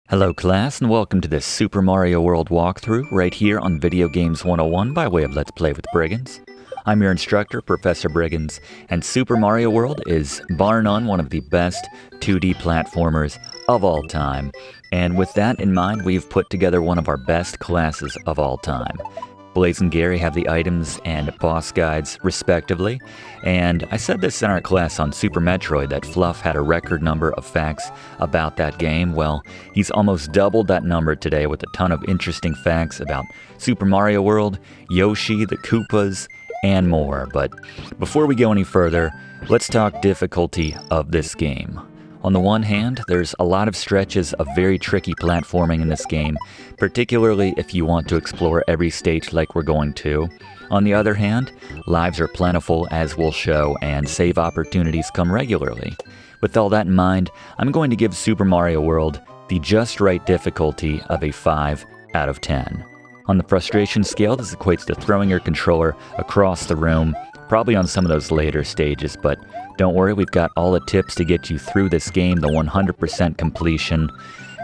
Hello class and welcome to this Super Mario World walkthrough right here on Video Games 101 by way of Let's Play with Briggins. I'm your instructor, Professor Briggins, and Super Mario World is bar none one of the best 2D platformers of all time. And with that in mind, we've put together one of our best classes of all time. Blaze and Gary have the items and boss guides, respectively, and I said this in our class on Super Metroid that Fluff had a record number of facts about that game. Well, he's almost doubled that number today with a ton of interesting facts about Super Mario World, Yoshi, the Koopas, and more. But before we go any further, let's talk difficulty of this game. On the one hand, there's a lot of stretches of very tricky platforming in this game, particularly if you want to explore every stage like we're going to. On the other hand, lives are plentiful, as we'll show, and save opportunities come regularly. With all that in mind, I'm going to give Super Mario World the just right difficulty of a 5 out of 10. On the frustration scale, this equates to throwing your controller across the room, probably on some of those later stages, but don't worry, we've got all the tips to get you through this game, the 100% completion,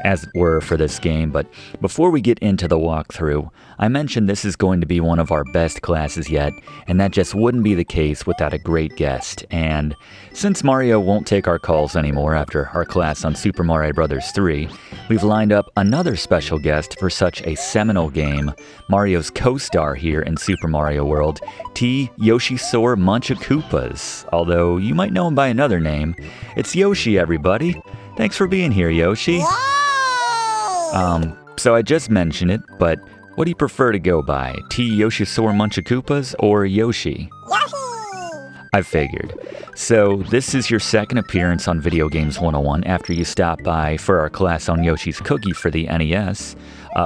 as it were, for this game. But before we get into the walkthrough, I mentioned this is going to be one of our best classes yet, and that just wouldn't be the case without a great guest. And since Mario won't take our calls anymore after our class on Super Mario Bros. 3, we've lined up another special guest for such a seminal game, Mario's co-star here in Super Mario World, Yoshi Koopas. Although you might know him by another name. It's Yoshi, everybody. Thanks for being here, Yoshi. So I just mentioned it, but what do you prefer to go by? Yoshi Koopas or Yoshi? Yoshi! I figured. So this is your second appearance on Video Games 101 after you stopped by for our class on Yoshi's Cookie for the NES.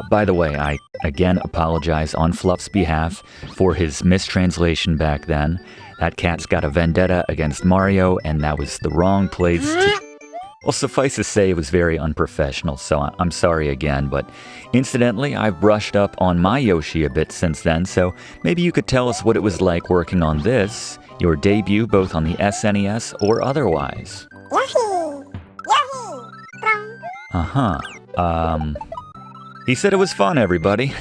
By the way, I again apologize on Fluff's behalf for his mistranslation back then. That cat's got a vendetta against Mario, and that was the wrong place to... Well, suffice to say, it was very unprofessional, so I'm sorry again, but incidentally, I've brushed up on my Yoshi a bit since then, so maybe you could tell us what it was like working on this, your debut both on the SNES or otherwise. Yoshi! Yoshi! He said it was fun, everybody.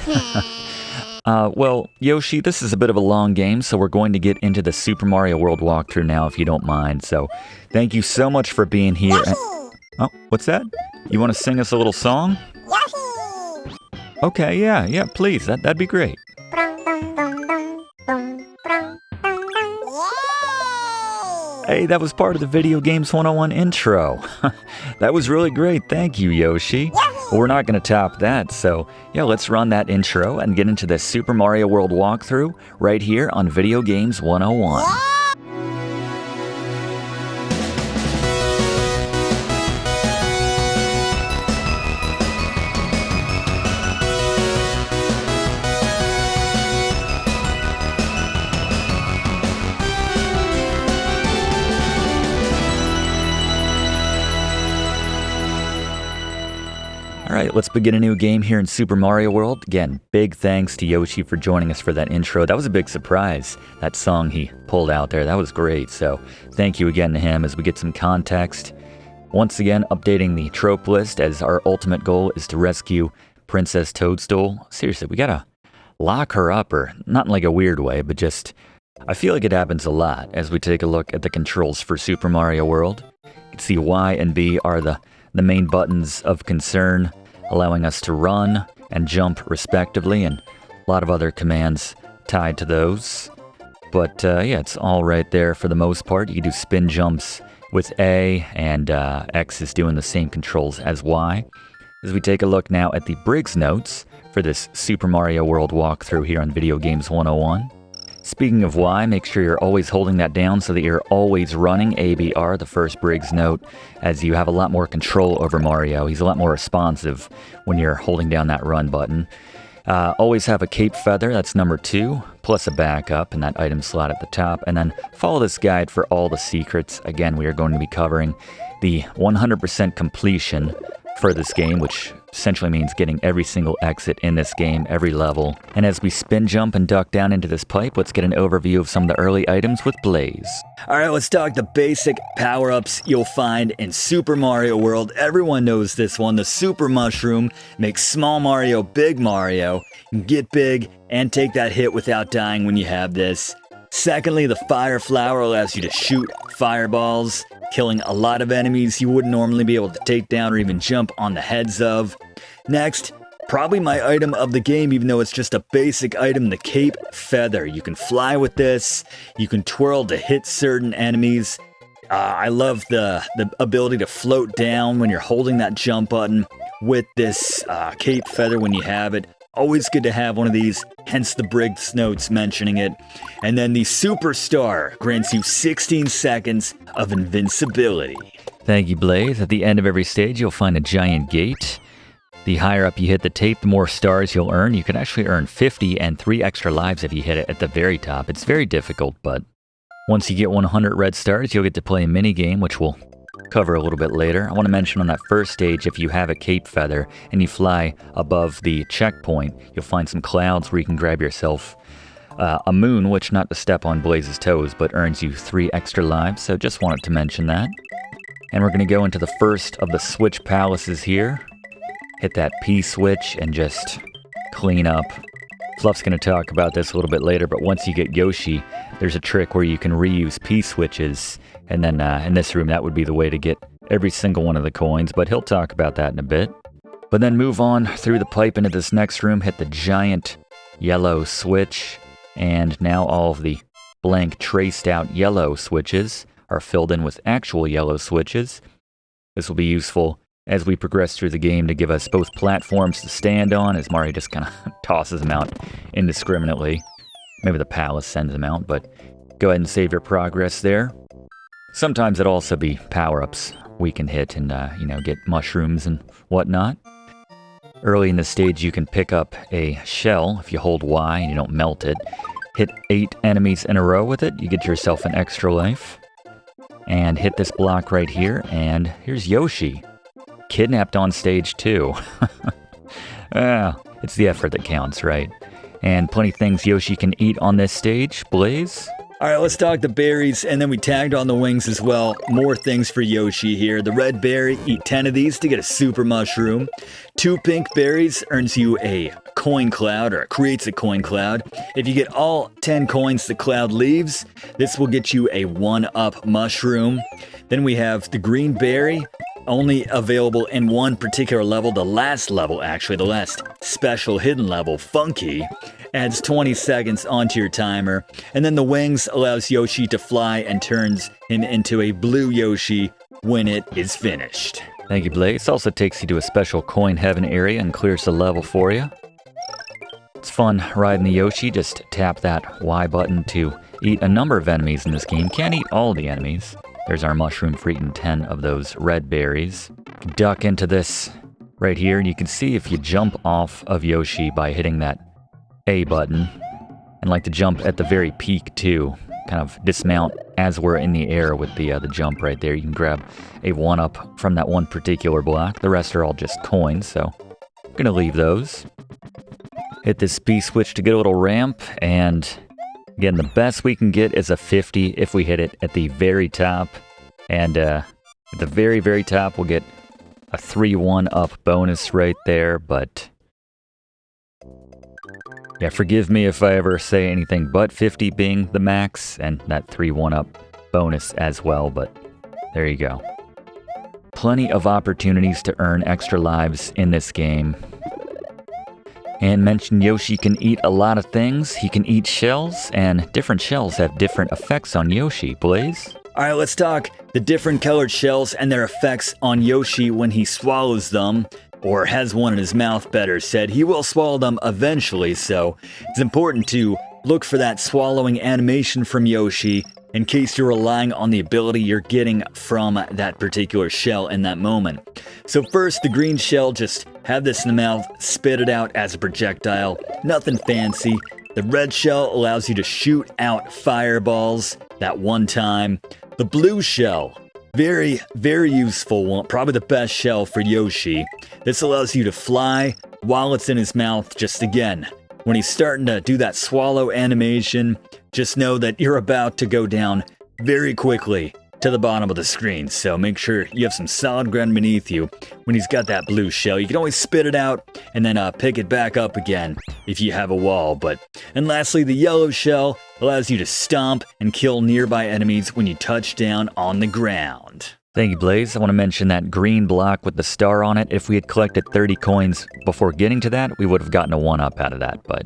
Well, Yoshi, this is a bit of a long game, so we're going to get into the Super Mario World walkthrough now, if you don't mind. So, thank you so much for being here. Yoshi! Oh, what's that? You want to sing us a little song? Yoshi! Okay, yeah, please. That'd be great. Hey, that was part of the Video Games 101 intro. That was really great. Thank you, Yoshi. Well, we're not going to top that, so yeah, let's run that intro and get into the Super Mario World walkthrough right here on Video Games 101. Alright, let's begin a new game here in Super Mario World. Again, big thanks to Yoshi for joining us for that intro. That was a big surprise, that song he pulled out there. That was great, so thank you again to him as we get some context. Once again, updating the trope list as our ultimate goal is to rescue Princess Toadstool. Seriously, we gotta lock her up, or not in like a weird way, but just... I feel like it happens a lot as we take a look at the controls for Super Mario World. You can see Y and B are the main buttons of concern, allowing us to run and jump respectively, and a lot of other commands tied to those. But yeah, it's all right there for the most part. You can do spin jumps with A, and X is doing the same controls as Y. As we take a look now at the Briggs notes for this Super Mario World walkthrough here on Video Games 101. Speaking of Y, make sure you're always holding that down so that you're always running ABR, the first Briggs note, as you have a lot more control over Mario. He's a lot more responsive when you're holding down that run button. Always have a cape feather, that's number 2, plus a backup in that item slot at the top. And then follow this guide for all the secrets. Again, we are going to be covering the 100% completion for this game, which essentially means getting every single exit in this game, every level. And as we spin jump and duck down into this pipe, let's get an overview of some of the early items with Blaze. Alright, let's talk the basic power-ups you'll find in Super Mario World. Everyone knows this one. The Super Mushroom makes Small Mario Big Mario. You can get big and take that hit without dying when you have this. Secondly, the Fire Flower allows you to shoot fireballs, killing a lot of enemies you wouldn't normally be able to take down or even jump on the heads of. Next, probably my item of the game, even though it's just a basic item, the Cape Feather. You can fly with this, you can twirl to hit certain enemies. I love the ability to float down when you're holding that jump button with this Cape Feather when you have it. Always good to have one of these, hence the Briggs notes mentioning it. And then the Superstar grants you 16 seconds of invincibility. Thank you, Blaze. At the end of every stage, you'll find a giant gate. The higher up you hit the tape, the more stars you'll earn. You can actually earn 50 and 3 extra lives if you hit it at the very top. It's very difficult, but once you get 100 red stars, you'll get to play a minigame, which we'll cover a little bit later. I want to mention on that first stage, if you have a Cape Feather and you fly above the checkpoint, you'll find some clouds where you can grab yourself a moon, which, not to step on Blaze's toes, but earns you 3 extra lives, so just wanted to mention that. And we're going to go into the first of the Switch Palaces here. Hit that P switch and just clean up. Fluff's going to talk about this a little bit later, but once you get Yoshi, there's a trick where you can reuse P switches, and then in this room, that would be the way to get every single one of the coins, but he'll talk about that in a bit. But then move on through the pipe into this next room, hit the giant yellow switch, and now all of the blank traced out yellow switches are filled in with actual yellow switches. This will be useful as we progress through the game to give us both platforms to stand on, as Mario just kind of tosses them out indiscriminately. Maybe the palace sends them out, but go ahead and save your progress there. Sometimes it'll also be power-ups we can hit and, get mushrooms and whatnot. Early in the stage, you can pick up a shell if you hold Y and you don't melt it. Hit 8 enemies in a row with it, you get yourself an extra life. And hit this block right here, and here's Yoshi. Kidnapped on stage 2. It's the effort that counts, right? And plenty of things Yoshi can eat on this stage. Blaze? Alright, let's talk the berries, and then we tagged on the wings as well. More things for Yoshi here. The red berry, eat 10 of these to get a super mushroom. 2 pink berries earns you a coin cloud, or creates a coin cloud. If you get all 10 coins the cloud leaves, this will get you a 1-up mushroom. Then we have the green berry, only available in one particular level, the last level actually, the last special hidden level, Funky. Adds 20 seconds onto your timer. And then the wings allows Yoshi to fly and turns him into a blue Yoshi when it is finished. Thank you, Blaze. Also takes you to a special coin heaven area and clears the level for you. It's fun riding the Yoshi. Just tap that Y button to eat a number of enemies in this game. Can't eat all the enemies. There's our mushroom for eating 10 of those red berries. Duck into this right here, and you can see if you jump off of Yoshi by hitting that A button, and like to jump at the very peak too, kind of dismount as we're in the air with the jump right there. You can grab a 1-up from that one particular block. The rest are all just coins, so I'm gonna leave those. Hit this B switch to get a little ramp, and again, the best we can get is a 50 if we hit it at the very top. And at the very, very top, we'll get a 3 1-up bonus right there. But yeah, forgive me if I ever say anything but 50 being the max, and that 3 1-up bonus as well. But there you go. Plenty of opportunities to earn extra lives in this game. And mention Yoshi can eat a lot of things. He can eat shells, and different shells have different effects on Yoshi. Blaze? Alright, let's talk the different colored shells and their effects on Yoshi when he swallows them, or has one in his mouth, better said. He will swallow them eventually, so it's important to look for that swallowing animation from Yoshi in case you're relying on the ability you're getting from that particular shell in that moment. So first, the green shell, just have this in the mouth, spit it out as a projectile. Nothing fancy. The red shell allows you to shoot out fireballs that one time. The blue shell, Very, very useful one. Probably the best shell for Yoshi. This allows you to fly while it's in his mouth. Just again, when he's starting to do that swallow animation, just know that you're about to go down very quickly to the bottom of the screen. So make sure you have some solid ground beneath you when he's got that blue shell. You can always spit it out and then pick it back up again if you have a wall. And lastly, the yellow shell allows you to stomp and kill nearby enemies when you touch down on the ground. Thank you, Blaze. I want to mention that green block with the star on it. If we had collected 30 coins before getting to that, we would have gotten a 1-up out of that. But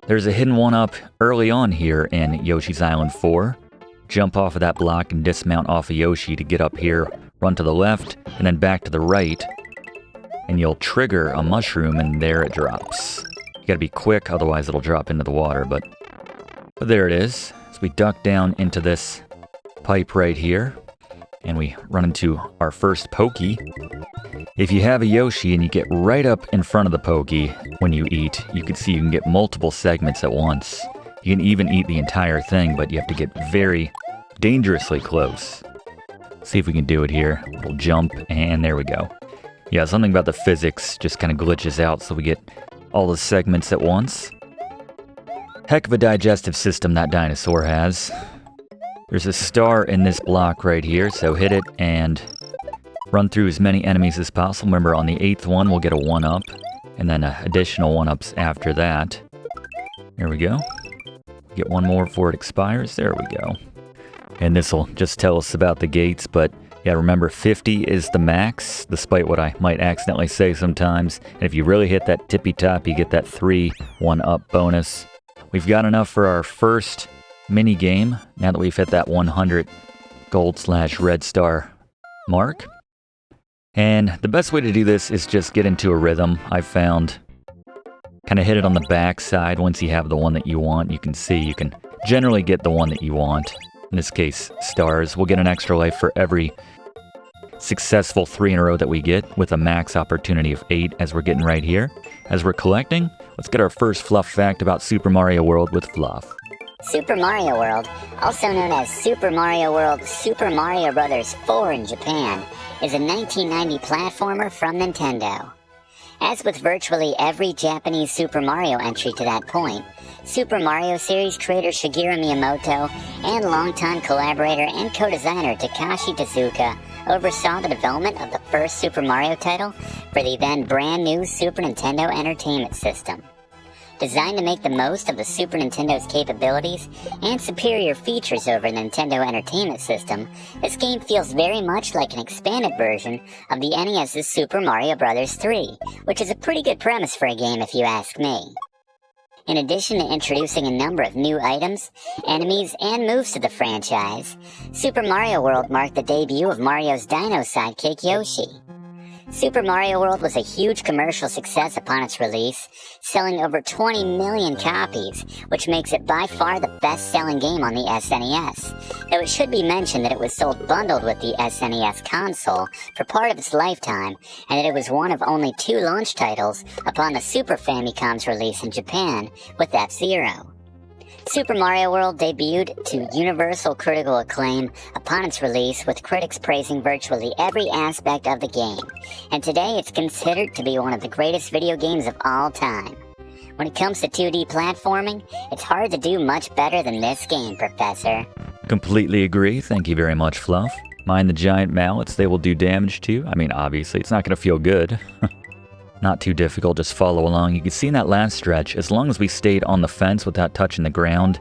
there's a hidden 1-up early on here in Yoshi's Island 4. Jump off of that block and dismount off of Yoshi to get up here, run to the left, and then back to the right, and you'll trigger a mushroom, and there it drops. You gotta be quick, otherwise it'll drop into the water, but there it is. So we duck down into this pipe right here, and we run into our first Pokey. If you have a Yoshi and you get right up in front of the Pokey when you eat, you can see you can get multiple segments at once. You can even eat the entire thing, but you have to get very dangerously close. See if we can do it here. We'll jump, and there we go. Yeah, something about the physics just kind of glitches out, so we get all the segments at once. Heck of a digestive system that dinosaur has. There's a star in this block right here, so hit it and run through as many enemies as possible. Remember, on the 8th one, we'll get a 1-up, and then additional 1-ups after that. There we go. Get one more before it expires. There we go. And this will just tell us about the gates, but yeah, remember 50 is the max, despite what I might accidentally say sometimes. And if you really hit that tippy top, you get that 3 1-up bonus. We've got enough for our first mini game now that we've hit that 100 gold/red star mark. And the best way to do this is just get into a rhythm. I've found kind of hit it on the back side. Once you have the one that you want, you can see you can generally get the one that you want. In this case, stars. We'll get an extra life for every successful 3 in a row that we get, with a max opportunity of 8 as we're getting right here. As we're collecting, let's get our first Fluff fact about Super Mario World with Fluff. Super Mario World, also known as Super Mario World Super Mario Bros. 4 in Japan, is a 1990 platformer from Nintendo. As with virtually every Japanese Super Mario entry to that point, Super Mario series creator Shigeru Miyamoto and longtime collaborator and co-designer Takashi Tezuka oversaw the development of the first Super Mario title for the then brand new Super Nintendo Entertainment System. Designed to make the most of the Super Nintendo's capabilities and superior features over the Nintendo Entertainment System, this game feels very much like an expanded version of the NES's Super Mario Bros. 3, which is a pretty good premise for a game if you ask me. In addition to introducing a number of new items, enemies, and moves to the franchise, Super Mario World marked the debut of Mario's dino sidekick Yoshi. Super Mario World was a huge commercial success upon its release, selling over 20 million copies, which makes it by far the best-selling game on the SNES, though it should be mentioned that it was sold bundled with the SNES console for part of its lifetime, and that it was one of only 2 launch titles upon the Super Famicom's release in Japan with F-Zero. Super Mario World debuted to universal critical acclaim upon its release, with critics praising virtually every aspect of the game, and today it's considered to be one of the greatest video games of all time. When it comes to 2D platforming, it's hard to do much better than this game, Professor. Completely agree. Thank you very much, Fluff. Mind the giant mallets, they will do damage to you. I mean, obviously, it's not going to feel good. Not too difficult, just follow along. You can see in that last stretch, as long as we stayed on the fence without touching the ground,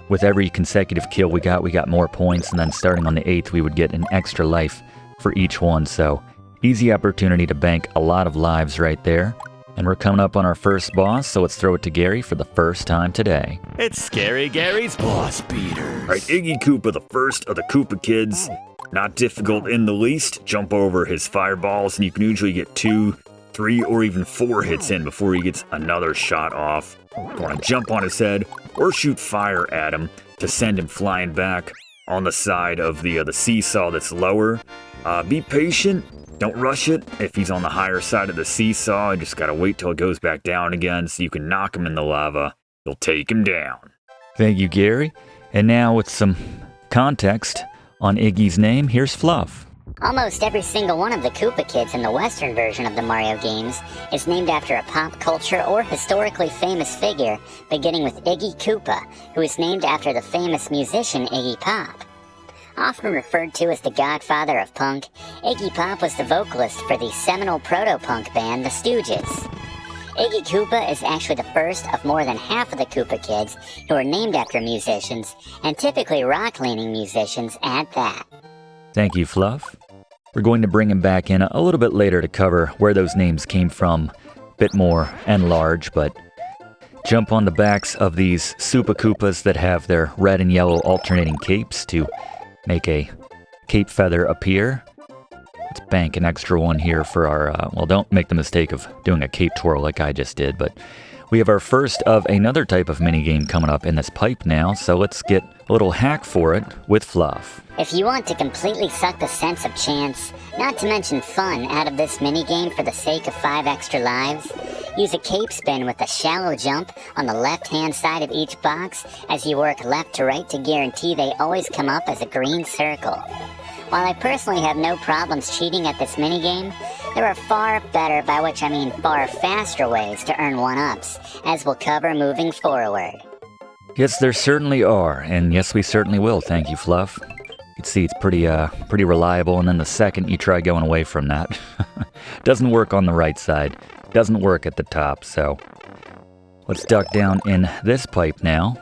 with every consecutive kill we got more points, and then starting on the 8th, we would get an extra life for each one. So, easy opportunity to bank a lot of lives right there. And we're coming up on our first boss, so let's throw it to Gary for the first time today. It's Scary Gary's Boss Beaters. Alright, Iggy Koopa, the first of the Koopa Kids. Not difficult in the least. Jump over his fireballs, and you can usually get 2, 3, or even 4 hits in before he gets another shot off. You want to jump on his head or shoot fire at him to send him flying back on the side of the seesaw that's lower. Be patient, don't rush it. If he's on the higher side of the seesaw, you just gotta wait till it goes back down again so you can knock him in the lava. You'll take him down. Thank you, Gary. And now with some context, On Iggy's name, here's Fluff. Almost every single one of the Koopa Kids in the Western version of the Mario games is named after a pop culture or historically famous figure, beginning with Iggy Koopa, who is named after the famous musician Iggy Pop. Often referred to as the godfather of punk, Iggy Pop was the vocalist for the seminal proto-punk band The Stooges. Iggy Koopa is actually the first of more than half of the Koopa Kids who are named after musicians, and typically rock-leaning musicians at that. Thank you, Fluff. We're going to bring him back in a little bit later to cover where those names came from, a bit more and large, but jump on the backs of these Super Koopas that have their red and yellow alternating capes to make a cape feather appear. Let's bank an extra one here for our, well, don't make the mistake of doing a cape twirl like I just did, but we have our first of another type of minigame coming up in this pipe now, so let's get a little hack for it with Fluff. If you want to completely suck the sense of chance, not to mention fun, out of this minigame for the sake of 5 extra lives, use a cape spin with a shallow jump on the left-hand side of each box as you work left to right to guarantee they always come up as a green circle. While I personally have no problems cheating at this minigame, there are far better, by which I mean far faster ways to earn 1-ups, as we'll cover moving forward. Yes, there certainly are, and yes, we certainly will, thank you, Fluff. You can see it's pretty reliable, and then the second you try going away from that, doesn't work on the right side, doesn't work at the top, so let's duck down in this pipe now.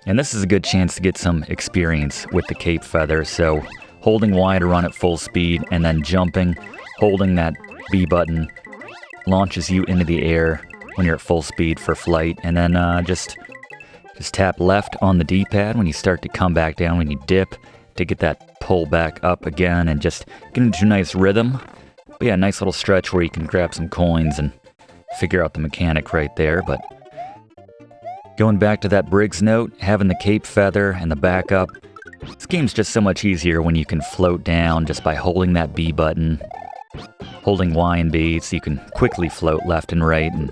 And this is a good chance to get some experience with the cape feather, so holding Y to run at full speed, and then jumping, holding that B button, launches you into the air when you're at full speed for flight, and then just tap left on the D-pad when you start to come back down, when you dip, to get that pull back up again, and just get into a nice rhythm. But yeah, nice little stretch where you can grab some coins and figure out the mechanic right there, but going back to that Briggs note, having the cape feather and the backup, this game's just so much easier when you can float down just by holding that B button, holding Y and B so you can quickly float left and right, and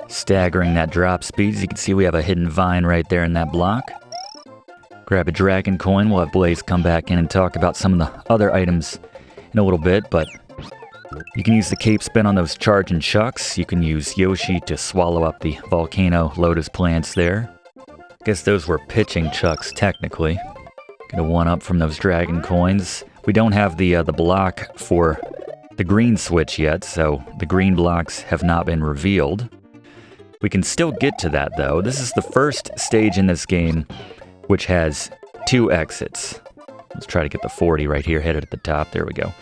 staggering that drop speed. As you can see, we have a hidden vine right there in that block. Grab a dragon coin. We'll have Blaze come back in and talk about some of the other items in a little bit, but you can use the cape spin on those charge and chucks. You can use Yoshi to swallow up the volcano lotus plants there. I guess those were pitching chucks, technically. Get a 1-up from those dragon coins. We don't have the block for the green switch yet, so the green blocks have not been revealed. We can still get to that, though. This is the first stage in this game which has 2 exits. Let's try to get the 40 right here, hit it at the top. There we go.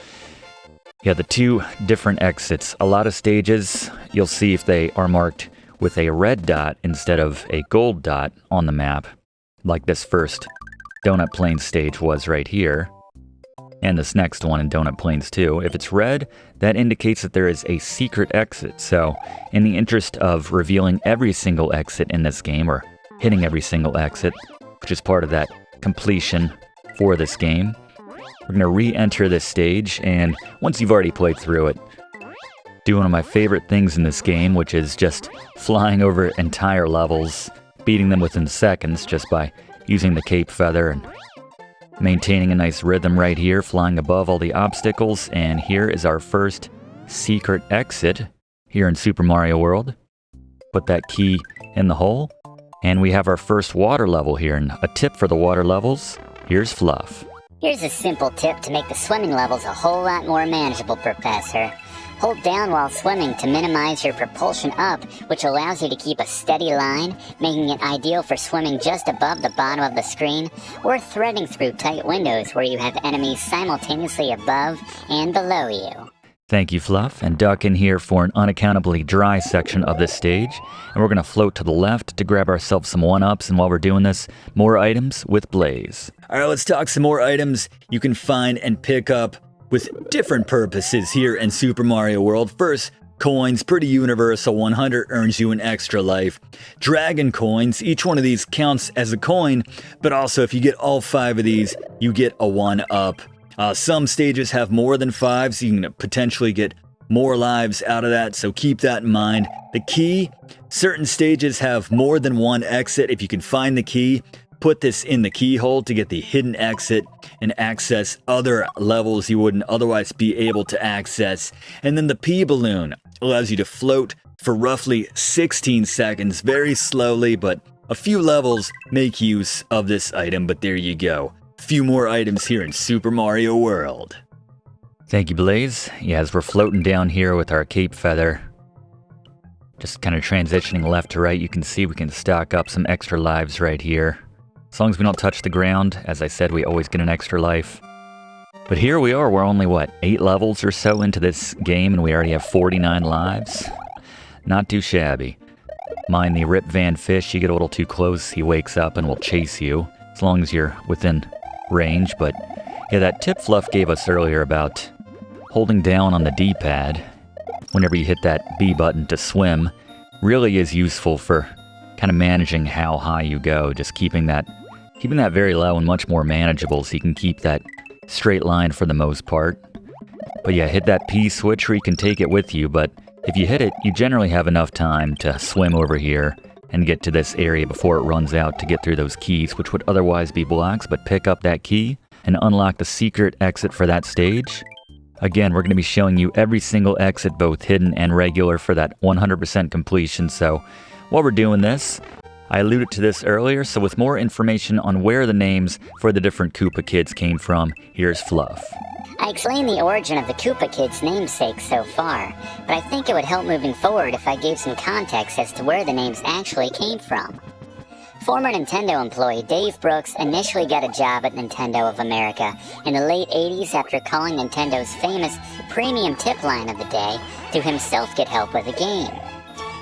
Yeah, the 2 different exits. A lot of stages, you'll see if they are marked with a red dot instead of a gold dot on the map, like this first Donut Plains stage was right here, and this next one in Donut Plains 2. If it's red, that indicates that there is a secret exit. So, in the interest of revealing every single exit in this game, or hitting every single exit, which is part of that completion for this game, we're going to re-enter this stage, and once you've already played through it, do one of my favorite things in this game, which is just flying over entire levels, beating them within seconds just by using the cape feather and maintaining a nice rhythm right here, flying above all the obstacles. And here is our first secret exit here in Super Mario World. Put that key in the hole, and we have our first water level here. And a tip for the water levels, here's Fluff. Here's a simple tip to make the swimming levels a whole lot more manageable, Professor. Hold down while swimming to minimize your propulsion up, which allows you to keep a steady line, making it ideal for swimming just above the bottom of the screen, or threading through tight windows where you have enemies simultaneously above and below you. Thank you, Fluff, and duck in here for an unaccountably dry section of this stage, and we're going to float to the left to grab ourselves some 1-ups, and while we're doing this, more items with Blaze. Alright, let's talk some more items you can find and pick up with different purposes here in Super Mario World. First, coins, pretty universal. 100 earns you an extra life. Dragon coins, each one of these counts as a coin, but also if you get all 5 of these, you get a 1-up. Some stages have more than 5, so you can potentially get more lives out of that, so keep that in mind. The key, certain stages have more than 1 exit. If you can find the key, put this in the keyhole to get the hidden exit and access other levels you wouldn't otherwise be able to access. And then the P balloon allows you to float for roughly 16 seconds, very slowly, but a few levels make use of this item, but there you go. A few more items here in Super Mario World. Thank you, Blaze. Yeah, as we're floating down here with our cape feather, just kind of transitioning left to right, you can see we can stock up some extra lives right here. As long as we don't touch the ground, as I said, we always get an extra life. But here we are, we're only, 8 levels or so into this game, and we already have 49 lives. Not too shabby. Mind the Rip Van Fish, you get a little too close, he wakes up and will chase you, as long as you're within range. But yeah, that tip Fluff gave us earlier about holding down on the D-pad whenever you hit that B button to swim really is useful for kind of managing how high you go, just keeping that very low and much more manageable so you can keep that straight line for the most part. But yeah, hit that P switch where you can take it with you, but if you hit it, you generally have enough time to swim over here and get to this area before it runs out to get through those keys, which would otherwise be blocks, but pick up that key and unlock the secret exit for that stage. Again, we're going to be showing you every single exit, both hidden and regular, for that 100% completion. So while we're doing this, I alluded to this earlier, so with more information on where the names for the different Koopa Kids came from, here's Fluff. I explained the origin of the Koopa Kids' namesake so far, but I think it would help moving forward if I gave some context as to where the names actually came from. Former Nintendo employee Dave Brooks initially got a job at Nintendo of America in the late 80s after calling Nintendo's famous premium tip line of the day to himself get help with a game.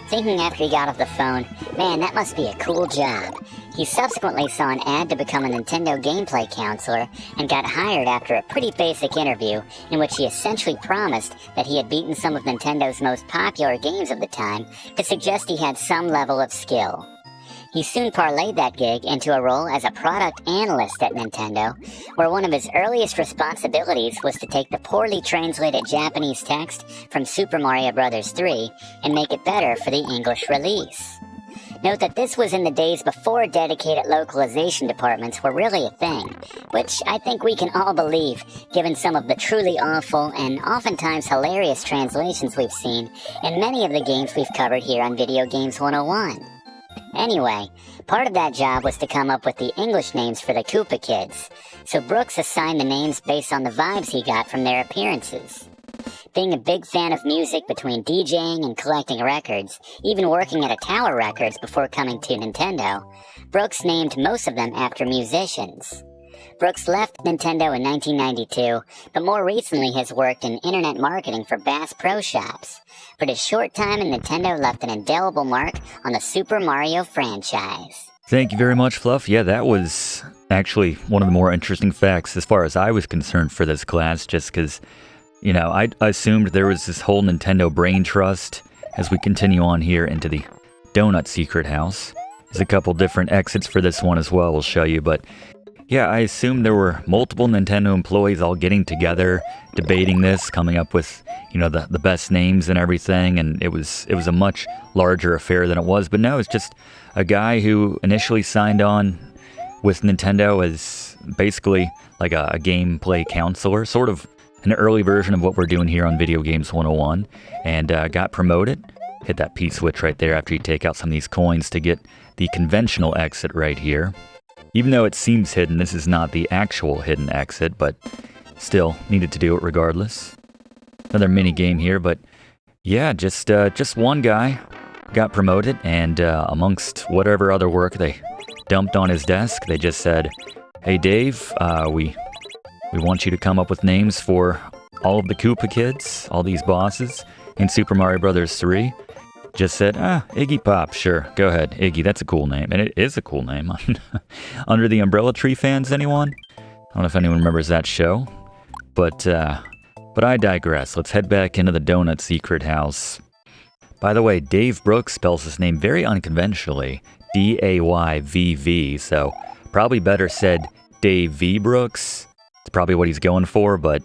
Thinking after he got off the phone, man, that must be a cool job. He subsequently saw an ad to become a Nintendo gameplay counselor and got hired after a pretty basic interview in which he essentially promised that he had beaten some of Nintendo's most popular games of the time to suggest he had some level of skill. He soon parlayed that gig into a role as a product analyst at Nintendo, where one of his earliest responsibilities was to take the poorly translated Japanese text from Super Mario Bros. 3 and make it better for the English release. Note that this was in the days before dedicated localization departments were really a thing, which I think we can all believe, given some of the truly awful and oftentimes hilarious translations we've seen in many of the games we've covered here on Video Games 101. Anyway, part of that job was to come up with the English names for the Koopa Kids, so Brooks assigned the names based on the vibes he got from their appearances. Being a big fan of music between DJing and collecting records, even working at a Tower Records before coming to Nintendo, Brooks named most of them after musicians. Brooks left Nintendo in 1992, but more recently has worked in internet marketing for Bass Pro Shops. But his short time in Nintendo left an indelible mark on the Super Mario franchise. Thank you very much, Fluff. Yeah, that was actually one of the more interesting facts as far as I was concerned for this class, just because, I assumed there was this whole Nintendo brain trust as we continue on here into the Donut Secret House. There's a couple different exits for this one as well, we'll show you, but yeah, I assumed there were multiple Nintendo employees all getting together, debating this, coming up with, the best names and everything, and it was a much larger affair than it was. But no, it's just a guy who initially signed on with Nintendo as basically like a gameplay counselor, sort of an early version of what we're doing here on Video Games 101, and got promoted. Hit that P switch right there after you take out some of these coins to get the conventional exit right here. Even though it seems hidden, this is not the actual hidden exit, but still needed to do it regardless. Another mini game here, but yeah, just one guy got promoted, and amongst whatever other work they dumped on his desk, they just said, "Hey Dave, we want you to come up with names for all of the Koopa Kids, all these bosses in Super Mario Bros. 3. Just said, Iggy Pop, sure, go ahead, Iggy, that's a cool name. And it is a cool name. Under the Umbrella Tree fans, anyone? I don't know if anyone remembers that show. But I digress. Let's head back into the Donut Secret House. By the way, Dave Brooks spells his name very unconventionally, D-A-Y-V-V, so probably better said Dave V. Brooks. It's probably what he's going for, but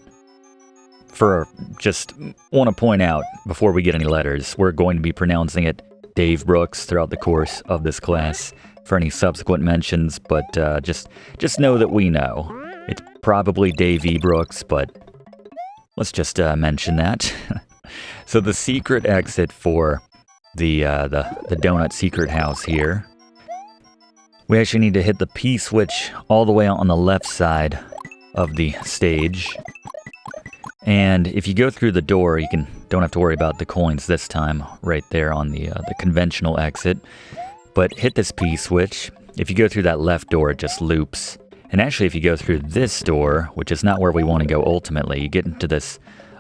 just want to point out, before we get any letters, we're going to be pronouncing it Dave Brooks throughout the course of this class for any subsequent mentions, but just know that we know. It's probably Dave E. Brooks, but let's just mention that. So the secret exit for the donut secret house here, we actually need to hit the P switch all the way out on the left side of the stage. And if you go through the door, you don't have to worry about the coins this time, right there on the conventional exit. But hit this P switch. If you go through that left door, it just loops. And actually, if you go through this door, which is not where we want to go ultimately, you get into this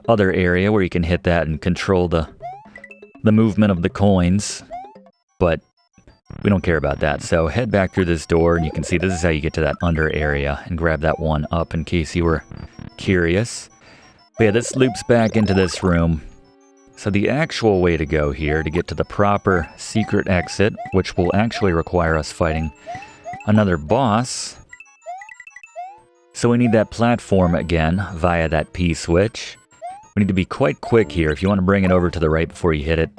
other area where you can hit that and control the movement of the coins. But we don't care about that. So head back through this door, and you can see this is how you get to that under area, and grab that one up in case you were curious. But yeah, this loops back into this room. So the actual way to go here to get to the proper secret exit, which will actually require us fighting another boss. So we need that platform again via that P switch. We need to be quite quick here. If you want to bring it over to the right before you hit it,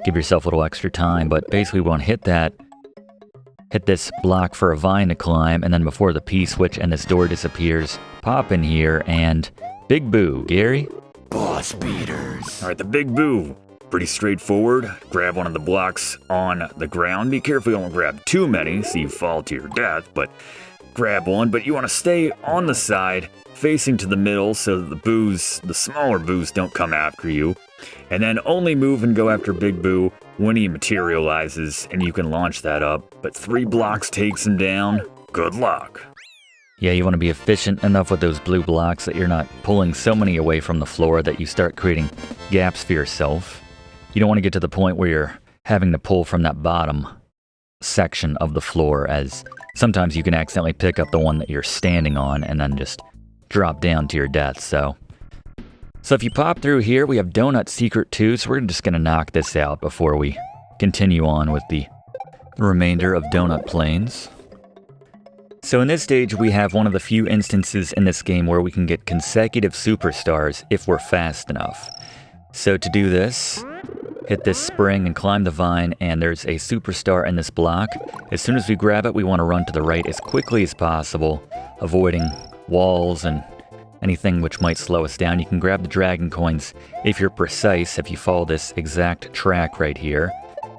give yourself a little extra time. But basically we want to hit this block for a vine to climb, and then before the P switch and this door disappears, pop in here and Big Boo. Gary? Boss beaters. All right, the Big Boo. Pretty straightforward. Grab one of the blocks on the ground. Be careful you don't grab too many so you fall to your death, but grab one. But you want to stay on the side, facing to the middle so that the smaller boos don't come after you. And then only move and go after Big Boo when he materializes, and you can launch that up. But 3 blocks takes him down. Good luck. Yeah, you want to be efficient enough with those blue blocks that you're not pulling so many away from the floor that you start creating gaps for yourself. You don't want to get to the point where you're having to pull from that bottom section of the floor, as sometimes you can accidentally pick up the one that you're standing on and then just drop down to your death. So if you pop through here, we have Donut Secret 2, so we're just going to knock this out before we continue on with the remainder of Donut Plains. So in this stage, we have one of the few instances in this game where we can get consecutive superstars if we're fast enough. So to do this, hit this spring and climb the vine, and there's a superstar in this block. As soon as we grab it, we want to run to the right as quickly as possible, avoiding walls and anything which might slow us down. You can grab the dragon coins if you're precise, if you follow this exact track right here.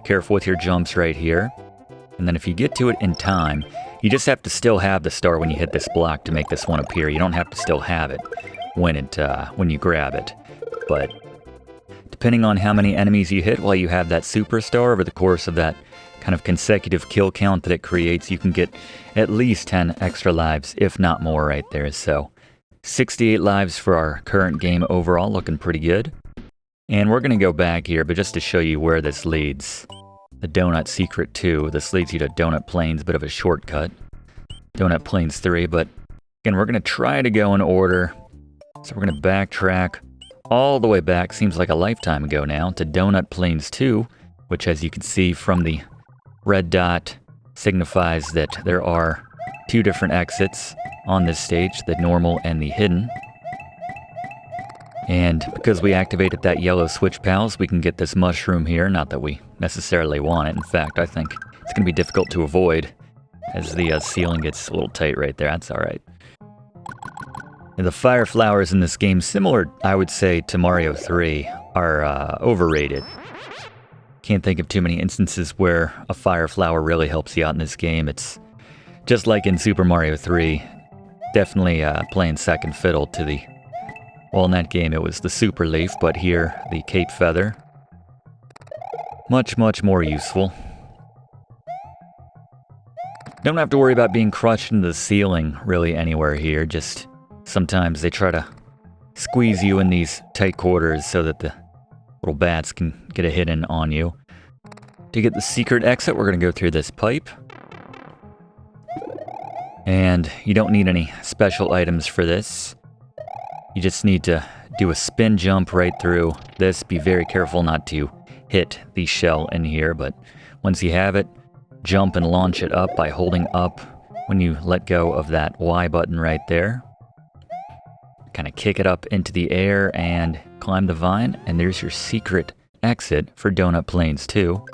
Careful with your jumps right here. And then if you get to it in time, you just have to still have the star when you hit this block to make this one appear. You don't have to still have it when you grab it. But depending on how many enemies you hit while you have that superstar over the course of that kind of consecutive kill count that it creates, you can get at least 10 extra lives, if not more right there. So 68 lives for our current game overall, looking pretty good. And we're going to go back here, but just to show you where this leads. The Donut Secret 2, this leads you to Donut Plains, bit of a shortcut. Donut Plains 3, but again, we're going to try to go in order. So we're going to backtrack all the way back, seems like a lifetime ago now, to Donut Plains 2, which, as you can see from the red dot, signifies that there are 2 different exits on this stage, the normal and the hidden. And because we activated that yellow switch, pals, we can get this mushroom here. Not that we necessarily want it. In fact, I think it's going to be difficult to avoid as the ceiling gets a little tight right there. That's all right. And the fire flowers in this game, similar, I would say, to Mario 3, are overrated. Can't think of too many instances where a fire flower really helps you out in this game. It's just like in Super Mario 3, definitely playing second fiddle to the... Well, in that game it was the super leaf, but here, the cape feather. Much, much more useful. Don't have to worry about being crushed into the ceiling really anywhere here, just sometimes they try to squeeze you in these tight quarters so that the little bats can get a hit in on you. To get the secret exit, we're going to go through this pipe. And you don't need any special items for this. You just need to do a spin jump right through this. Be very careful not to hit the shell in here, but once you have it, jump and launch it up by holding up when you let go of that Y button right there. Kind of kick it up into the air and climb the vine, and there's your secret exit for Donut Plains 2.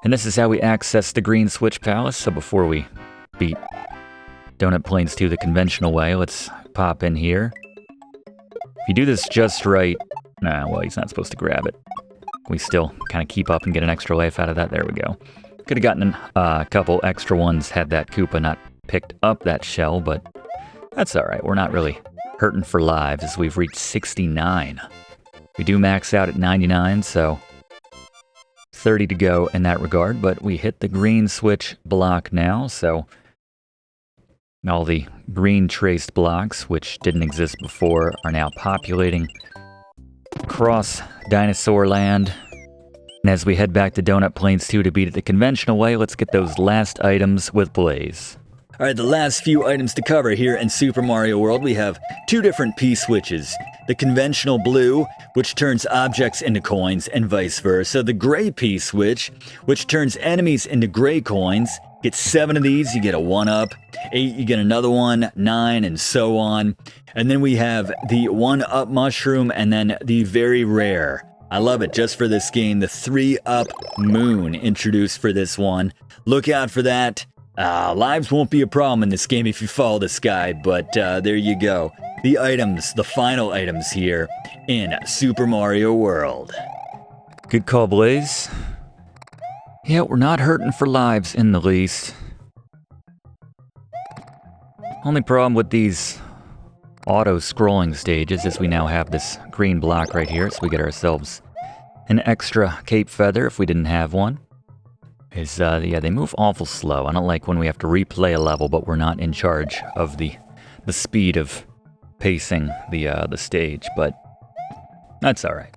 And this is how we access the Green Switch Palace. So before we beat Donut Plains 2 the conventional way, let's pop in here. If you do this just right... Nah, well, he's not supposed to grab it. We still kind of keep up and get an extra life out of that. There we go. Could have gotten a couple extra ones had that Koopa not picked up that shell, but that's alright. We're not really hurting for lives as we've reached 69. We do max out at 99, so 30 to go in that regard, but we hit the green switch block now, so all the green traced blocks, which didn't exist before, are now populating across Dinosaur Land. And as we head back to Donut Plains 2 to beat it the conventional way, let's get those last items with Blaze. Alright, the last few items to cover here in Super Mario World, we have two different P-switches. The conventional blue, which turns objects into coins, and vice versa. The gray P-switch, which turns enemies into gray coins. Get 7 of these, you get a 1-up. 8, you get another one. 9, and so on. And then we have the 1-up mushroom, and then the very rare, I love it just for this game, the 3-up moon introduced for this one. Look out for that. Lives won't be a problem in this game if you follow this guide, but there you go. The items, the final items here in Super Mario World. Good call, Blaze. Yeah, we're not hurting for lives in the least. Only problem with these auto-scrolling stages is we now have this green block right here, so we get ourselves an extra cape feather if we didn't have one. Yeah, they move awful slow. I don't like when we have to replay a level, but we're not in charge of the speed of pacing the stage, but that's alright.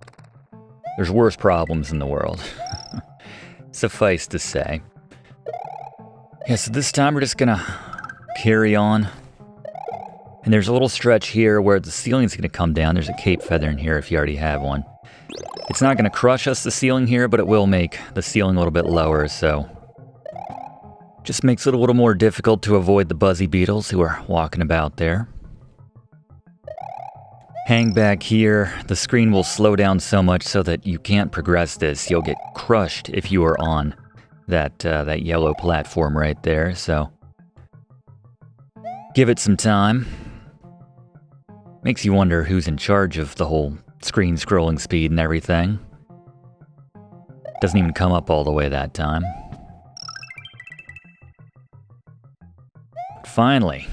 There's worse problems in the world. Suffice to say. Yeah, so this time we're just gonna carry on. And there's a little stretch here where the ceiling's gonna come down. There's a cape feather in here if you already have one. It's not gonna crush us, the ceiling here, but it will make the ceiling a little bit lower, so... just makes it a little more difficult to avoid the buzzy beetles who are walking about there. Hang back here. The screen will slow down so much so that you can't progress this. You'll get crushed if you are on that yellow platform right there, so... give it some time. Makes you wonder who's in charge of the whole screen scrolling speed and everything. Doesn't even come up all the way that time. Finally,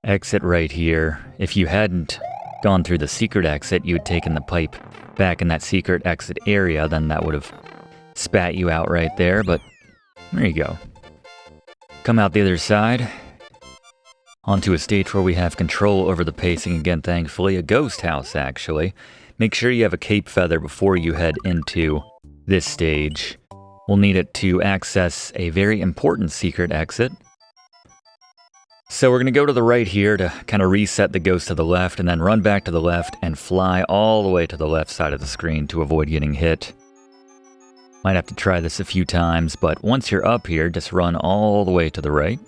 exit right here. If you hadn't gone through the secret exit, you had taken the pipe back in that secret exit area, then that would have spat you out right there, but there you go. Come out the other side, onto a stage where we have control over the pacing again, thankfully. A ghost house, actually. Make sure you have a cape feather before you head into this stage. We'll need it to access a very important secret exit. So we're going to go to the right here to kind of reset the ghost to the left, and then run back to the left and fly all the way to the left side of the screen to avoid getting hit. Might have to try this a few times, but once you're up here, just run all the way to the right.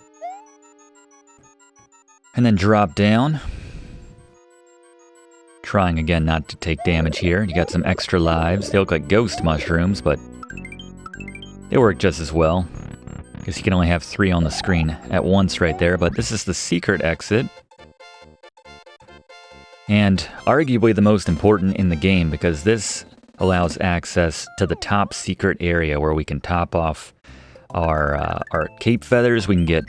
And then drop down. Trying again not to take damage here. You got some extra lives. They look like ghost mushrooms, but they work just as well. Guess you can only have 3 on the screen at once right there, but this is the secret exit. And arguably the most important in the game, because this allows access to the top secret area where we can top off our cape feathers. We can get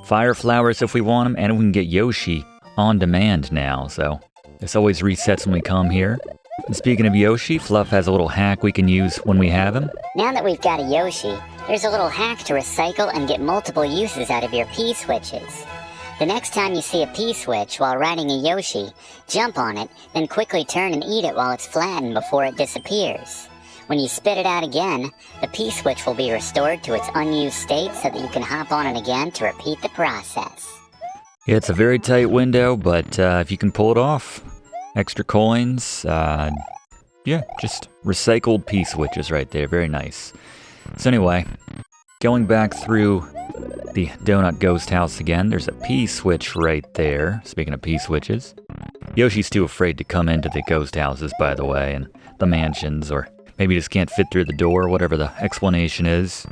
fire flowers if we want them, and we can get Yoshi on demand now, so this always resets when we come here. And speaking of Yoshi, Fluff has a little hack we can use when we have him. Now that we've got a Yoshi, there's a little hack to recycle and get multiple uses out of your P-switches. The next time you see a P-switch while riding a Yoshi, jump on it, then quickly turn and eat it while it's flattened before it disappears. When you spit it out again, the P-switch will be restored to its unused state so that you can hop on it again to repeat the process. Yeah, it's a very tight window, but if you can pull it off, extra coins, yeah, just recycled P-switches right there, very nice. So anyway, going back through the Donut Ghost House again, there's a P-switch right there, speaking of P-switches. Yoshi's too afraid to come into the ghost houses, by the way, and the mansions, or Maybe you just can't fit through the door, whatever the explanation is.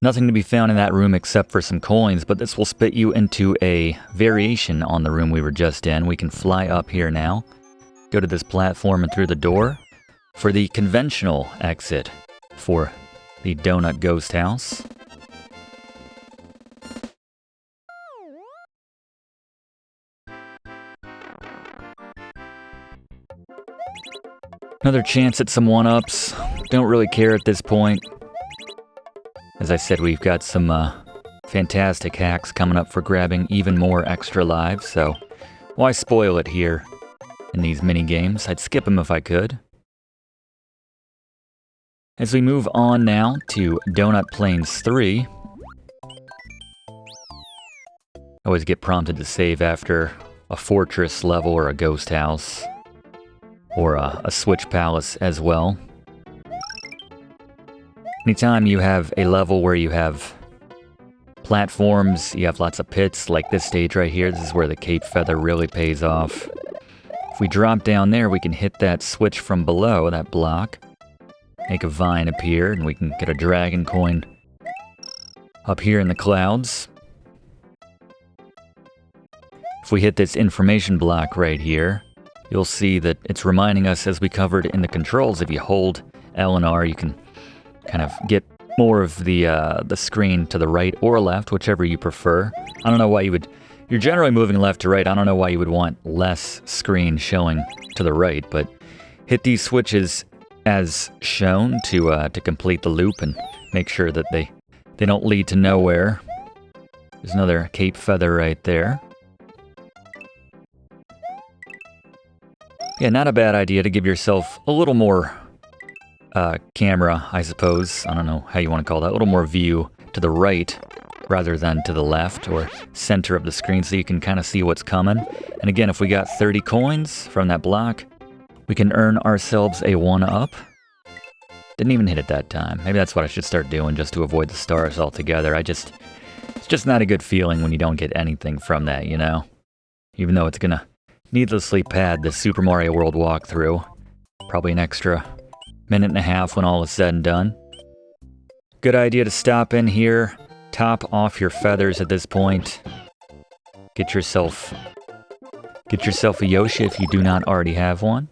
Nothing to be found in that room except for some coins, but this will spit you into a variation on the room we were just in. We can fly up here now, go to this platform and through the door for the conventional exit for the Donut Ghost House. Another chance at some one-ups. Don't really care at this point. As I said, we've got some fantastic hacks coming up for grabbing even more extra lives, so why spoil it here in these mini-games? I'd skip them if I could. As we move on now to Donut Plains 3, I always get prompted to save after a fortress level or a ghost house, or a switch palace as well. Anytime you have a level where you have platforms, you have lots of pits, like this stage right here, this is where the cape feather really pays off. If we drop down there, we can hit that switch from below, that block, make a vine appear, and we can get a dragon coin up here in the clouds. If we hit this information block right here, you'll see that it's reminding us, as we covered in the controls, if you hold L and R, you can kind of get more of the screen to the right or left, whichever you prefer. I don't know why you would... You're generally moving left to right. I don't know why you would want less screen showing to the right, but hit these switches as shown to complete the loop and make sure that they don't lead to nowhere. There's another cape feather right there. Yeah, not a bad idea to give yourself a little more camera, I suppose. I don't know how you want to call that. A little more view to the right rather than to the left or center of the screen so you can kind of see what's coming. And again, if we got 30 coins from that block, we can earn ourselves a 1-up. Didn't even hit it that time. Maybe that's what I should start doing just to avoid the stars altogether. It's just not a good feeling when you don't get anything from that, you know? Even though it's gonna needlessly pad the Super Mario World walkthrough. Probably an extra minute and a half when all is said and done. Good idea to stop in here, top off your feathers at this point. Get yourself a Yoshi if you do not already have one.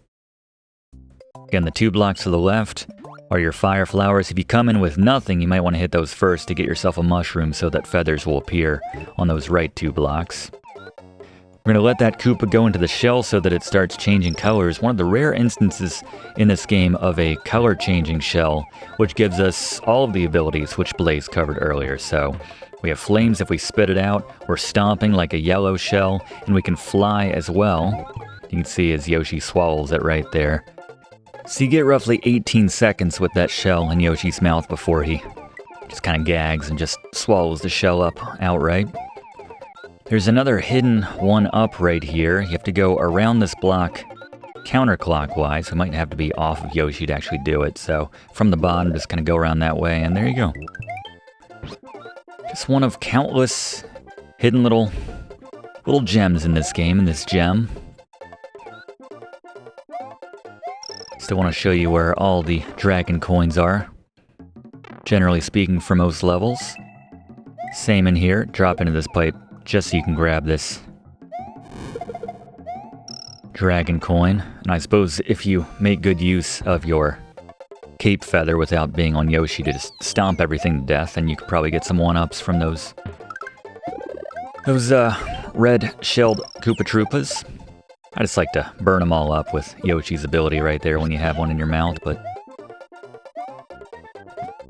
Again, the 2 blocks to the left are your fire flowers. If you come in with nothing, you might want to hit those first to get yourself a mushroom so that feathers will appear on those right 2 blocks. We're going to let that Koopa go into the shell so that it starts changing colors. One of the rare instances in this game of a color-changing shell, which gives us all of the abilities which Blaze covered earlier. So we have flames if we spit it out, we're stomping like a yellow shell, and we can fly as well. You can see as Yoshi swallows it right there. So you get roughly 18 seconds with that shell in Yoshi's mouth before he just kind of gags and just swallows the shell up outright. There's another hidden 1-up right here. You have to go around this block counterclockwise. We might have to be off of Yoshi to actually do it. So from the bottom, just kind of go around that way, and there you go. Just one of countless hidden little gems in this game, in this gem. Still want to show you where all the dragon coins are. Generally speaking, for most levels. Same in here. Drop into this pipe just so you can grab this dragon coin. And I suppose if you make good use of your cape feather without being on Yoshi to just stomp everything to death, then you could probably get some 1-ups from those red-shelled Koopa Troopas. I just like to burn them all up with Yoshi's ability right there when you have one in your mouth, but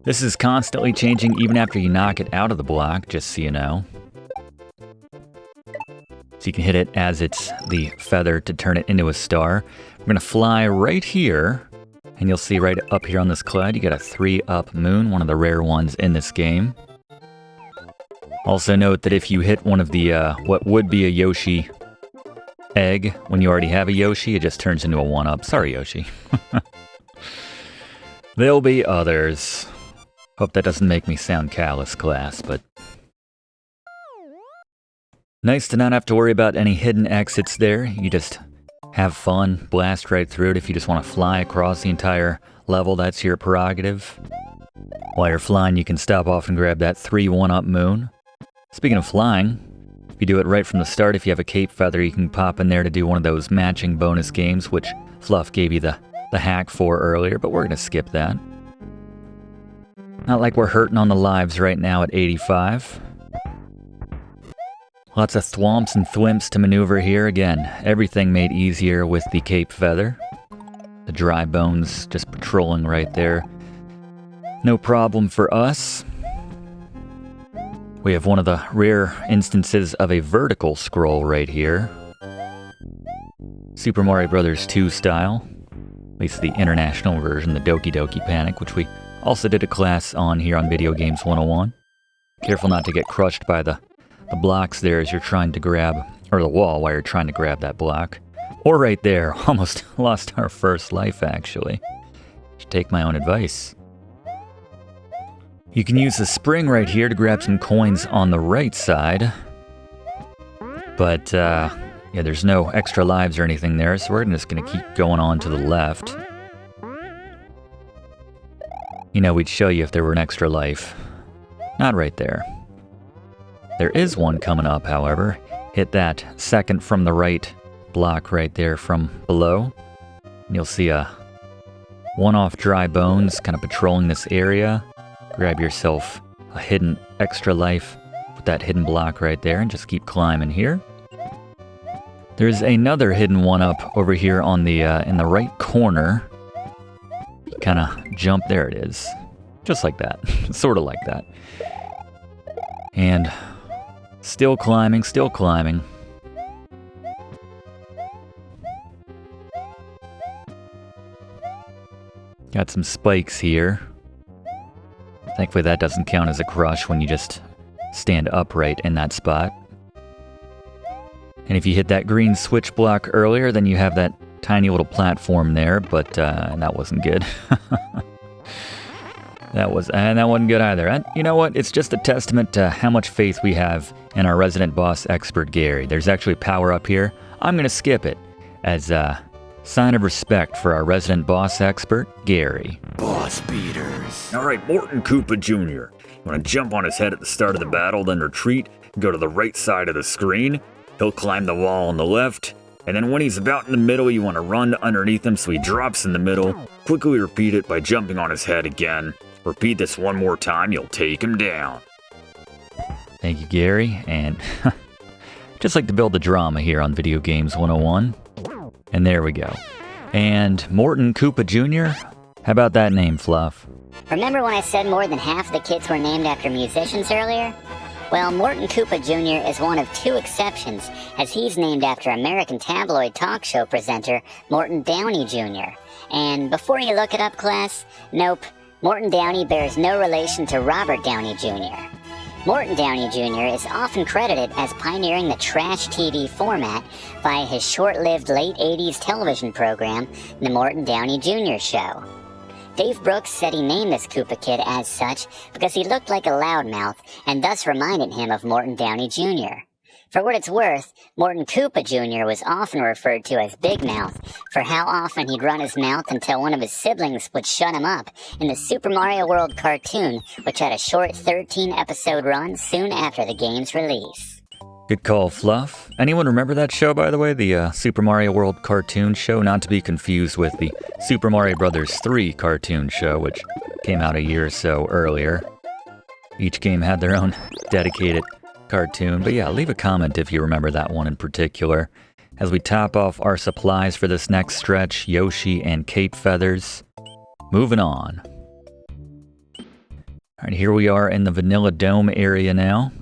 this is constantly changing even after you knock it out of the block, just so you know. So you can hit it as it's the feather to turn it into a star. We're going to fly right here, and you'll see right up here on this cloud, you got a 3-up moon, one of the rare ones in this game. Also note that if you hit one of the, what would be a Yoshi egg, when you already have a Yoshi, it just turns into a 1-up. Sorry, Yoshi. There'll be others. Hope that doesn't make me sound callous, class, but nice to not have to worry about any hidden exits there. You just have fun, blast right through it. If you just want to fly across the entire level, that's your prerogative. While you're flying, you can stop off and grab that 3 1-up moon. Speaking of flying, if you do it right from the start, if you have a cape feather, you can pop in there to do one of those matching bonus games, which Fluff gave you the hack for earlier, but we're going to skip that. Not like we're hurting on the lives right now at 85. Lots of thwomps and thwimps to maneuver here. Again, everything made easier with the cape feather. The dry bones just patrolling right there. No problem for us. We have one of the rare instances of a vertical scroll right here. Super Mario Bros. 2 style. At least the international version, the Doki Doki Panic, which we also did a class on here on Video Games 101. Careful not to get crushed by the blocks there as you're trying to grab, or the wall while you're trying to grab that block. Or right there, almost lost our first life actually. Should take my own advice. You can use the spring right here to grab some coins on the right side. But, yeah, there's no extra lives or anything there, so we're just going to keep going on to the left. You know, we'd show you if there were an extra life. Not right there. There is one coming up, however. Hit that second from the right block right there from below. And you'll see a one-off dry bones kind of patrolling this area. Grab yourself a hidden extra life with that hidden block right there and just keep climbing here. There's another hidden one-up over here on the in the right corner. Kind of jump, there it is. Just like that. Sort of like that. And still climbing, still climbing. Got some spikes here. Thankfully that doesn't count as a crush when you just stand upright in that spot. And if you hit that green switch block earlier, then you have that tiny little platform there, but that wasn't good. That wasn't good either. And you know what? It's just a testament to how much faith we have in our resident boss expert, Gary. There's actually a power up here. I'm going to skip it as a sign of respect for our resident boss expert, Gary. Boss beaters. All right, Morton Koopa Jr. You want to jump on his head at the start of the battle, then retreat, go to the right side of the screen. He'll climb the wall on the left, and then when he's about in the middle, you want to run underneath him so he drops in the middle. Quickly repeat it by jumping on his head again. Repeat this one more time, you'll take him down. Thank you, Gary, and just like to build the drama here on Video Games 101. And there we go. And Morton Koopa Jr., how about that name, Fluff? Remember when I said more than half of the kids were named after musicians earlier? Well, Morton Koopa Jr. is one of 2 exceptions, as he's named after American tabloid talk show presenter Morton Downey Jr. And before you look it up, class, nope, Morton Downey bears no relation to Robert Downey Jr. Morton Downey Jr. is often credited as pioneering the trash TV format via his short-lived late 80s television program, The Morton Downey Jr. Show. Dave Brooks said he named this Koopa Kid as such because he looked like a loudmouth and thus reminded him of Morton Downey Jr. For what it's worth, Morton Koopa Jr. was often referred to as Big Mouth for how often he'd run his mouth until one of his siblings would shut him up in the Super Mario World cartoon, which had a short 13-episode run soon after the game's release. Good call, Fluff. Anyone remember that show, by the way? The Super Mario World cartoon show, not to be confused with the Super Mario Bros. 3 cartoon show, which came out a year or so earlier. Each game had their own dedicated cartoon, but yeah, leave a comment if you remember that one in particular. As we top off our supplies for this next stretch, Yoshi and Cape Feathers. Moving on. Alright, here we are in the Vanilla Dome area now.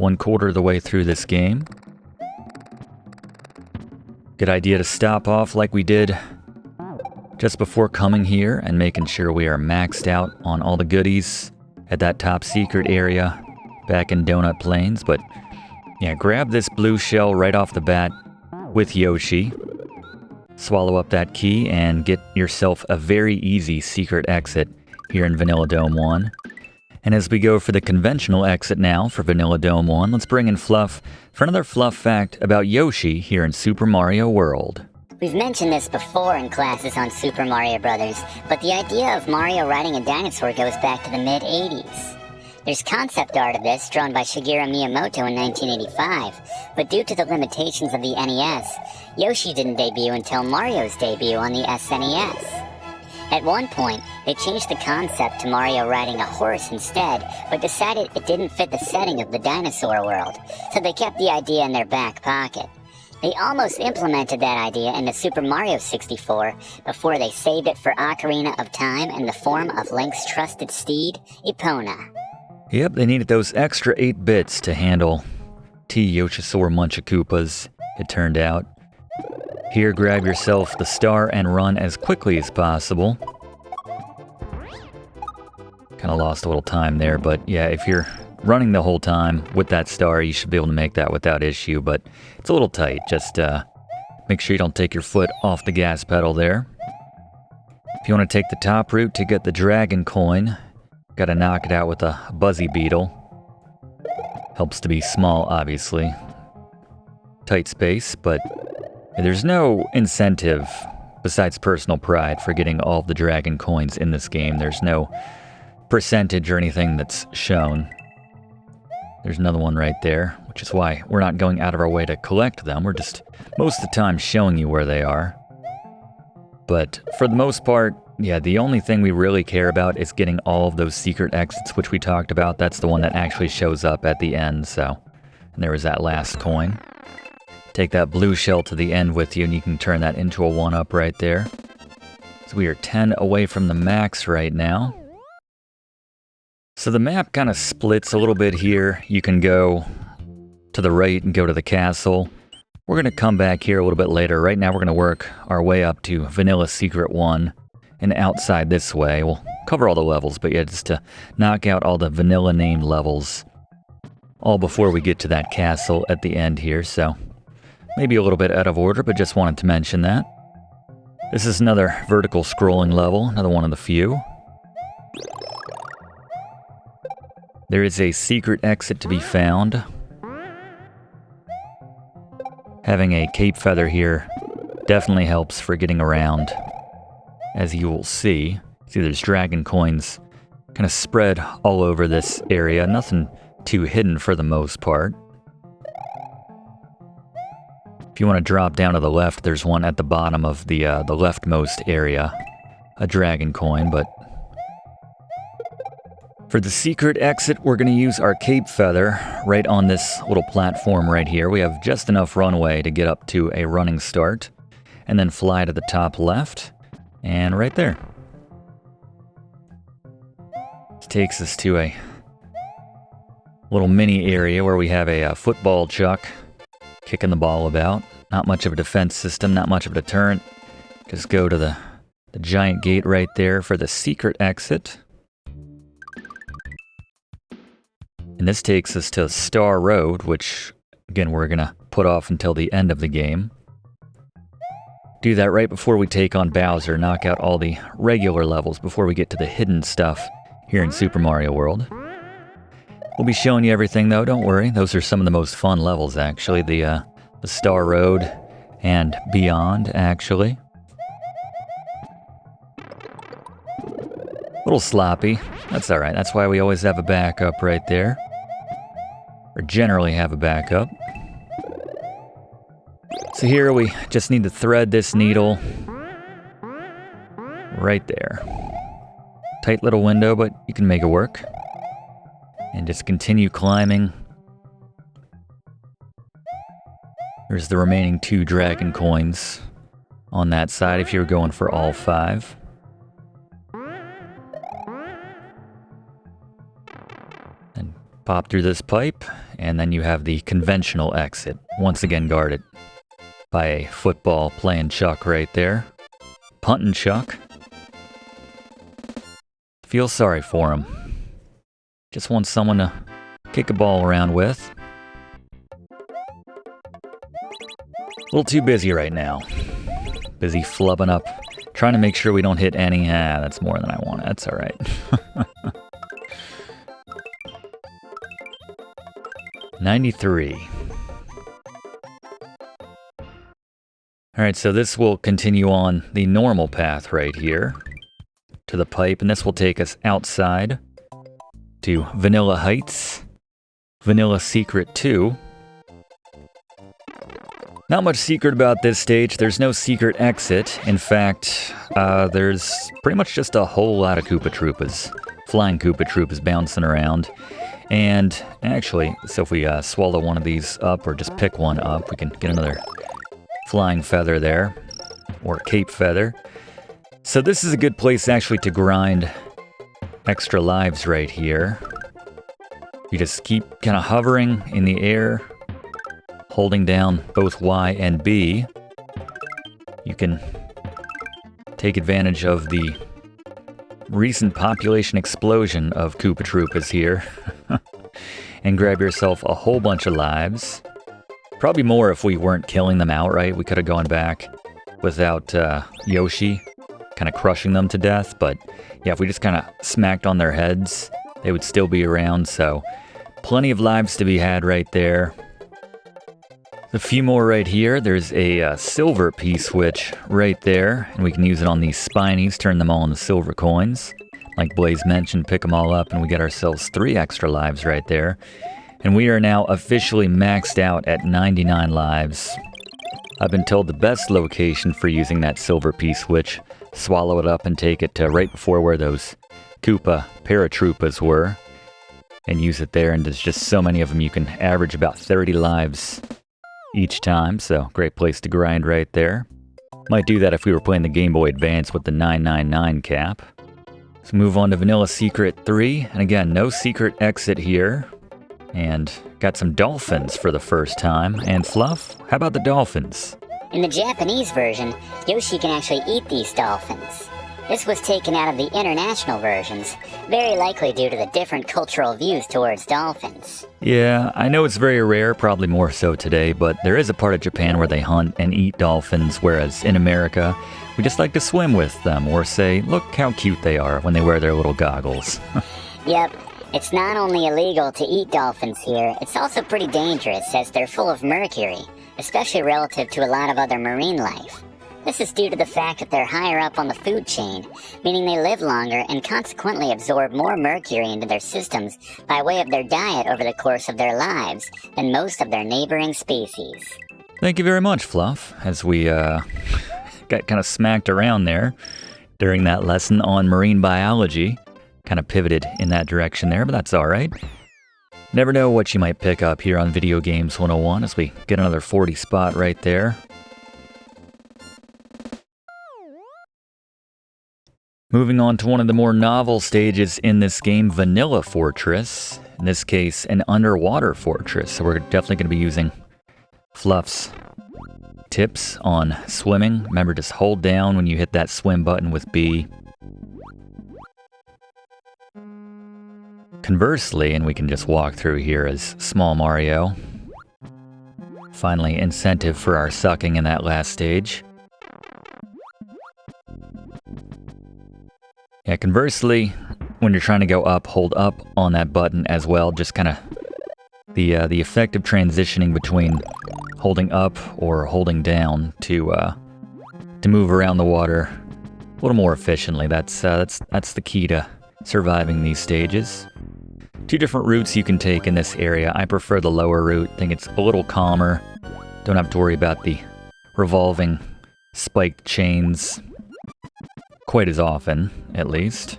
1/4 of the way through this game. Good idea to stop off like we did just before coming here and making sure we are maxed out on all the goodies at that top secret area back in Donut Plains. But yeah, grab this blue shell right off the bat with Yoshi. Swallow up that key and get yourself a very easy secret exit here in Vanilla Dome 1. And as we go for the conventional exit now for Vanilla Dome 1, let's bring in Fluff for another Fluff fact about Yoshi here in Super Mario World. We've mentioned this before in classes on Super Mario Bros., but the idea of Mario riding a dinosaur goes back to the mid-80s. There's concept art of this drawn by Shigeru Miyamoto in 1985, but due to the limitations of the NES, Yoshi didn't debut until Mario's debut on the SNES. At one point, they changed the concept to Mario riding a horse instead, but decided it didn't fit the setting of the dinosaur world, so they kept the idea in their back pocket. They almost implemented that idea into Super Mario 64 before they saved it for Ocarina of Time in the form of Link's trusted steed, Epona. Yep, they needed those extra 8 bits to handle T. Yoshisaur Munchakoopas, it turned out. Here, grab yourself the star and run as quickly as possible. Kind of lost a little time there, but yeah, if you're running the whole time with that star, you should be able to make that without issue, but it's a little tight. Just make sure you don't take your foot off the gas pedal there. If you want to take the top route to get the dragon coin, gotta knock it out with a buzzy beetle. Helps to be small, obviously. Tight space, but there's no incentive besides personal pride for getting all of the dragon coins in this game. There's no percentage or anything that's shown. There's another one right there, which is why we're not going out of our way to collect them. We're just most of the time showing you where they are. But for the most part, yeah, the only thing we really care about is getting all of those secret exits, which we talked about. That's the one that actually shows up at the end, so. And there was that last coin. Take that blue shell to the end with you, and you can turn that into a 1-up right there. So we are 10 away from the max right now. So the map kind of splits a little bit here. You can go to the right and go to the castle. We're going to come back here a little bit later. Right now we're going to work our way up to Vanilla Secret 1 and outside this way. We'll cover all the levels, but yeah, just to knock out all the vanilla named levels all before we get to that castle at the end here. So maybe a little bit out of order, but just wanted to mention that. This is another vertical scrolling level, another one of the few. There is a secret exit to be found. Having a cape feather here definitely helps for getting around, as you will see. See, there's dragon coins kind of spread all over this area. Nothing too hidden for the most part. If you want to drop down to the left, there's one at the bottom of the leftmost area. A dragon coin, but for the secret exit, we're going to use our cape feather right on this little platform right here. We have just enough runway to get up to a running start, and then fly to the top left, and right there. This takes us to a little mini area where we have a football chuck kicking the ball about. Not much of a defense system, not much of a deterrent. Just go to the giant gate right there for the secret exit. And this takes us to Star Road, which, again, we're going to put off until the end of the game. Do that right before we take on Bowser, knock out all the regular levels before we get to the hidden stuff here in Super Mario World. We'll be showing you everything, though, don't worry. Those are some of the most fun levels, actually. The Star Road and beyond, actually. A little sloppy. That's alright. That's why we always have a backup right there. Or generally have a backup. So here we just need to thread this needle right there. Tight little window, but you can make it work. And just continue climbing. There's the remaining 2 dragon coins on that side if you're going for all 5. And pop through this pipe, and then you have the conventional exit, once again guarded by a football playing Chuck right there. Punting Chuck. Feel sorry for him. Just wants someone to kick a ball around with. A little too busy right now. Busy flubbing up. Trying to make sure we don't hit any. That's more than I want. That's alright. $93. Alright, so this will continue on the normal path right here to the pipe, and this will take us outside to Vanilla Heights, Vanilla Secret 2. Not much secret about this stage. There's no secret exit. In fact, there's pretty much just a whole lot of Koopa Troopas. Flying Koopa Troopas bouncing around. And actually, so if we swallow one of these up or just pick one up, we can get another flying feather there. Or cape feather. So this is a good place actually to grind extra lives right here. You just keep kind of hovering in the air, holding down both Y and B. You can take advantage of the recent population explosion of Koopa Troopas here and grab yourself a whole bunch of lives. Probably more if we weren't killing them outright. We could have gone back without Yoshi kind of crushing them to death, but yeah, if we just kind of smacked on their heads, they would still be around, so plenty of lives to be had right there. A few more right here. There's a silver P-switch right there, and we can use it on these Spinies, turn them all into silver coins. Like Blaze mentioned, pick them all up, and we get ourselves 3 extra lives right there. And we are now officially maxed out at 99 lives. I've been told the best location for using that silver P-switch, swallow it up and take it to right before where those Koopa paratroopas were, and use it there, and there's just so many of them you can average about 30 lives each time, so great place to grind right there. Might do that if we were playing the Game Boy Advance with the 999 cap. Let's move on to Vanilla Secret 3, and again, no secret exit here. And got some dolphins for the first time. And Fluff, how about the dolphins? In the Japanese version, Yoshi can actually eat these dolphins. This was taken out of the international versions, very likely due to the different cultural views towards dolphins. Yeah, I know it's very rare, probably more so today, but there is a part of Japan where they hunt and eat dolphins, whereas in America, we just like to swim with them, or say, look how cute they are when they wear their little goggles. Yep, it's not only illegal to eat dolphins here, it's also pretty dangerous as they're full of mercury, especially relative to a lot of other marine life. This is due to the fact that they're higher up on the food chain, meaning they live longer and consequently absorb more mercury into their systems by way of their diet over the course of their lives than most of their neighboring species. Thank you very much, Fluff, as we got kind of smacked around there during that lesson on marine biology. Kind of pivoted in that direction there, but that's alright. Never know what you might pick up here on Video Games 101 as we get another 40 spot right there. Moving on to one of the more novel stages in this game, Vanilla Fortress. In this case, an underwater fortress. So we're definitely going to be using Fluff's tips on swimming. Remember, just hold down when you hit that swim button with B. Conversely, and we can just walk through here as Small Mario. Finally, incentive for our sucking in that last stage. Yeah, conversely, when you're trying to go up, hold up on that button as well. Just kind of the effect of transitioning between holding up or holding down to move around the water a little more efficiently. That's the key to surviving these stages. 2 different routes you can take in this area. I prefer the lower route. I think it's a little calmer. Don't have to worry about the revolving spiked chains quite as often, at least.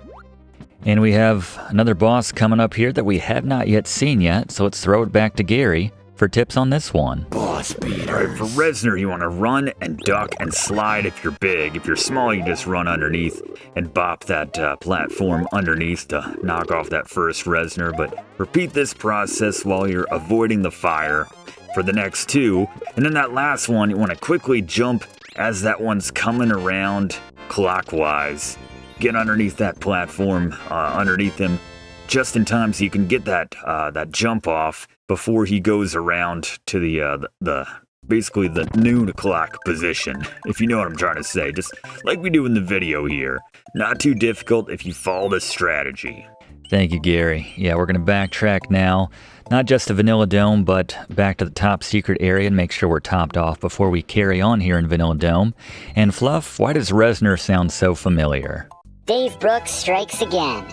And we have another boss coming up here that we have not yet seen yet, so let's throw it back to Gary for tips on this one. Boss beaters. Alright, for Reznor, you want to run and duck and slide if you're big. If you're small, you just run underneath and bop that platform underneath to knock off that first Reznor. But repeat this process while you're avoiding the fire for the next 2. And then that last one, you want to quickly jump as that one's coming around clockwise. Get underneath that platform, underneath him, just in time so you can get that jump off before he goes around to the basically the noon o'clock position, if you know what I'm trying to say, just like we do in the video here. Not too difficult if you follow this strategy. Thank you, Gary. Yeah, we're going to backtrack now Not just a Vanilla Dome, but back to the top secret area and make sure we're topped off before we carry on here in Vanilla Dome. And Fluff, why does Reznor sound so familiar? Dave Brooks strikes again.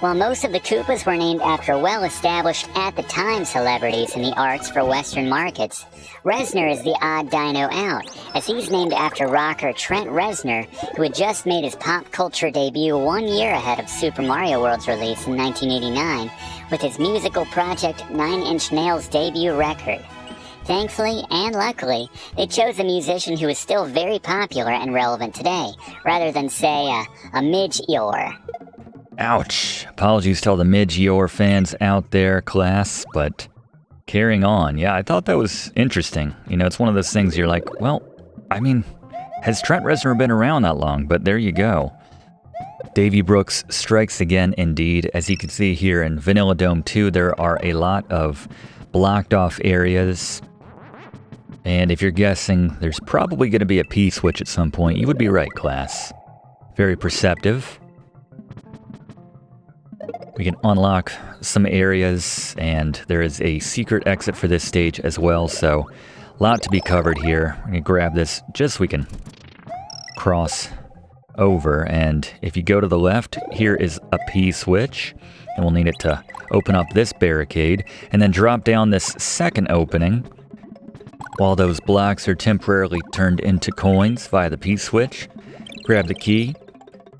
While most of the Koopas were named after well-established at-the-time celebrities in the arts for Western markets, Reznor is the odd dino out, as he's named after rocker Trent Reznor, who had just made his pop culture debut 1 year ahead of Super Mario World's release in 1989, with his musical project 9 Inch Nails' debut record. Thankfully, and luckily, they chose a musician who is still very popular and relevant today, rather than, say, a Midge Eeyore. Ouch. Apologies to all the Midge Eeyore fans out there, class, but carrying on. Yeah, I thought that was interesting. You know, it's one of those things you're like, well, I mean, has Trent Reznor been around that long? But there you go. Davy Brooks strikes again indeed. As you can see here in Vanilla Dome 2, there are a lot of blocked off areas. And if you're guessing, there's probably going to be a P-switch at some point. You would be right, class. Very perceptive. We can unlock some areas, and there is a secret exit for this stage as well, so a lot to be covered here. We're going to grab this just so we can cross over, and if you go to the left, here is a P-switch, and we'll need it to open up this barricade, and then drop down this second opening. While those blocks are temporarily turned into coins via the P-switch, grab the key.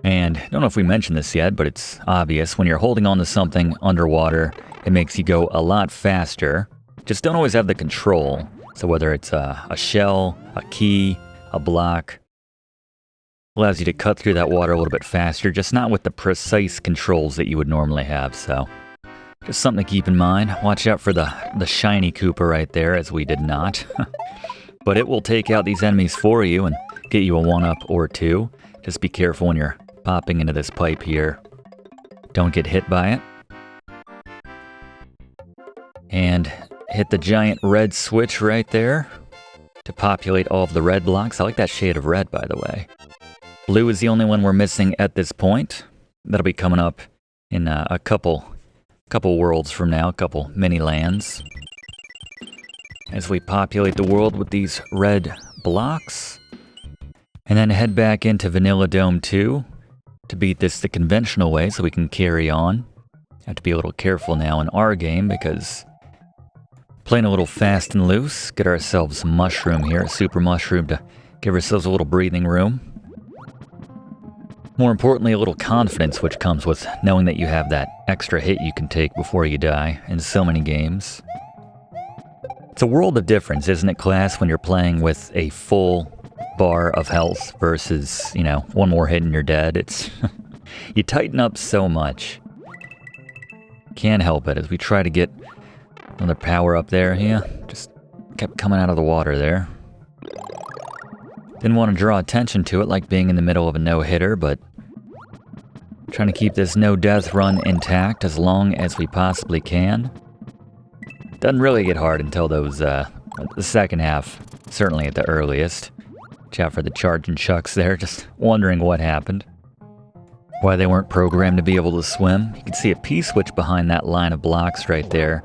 And I don't know if we mentioned this yet, but it's obvious. When you're holding on to something underwater, it makes you go a lot faster. Just don't always have the control. So whether it's a shell, a key, a block, allows you to cut through that water a little bit faster, just not with the precise controls that you would normally have. So just something to keep in mind. Watch out for the shiny Koopa right there, as we did not. But it will take out these enemies for you and get you a 1-up or 2. Just be careful when you're popping into this pipe here. Don't get hit by it. And hit the giant red switch right there to populate all of the red blocks. I like that shade of red, by the way. Blue is the only one we're missing at this point. That'll be coming up in a couple worlds from now, a couple mini lands. As we populate the world with these red blocks. And then head back into Vanilla Dome 2 to beat this the conventional way so we can carry on. Have to be a little careful now in our game because playing a little fast and loose. Get ourselves a mushroom here, a super mushroom to give ourselves a little breathing room. More importantly, a little confidence which comes with knowing that you have that extra hit you can take before you die in so many games. It's a world of difference, isn't it, class, when you're playing with a full bar of health versus, you know, one more hit and you're dead. It's you tighten up so much. Can't help it as we try to get another power up there. Yeah, just kept coming out of the water there. Didn't want to draw attention to it like being in the middle of a no-hitter, but trying to keep this no-death run intact as long as we possibly can. Doesn't really get hard until those, the second half, certainly at the earliest. Watch out for the charging chucks there, just wondering what happened. Why they weren't programmed to be able to swim. You can see a P-switch behind that line of blocks right there.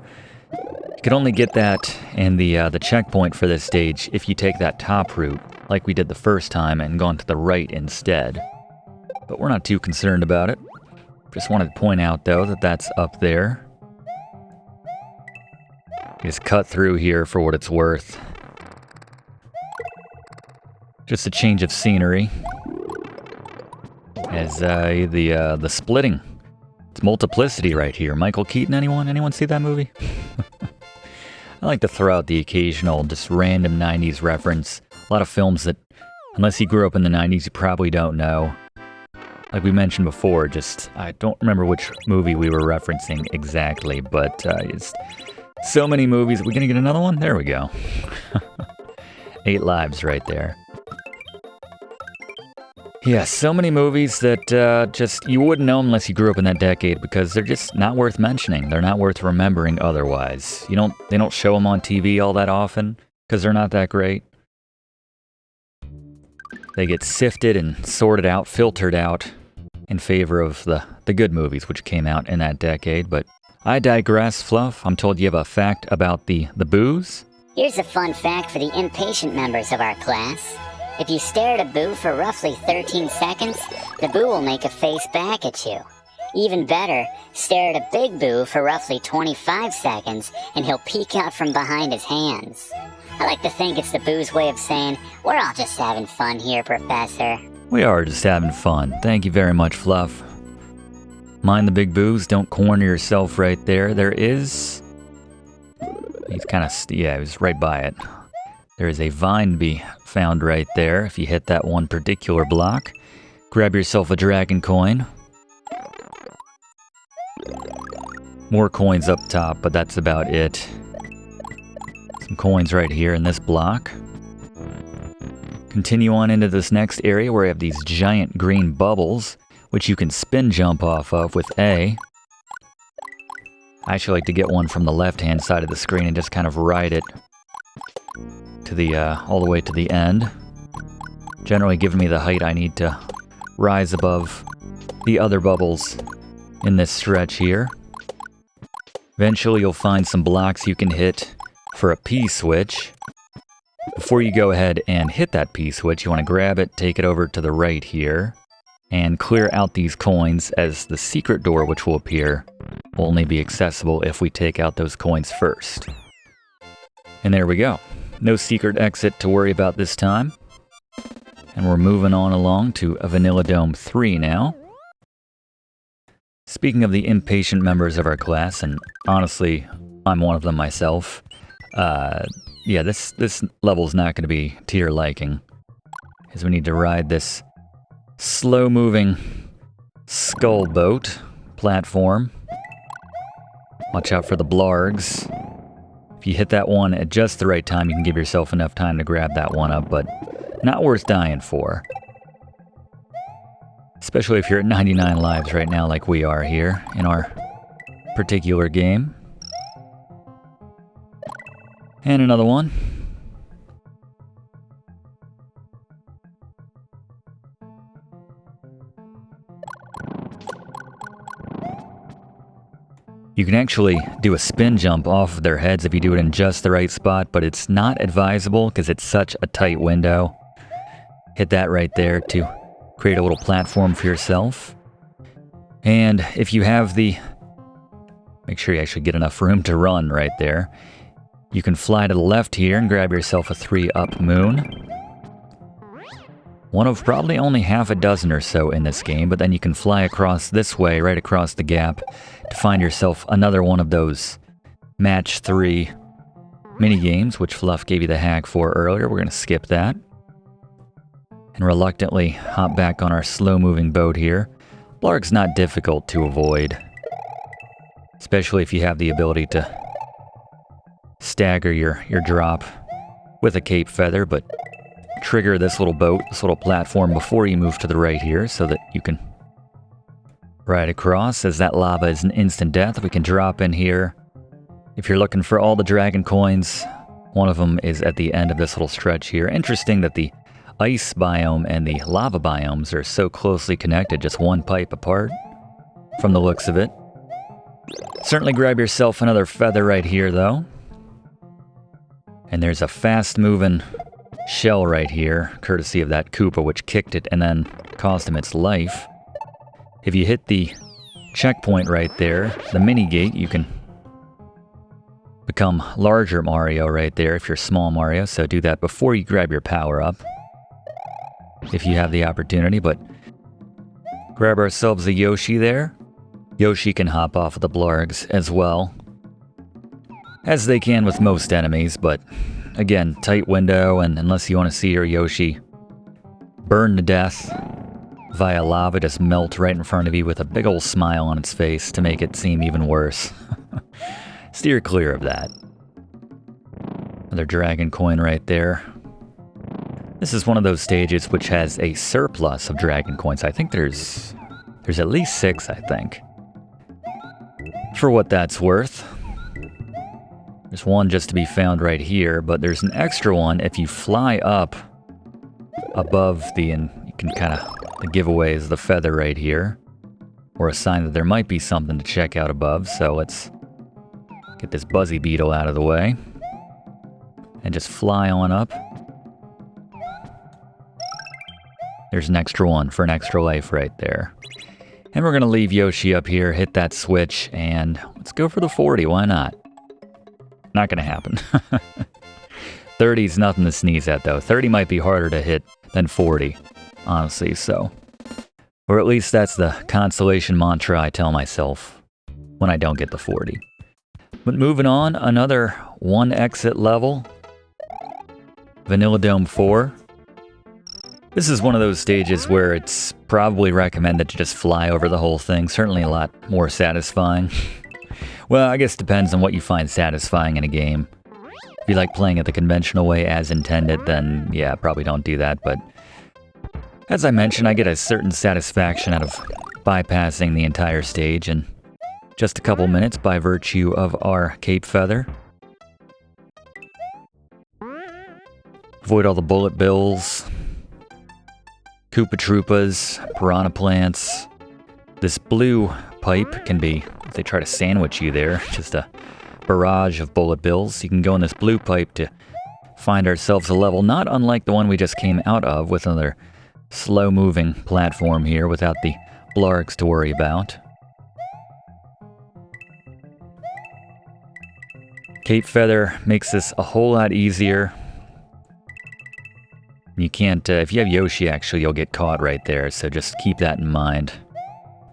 You could only get that in the checkpoint for this stage if you take that top route, like we did the first time, and gone to the right instead. But we're not too concerned about it. Just wanted to point out, though, that that's up there. Just cut through here for what it's worth. Just a change of scenery. As the splitting. It's multiplicity right here. Michael Keaton, anyone? Anyone see that movie? I like to throw out the occasional, just random 90s reference. A lot of films that, unless you grew up in the 90s, you probably don't know. Like we mentioned before, just, I don't remember which movie we were referencing exactly, but it's so many movies. Are we gonna get another one? There we go. 8 lives right there. Yeah, so many movies that just, you wouldn't know unless you grew up in that decade because they're just not worth mentioning. They're not worth remembering otherwise. They don't show them on TV all that often because they're not that great. They get sifted and sorted out, filtered out in favor of the good movies which came out in that decade. But I digress, Fluff. I'm told you have a fact about the boos. Here's a fun fact for the impatient members of our class. If you stare at a boo for roughly 13 seconds, the boo will make a face back at you. Even better, stare at a big boo for roughly 25 seconds and he'll peek out from behind his hands. I like to think it's the boo's way of saying, we're all just having fun here, Professor. We are just having fun. Thank you very much, Fluff. Mind the big boos, don't corner yourself right there. There is... He's kind of... Yeah, he's right by it. There is a vine to be found right there. If you hit that one particular block, grab yourself a dragon coin. More coins up top, but that's about it. Some coins right here in this block. Continue on into this next area where we have these giant green bubbles, which you can spin jump off of with A. I actually like to get one from the left-hand side of the screen and just kind of ride it to the all the way to the end. Generally giving me the height I need to rise above the other bubbles in this stretch here. Eventually you'll find some blocks you can hit for a P-switch. Before you go ahead and hit that P-switch, you want to grab it, take it over to the right here, and clear out these coins, as the secret door which will appear will only be accessible if we take out those coins first. And there we go. No secret exit to worry about this time. And we're moving on along to a Vanilla Dome 3 now. Speaking of the impatient members of our class, and honestly, I'm one of them myself, yeah, this level's not going to be to your liking, as we need to ride this slow-moving skull boat platform. Watch out for the blargs. If you hit that one at just the right time, you can give yourself enough time to grab that one up, but not worth dying for. Especially if you're at 99 lives right now like we are here in our particular game. And another one. You can actually do a spin jump off of their heads if you do it in just the right spot, but it's not advisable because it's such a tight window. Hit that right there to create a little platform for yourself. And if you have the... Make sure you actually get enough room to run right there. You can fly to the left here and grab yourself a 3-up moon. One of probably only half a dozen or so in this game, but then you can fly across this way, right across the gap, to find yourself another one of those Match 3 minigames, which Fluff gave you the hack for earlier. We're going to skip that. And reluctantly hop back on our slow-moving boat here. Blarg's not difficult to avoid, especially if you have the ability to stagger your drop with a cape feather, but trigger this little boat, this little platform before you move to the right here so that you can ride across, as that lava is an instant death. We can drop in here. If you're looking for all the dragon coins, one of them is at the end of this little stretch here. Interesting that the ice biome and the lava biomes are so closely connected, just one pipe apart from the looks of it. Certainly grab yourself another feather right here though. And there's a fast-moving shell right here, courtesy of that Koopa, which kicked it and then cost him its life. If you hit the checkpoint right there, the mini gate, you can become larger Mario right there if you're small Mario, so do that before you grab your power-up, if you have the opportunity. But grab ourselves a Yoshi there. Yoshi can hop off of the blargs as well, as they can with most enemies, but again, tight window, and unless you want to see your Yoshi burn to death via lava, just melt right in front of you with a big old smile on its face to make it seem even worse. Steer clear of that. Another dragon coin right there. This is one of those stages which has a surplus of dragon coins. I think there's at least 6, I think. For what that's worth. There's one just to be found right here, but there's an extra one if you fly up above and you can kind of, the giveaway is the feather right here, or a sign that there might be something to check out above, so let's Get this buzzy beetle out of the way. And just fly on up. There's an extra one for an extra life right there. And we're going to leave Yoshi up here, hit that switch, and let's go for the 40. Why not? Not going to happen. 30 is nothing to sneeze at, though. 30 might be harder to hit than 40, honestly, so. Or at least that's the consolation mantra I tell myself when I don't get the 40. But moving on, another one exit level. Vanilla Dome 4. This is one of those stages where it's probably recommended to just fly over the whole thing. Certainly a lot more satisfying. Well, I guess it depends on what you find satisfying in a game. If you like playing it the conventional way as intended, then yeah, probably don't do that. But as I mentioned, I get a certain satisfaction out of bypassing the entire stage in just a couple minutes by virtue of our cape feather. Avoid all the bullet bills. Koopa Troopas, Piranha Plants. This blue pipe can be, if they try to sandwich you there, just a barrage of bullet bills. You can go in this blue pipe to find ourselves a level not unlike the one we just came out of, with another slow-moving platform here without the blargs to worry about. Cape Feather makes this a whole lot easier. You can't, if you have Yoshi, actually, you'll get caught right there, so just keep that in mind.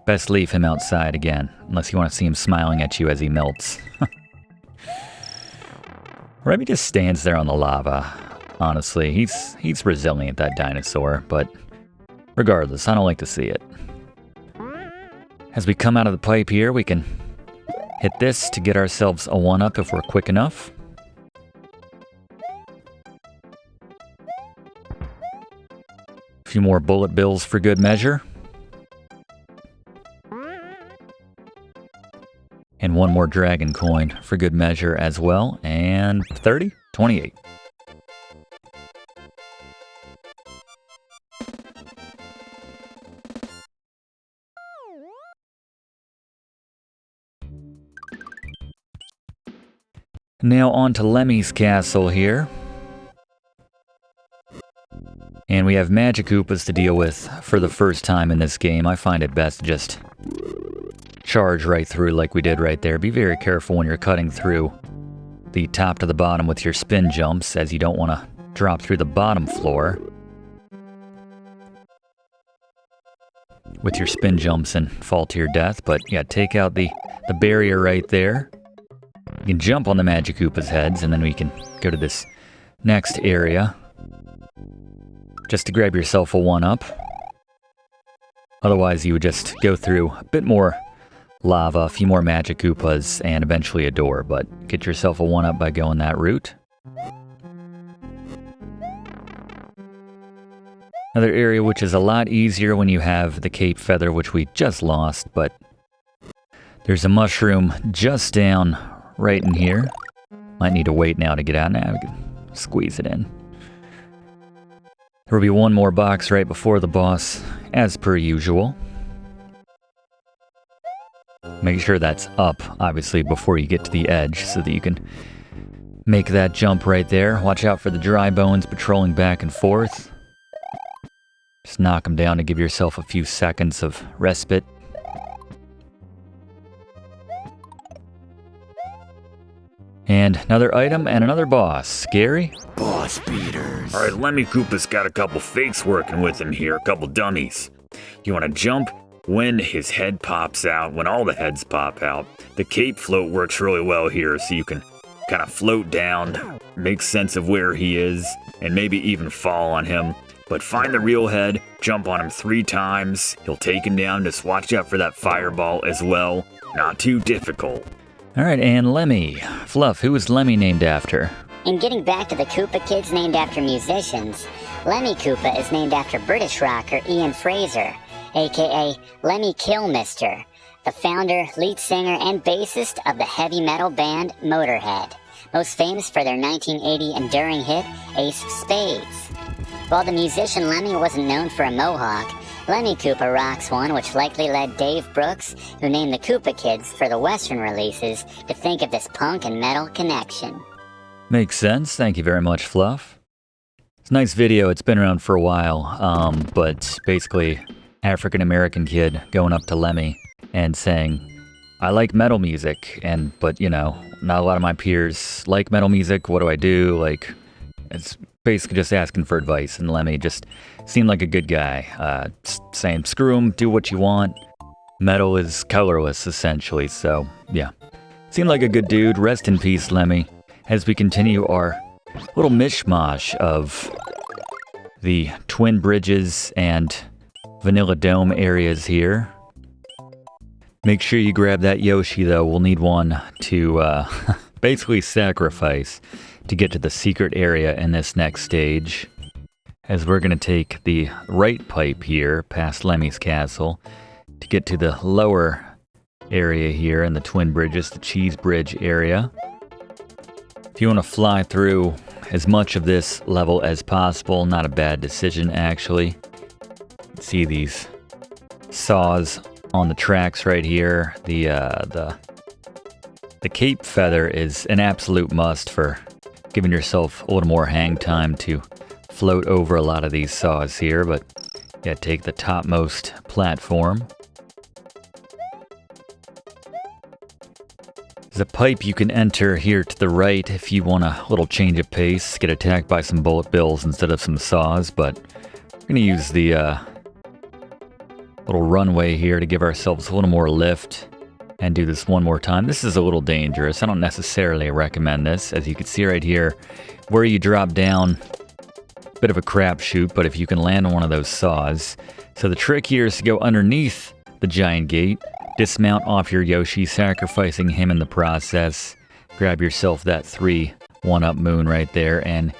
Best leave him outside again, unless you want to see him smiling at you as he melts. Remy just stands there on the lava, honestly. He's resilient, that dinosaur, but regardless, I don't like to see it. As we come out of the pipe here, we can hit this to get ourselves a 1-up if we're quick enough. Few more bullet bills for good measure. And one more dragon coin for good measure as well. And 30? 28. Now on to Lemmy's castle here. And we have Magic Koopas to deal with for the first time in this game. I find it best to just charge right through like we did right there. Be very careful when you're cutting through the top to the bottom with your spin jumps, as you don't want to drop through the bottom floor with your spin jumps and fall to your death. But yeah, take out the barrier right there. You can jump on the Magic Koopas' heads, and then we can go to this next area just to grab yourself a 1-up. Otherwise, you would just go through a bit more lava, a few more Magic Koopas, and eventually a door, but get yourself a 1-up by going that route. Another area which is a lot easier when you have the Cape Feather, which we just lost, but there's a mushroom just down right in here. Might need to wait now to get out. Now we can squeeze it in. There will be one more box right before the boss, as per usual. Make sure that's up, obviously, before you get to the edge, so that you can make that jump right there. Watch out for the dry bones patrolling back and forth. Just knock them down to give yourself a few seconds of respite. And another item and another boss. Scary? Boss beaters. Alright, Lemmy Koopa's got a couple fakes working with him here, a couple dummies. You want to jump when his head pops out, when all the heads pop out. The cape float works really well here, so you can kind of float down, make sense of where he is, and maybe even fall on him. But find the real head, jump on him 3 times, he'll take him down. Just watch out for that fireball as well. Not too difficult. Alright, and Lemmy. Fluff, who is Lemmy named after? In getting back to the Koopa Kids named after musicians, Lemmy Koopa is named after British rocker Ian Fraser, aka Lemmy Kilmister, the founder, lead singer, and bassist of the heavy metal band Motorhead, most famous for their 1980 enduring hit Ace of Spades. While the musician Lemmy wasn't known for a mohawk, Lemmy Koopa rocks one which likely led Dave Brooks, who named the Koopa Kids for the Western releases, to think of this punk and metal connection. Makes sense. Thank you very much, Fluff. It's a nice video. It's been around for a while, but basically, African-American kid going up to Lemmy and saying, I like metal music, but you know, not a lot of my peers like metal music. What do I do? Like, it's basically just asking for advice, and Lemmy just seemed like a good guy, saying, screw him, do what you want. Metal is colorless, essentially, so yeah. Seemed like a good dude. Rest in peace, Lemmy, as we continue our little mishmash of the Twin Bridges and Vanilla Dome areas here. Make sure you grab that Yoshi, though. We'll need one to basically sacrifice to get to the secret area in this next stage, as we're going to take the right pipe here past Lemmy's castle to get to the lower area here in the Twin Bridges, the Cheese Bridge area. If you want to fly through as much of this level as possible, not a bad decision, actually. See these saws on the tracks right here. The cape feather is an absolute must for giving yourself a little more hang time to float over a lot of these saws here, but yeah, take the topmost platform. There's a pipe you can enter here to the right if you want a little change of pace, get attacked by some bullet bills instead of some saws, but we're going to use the little runway here to give ourselves a little more lift and do this one more time. This is a little dangerous. I don't necessarily recommend this. As you can see right here, where you drop down, bit of a crapshoot, but if you can land on one of those saws. So the trick here is to go underneath the giant gate, dismount off your Yoshi, sacrificing him in the process. Grab yourself that 3 1-up moon right there, and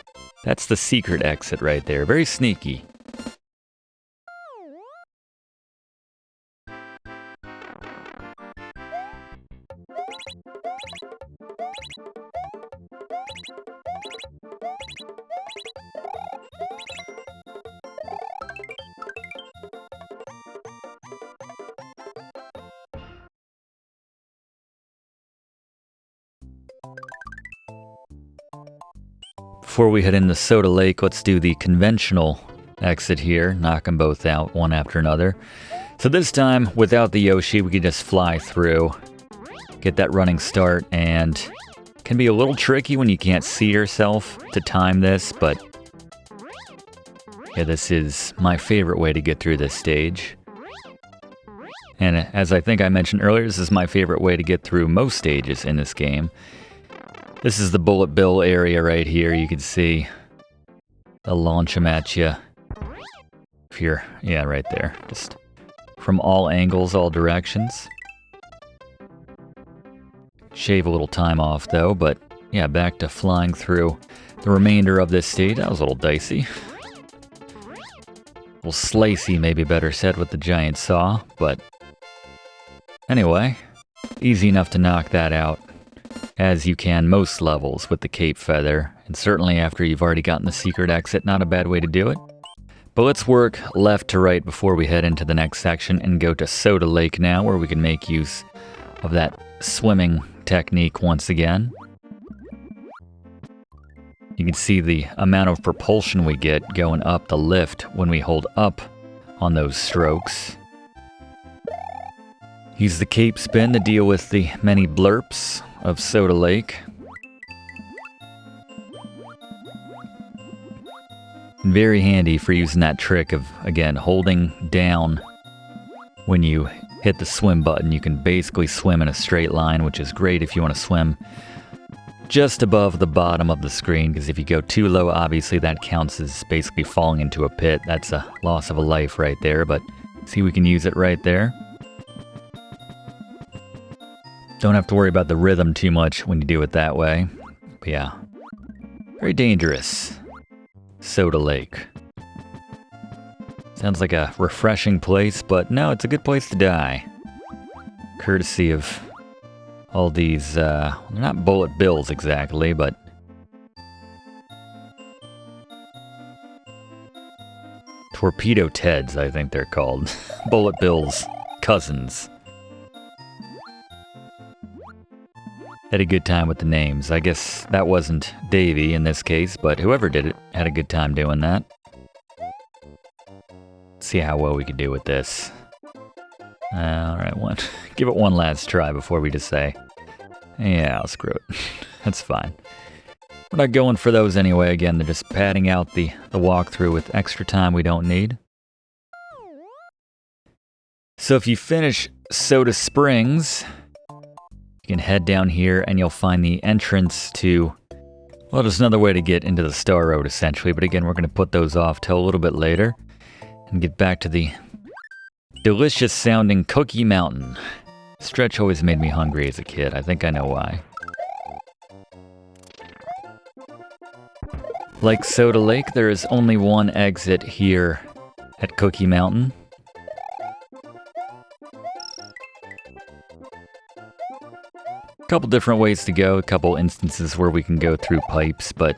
that's the secret exit right there. Very sneaky. Before we head into Soda Lake, let's do the conventional exit here. Knock them both out, one after another. So this time, without the Yoshi, we can just fly through, get that running start, and it can be a little tricky when you can't see yourself to time this, but yeah, this is my favorite way to get through this stage. And as I think I mentioned earlier, this is my favorite way to get through most stages in this game. This is the bullet bill area right here. You can see they'll launch them at you. If you're, yeah, right there. Just from all angles, all directions. Shave a little time off though, but yeah, back to flying through the remainder of this stage. That was a little dicey. A little slicey, maybe better said, with the giant saw, but anyway, easy enough to knock that out, as you can most levels with the cape feather, and certainly after you've already gotten the secret exit, not a bad way to do it. But let's work left to right before we head into the next section and go to Soda Lake now, where we can make use of that swimming technique once again. You can see the amount of propulsion we get going up the lift when we hold up on those strokes. Use the cape spin to deal with the many blurps of Soda Lake. Very handy for using that trick of, again, holding down when you hit the swim button. You can basically swim in a straight line, which is great if you want to swim just above the bottom of the screen, because if you go too low, obviously that counts as basically falling into a pit. That's a loss of a life right there, but see, we can use it right there. Don't have to worry about the rhythm too much when you do it that way. But yeah, very dangerous. Soda Lake. Sounds like a refreshing place, but no, it's a good place to die. Courtesy of all these, they're not bullet bills exactly, but Torpedo Teds, I think they're called. Bullet Bill's cousins. Had a good time with the names. I guess that wasn't Davy in this case, but whoever did it had a good time doing that. Let's see how well we could do with this. Alright, give it one last try before we just say, yeah, I'll screw it. That's fine. We're not going for those anyway. Again, they're just padding out the walkthrough with extra time we don't need. So if you finish Soda Springs, you can head down here and you'll find the entrance to, well, there's another way to get into the Star Road essentially, but again, we're going to put those off till a little bit later and get back to the delicious sounding Cookie Mountain. Stretch always made me hungry as a kid. I think I know why. Like Soda Lake, there is only one exit here at Cookie Mountain. A couple different ways to go, a couple instances where we can go through pipes, but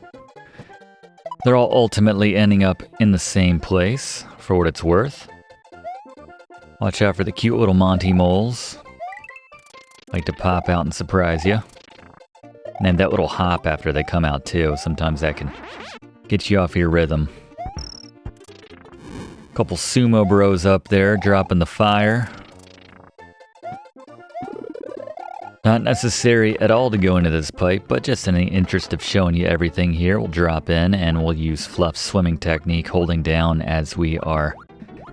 they're all ultimately ending up in the same place, for what it's worth. Watch out for the cute little Monty moles. Like to pop out and surprise you. And then that little hop after they come out too, sometimes that can get you off your rhythm. Couple sumo bros up there dropping the fire. Not necessary at all to go into this pipe, but just in the interest of showing you everything here, we'll drop in and we'll use Fluff's swimming technique, holding down as we are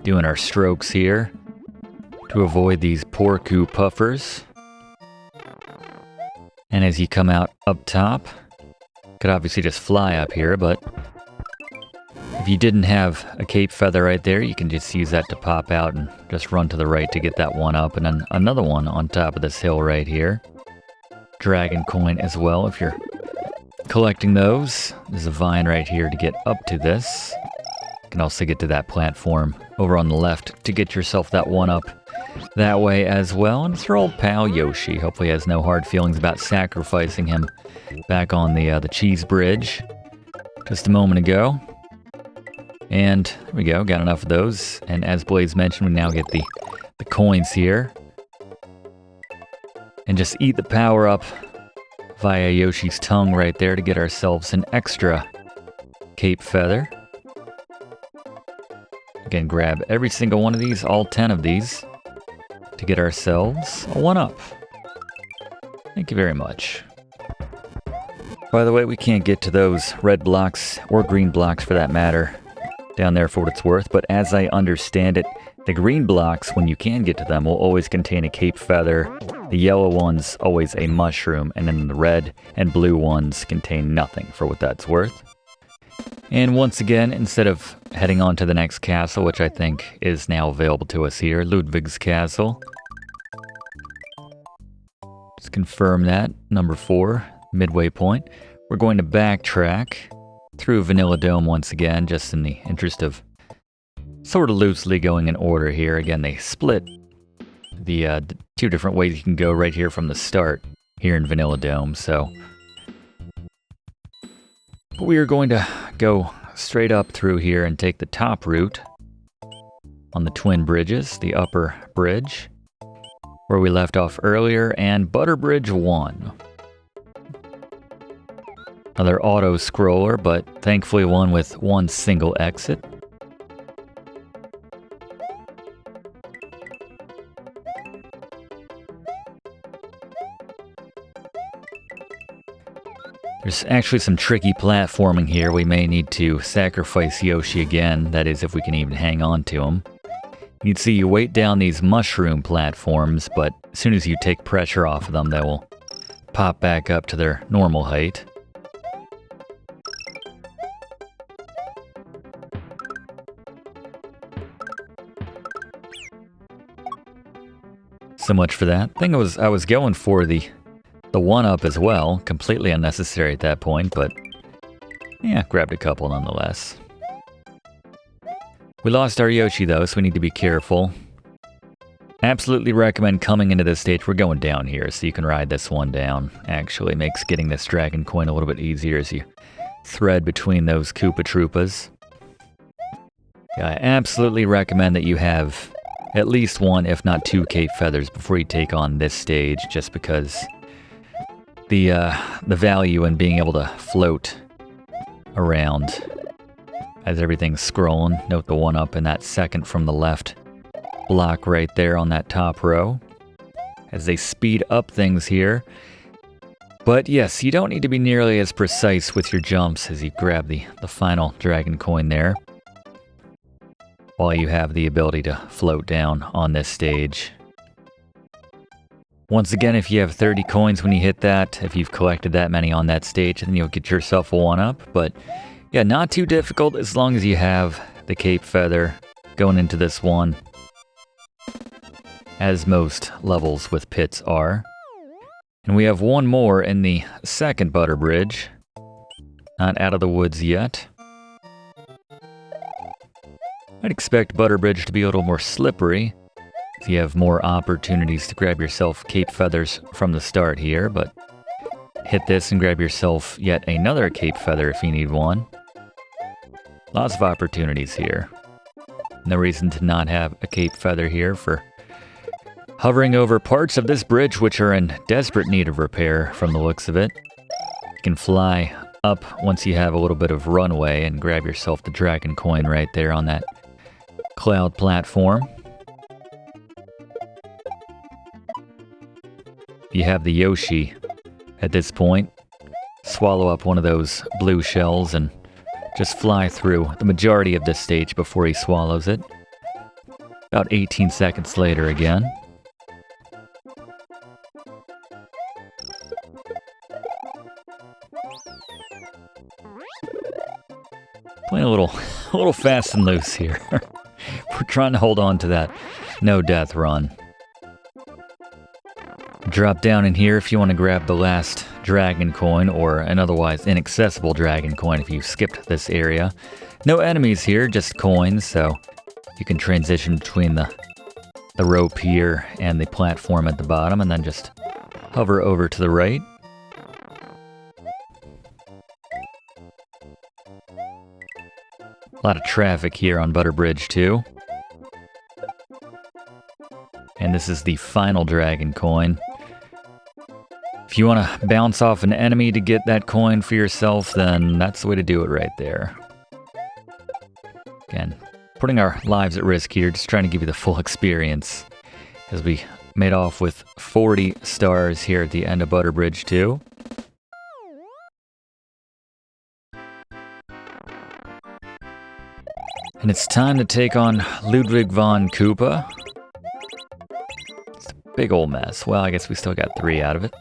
doing our strokes here to avoid these poor Koo puffers. And as you come out up top, could obviously just fly up here, but if you didn't have a cape feather right there, you can just use that to pop out and just run to the right to get that one up, and then another one on top of this hill right here. Dragon coin as well if you're collecting those. There's a vine right here to get up to this. You can also get to that platform over on the left to get yourself that one up that way as well. And it's your old pal Yoshi. Hopefully has no hard feelings about sacrificing him back on the cheese bridge just a moment ago. And there we go, got enough of those. And as Blaze mentioned, we now get the coins here. And just eat the power up via Yoshi's tongue right there to get ourselves an extra cape feather. Again, grab every single one of these, all 10 of these, to get ourselves a 1-up. Thank you very much. By the way, we can't get to those red blocks, or green blocks for that matter, down there for what it's worth, but as I understand it, the green blocks, when you can get to them, will always contain a cape feather, the yellow ones always a mushroom, and then the red and blue ones contain nothing for what that's worth. And once again, instead of heading on to the next castle, which I think is now available to us here, Ludwig's castle. Let's confirm that, number 4, midway point. We're going to backtrack through Vanilla Dome once again, just in the interest of sort of loosely going in order here. Again, they split the two different ways you can go right here from the start here in Vanilla Dome, so. But we are going to go straight up through here and take the top route on the twin bridges, the upper bridge, where we left off earlier, and Butter Bridge 1. Another auto-scroller, but thankfully one with one single exit. There's actually some tricky platforming here. We may need to sacrifice Yoshi again, that is if we can even hang on to him. You'd see you weight down these mushroom platforms, but as soon as you take pressure off of them, they will pop back up to their normal height. So much for that. I think I was going for the 1-up as well. Completely unnecessary at that point, but yeah, grabbed a couple nonetheless. We lost our Yoshi though, so we need to be careful. Absolutely recommend coming into this stage. We're going down here, so you can ride this one down. Actually makes getting this dragon coin a little bit easier as you thread between those Koopa Troopas. Yeah, I absolutely recommend that you have at least one, if not two, cape feathers before you take on this stage, just because the value in being able to float around as everything's scrolling. Note the one up in that second from the left block right there on that top row as they speed up things here. But yes, you don't need to be nearly as precise with your jumps as you grab the final dragon coin there, while you have the ability to float down on this stage. Once again, if you have 30 coins when you hit that, if you've collected that many on that stage, then you'll get yourself a 1-up. But yeah, not too difficult as long as you have the cape feather going into this one, as most levels with pits are. And we have one more in the second butter bridge. Not out of the woods yet. I'd expect butter bridge to be a little more slippery, if you have more opportunities to grab yourself cape feathers from the start here, but hit this and grab yourself yet another cape feather if you need one. Lots of opportunities here. No reason to not have a cape feather here for hovering over parts of this bridge which are in desperate need of repair from the looks of it. You can fly up once you have a little bit of runway and grab yourself the dragon coin right there on that cloud platform. You have the Yoshi at this point. Swallow up one of those blue shells and just fly through the majority of this stage before he swallows it. About 18 seconds later again. Playing a little fast and loose here. We're trying to hold on to that no death run. Drop down in here if you want to grab the last dragon coin, or an otherwise inaccessible dragon coin if you skipped this area. No enemies here, just coins, so you can transition between the rope here and the platform at the bottom, and then just hover over to the right. A lot of traffic here on Butter Bridge too. And this is the final dragon coin. If you want to bounce off an enemy to get that coin for yourself, then that's the way to do it right there. Again, putting our lives at risk here, just trying to give you the full experience, as we made off with 40 stars here at the end of Butter Bridge 2. And it's time to take on Ludwig von Koopa. It's a big old mess. Well, I guess we still got 3 out of it.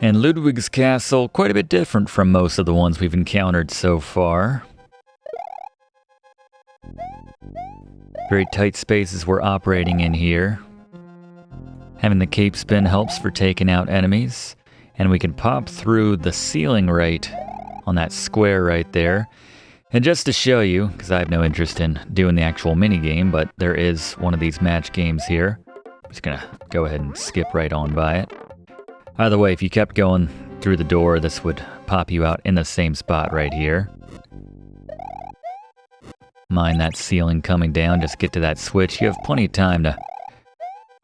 And Ludwig's castle, quite a bit different from most of the ones we've encountered so far. Very tight spaces we're operating in here. Having the cape spin helps for taking out enemies. And we can pop through the ceiling right on that square right there. And just to show you, because I have no interest in doing the actual minigame, but there is one of these match games here. I'm just gonna go ahead and skip right on by it. Either way, if you kept going through the door, this would pop you out in the same spot right here. Mind that ceiling coming down, just get to that switch. You have plenty of time to,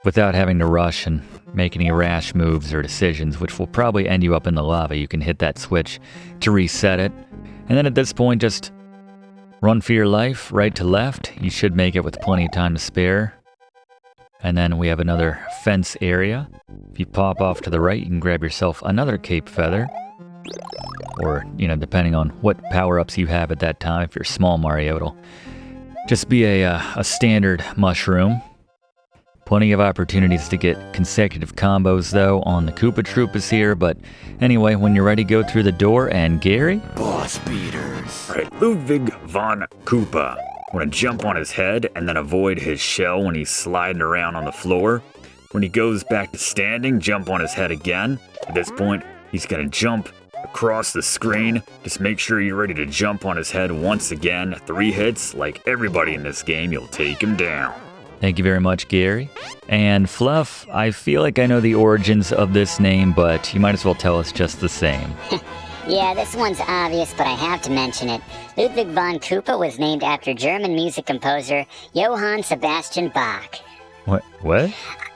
without having to rush and make any rash moves or decisions, which will probably end you up in the lava. You can hit that switch to reset it. And then at this point, just run for your life, right to left. You should make it with plenty of time to spare. And then we have another fence area. If you pop off to the right, you can grab yourself another cape feather. Or, depending on what power-ups you have at that time. If you're small Mario, it'll just be a standard mushroom. Plenty of opportunities to get consecutive combos, though, on the Koopa Troopas here. But anyway, when you're ready, go through the door, and Gary? Boss beaters. All right, Ludwig von Koopa. Want to jump on his head and then avoid his shell when he's sliding around on the floor. When he goes back to standing, jump on his head again. At this point, he's going to jump across the screen. Just make sure you're ready to jump on his head once again. 3 hits, like everybody in this game, you'll take him down. Thank you very much, Gary. And Fluff, I feel like I know the origins of this name, but you might as well tell us just the same. Yeah, this one's obvious, but I have to mention it. Ludwig von Koopa was named after German music composer Johann Sebastian Bach. What?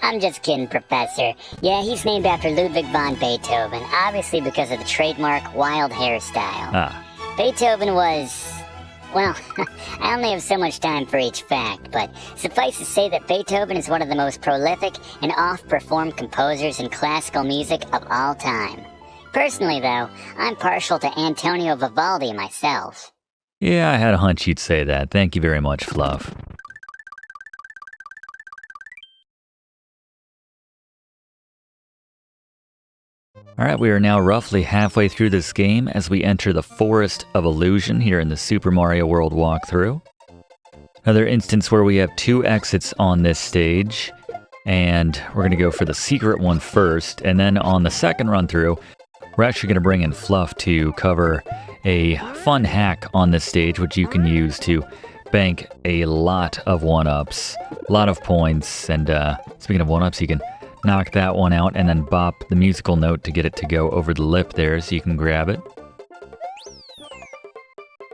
I'm just kidding, Professor. Yeah, he's named after Ludwig van Beethoven, obviously because of the trademark wild hairstyle. Ah. Beethoven was... Well, I only have so much time for each fact, but suffice to say that Beethoven is one of the most prolific and oft-performed composers in classical music of all time. Personally, though, I'm partial to Antonio Vivaldi myself. Yeah, I had a hunch you'd say that. Thank you very much, Fluff. Alright, we are now roughly halfway through this game as we enter the Forest of Illusion here in the Super Mario World walkthrough. Another instance where we have 2 exits on this stage, and we're going to go for the secret one first, and then on the second run through, we're actually going to bring in Fluff to cover a fun hack on this stage, which you can use to bank a lot of 1-ups, a lot of points, and speaking of 1-ups, you can knock that one out and then bop the musical note to get it to go over the lip there so you can grab it.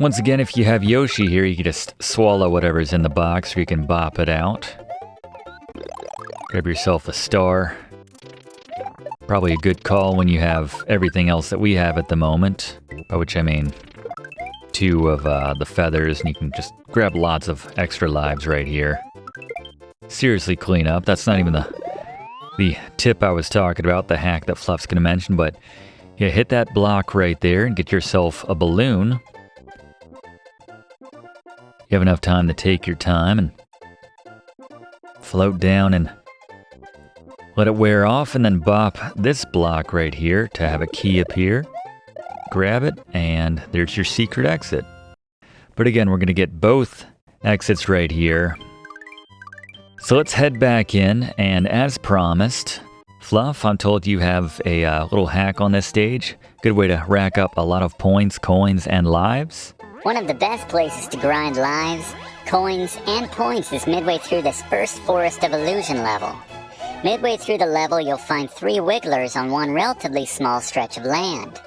Once again, if you have Yoshi here, you can just swallow whatever's in the box or you can bop it out. Grab yourself a star. Probably a good call when you have everything else that we have at the moment, by which I mean 2 of the feathers, and you can just grab lots of extra lives right here. Seriously clean up. That's not even the tip I was talking about, the hack that Fluff's going to mention, but yeah, hit that block right there and get yourself a balloon. You have enough time to take your time and float down and let it wear off, and then bop this block right here to have a key appear. Grab it, and there's your secret exit. But again, we're going to get both exits right here. So let's head back in, and as promised, Fluff, I'm told you have a little hack on this stage. Good way to rack up a lot of points, coins, and lives. One of the best places to grind lives, coins, and points is midway through this first Forest of Illusion level. Midway through the level, you'll find 3 wigglers on one relatively small stretch of land.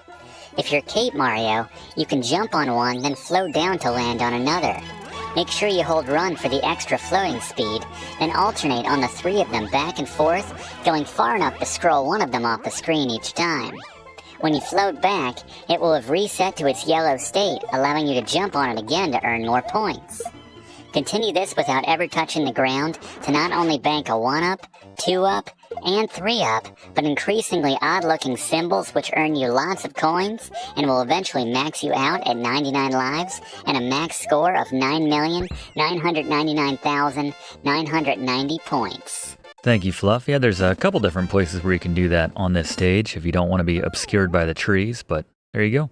If you're Cape Mario, you can jump on one, then float down to land on another. Make sure you hold run for the extra floating speed, then alternate on the 3 of them back and forth, going far enough to scroll one of them off the screen each time. When you float back, it will have reset to its yellow state, allowing you to jump on it again to earn more points. Continue this without ever touching the ground to not only bank a 1-up, 2-up, and 3-up, but increasingly odd-looking symbols which earn you lots of coins and will eventually max you out at 99 lives and a max score of 9,999,990 points. Thank you, Fluff. Yeah, there's a couple different places where you can do that on this stage if you don't want to be obscured by the trees, but there you go.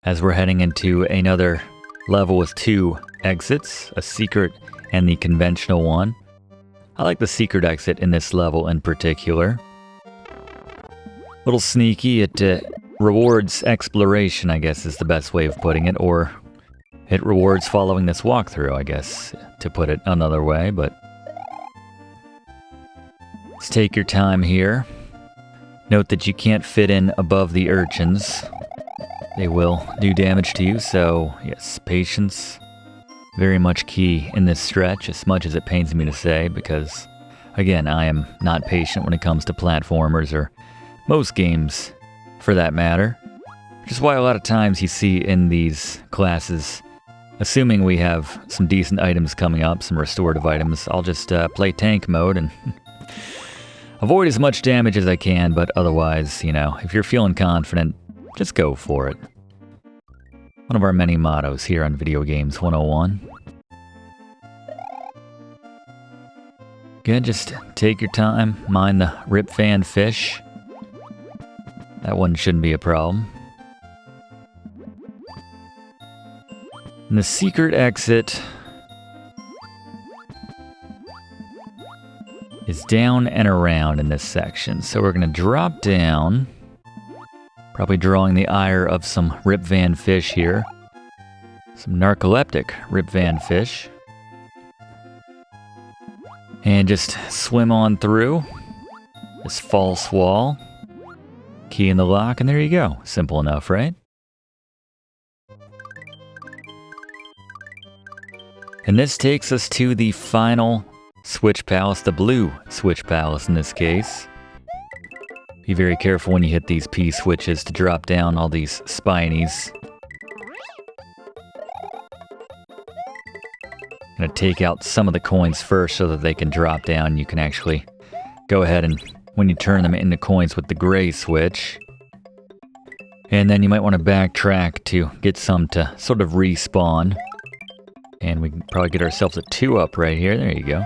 As we're heading into another level with 2 exits, a secret and the conventional one. I like the secret exit in this level in particular. Little sneaky, it rewards exploration, I guess is the best way of putting it, or it rewards following this walkthrough, I guess, to put it another way, but let's take your time here. Note that you can't fit in above the urchins. They will do damage to you, so yes, patience. Very much key in this stretch, as much as it pains me to say, because, again, I am not patient when it comes to platformers, or most games, for that matter. Which is why a lot of times you see in these classes, assuming we have some decent items coming up, some restorative items, I'll just play tank mode and avoid as much damage as I can, but otherwise, you know, if you're feeling confident, just go for it. One of our many mottos here on Video Games 101. Again, just take your time, mind the rip fan fish. That one shouldn't be a problem. And the secret exit is down and around in this section. So we're going to drop down. Probably drawing the ire of some Rip Van fish here. Some narcoleptic Rip Van fish. And just swim on through this false wall. Key in the lock, and there you go. Simple enough, right? And this takes us to the final Switch Palace, the blue Switch Palace in this case. Be very careful when you hit these P switches to drop down all these spinies. I'm gonna take out some of the coins first so that they can drop down. You can actually go ahead and when you turn them into coins with the gray switch. And then you might want to backtrack to get some to sort of respawn. And we can probably get ourselves a 2-up right here. There you go.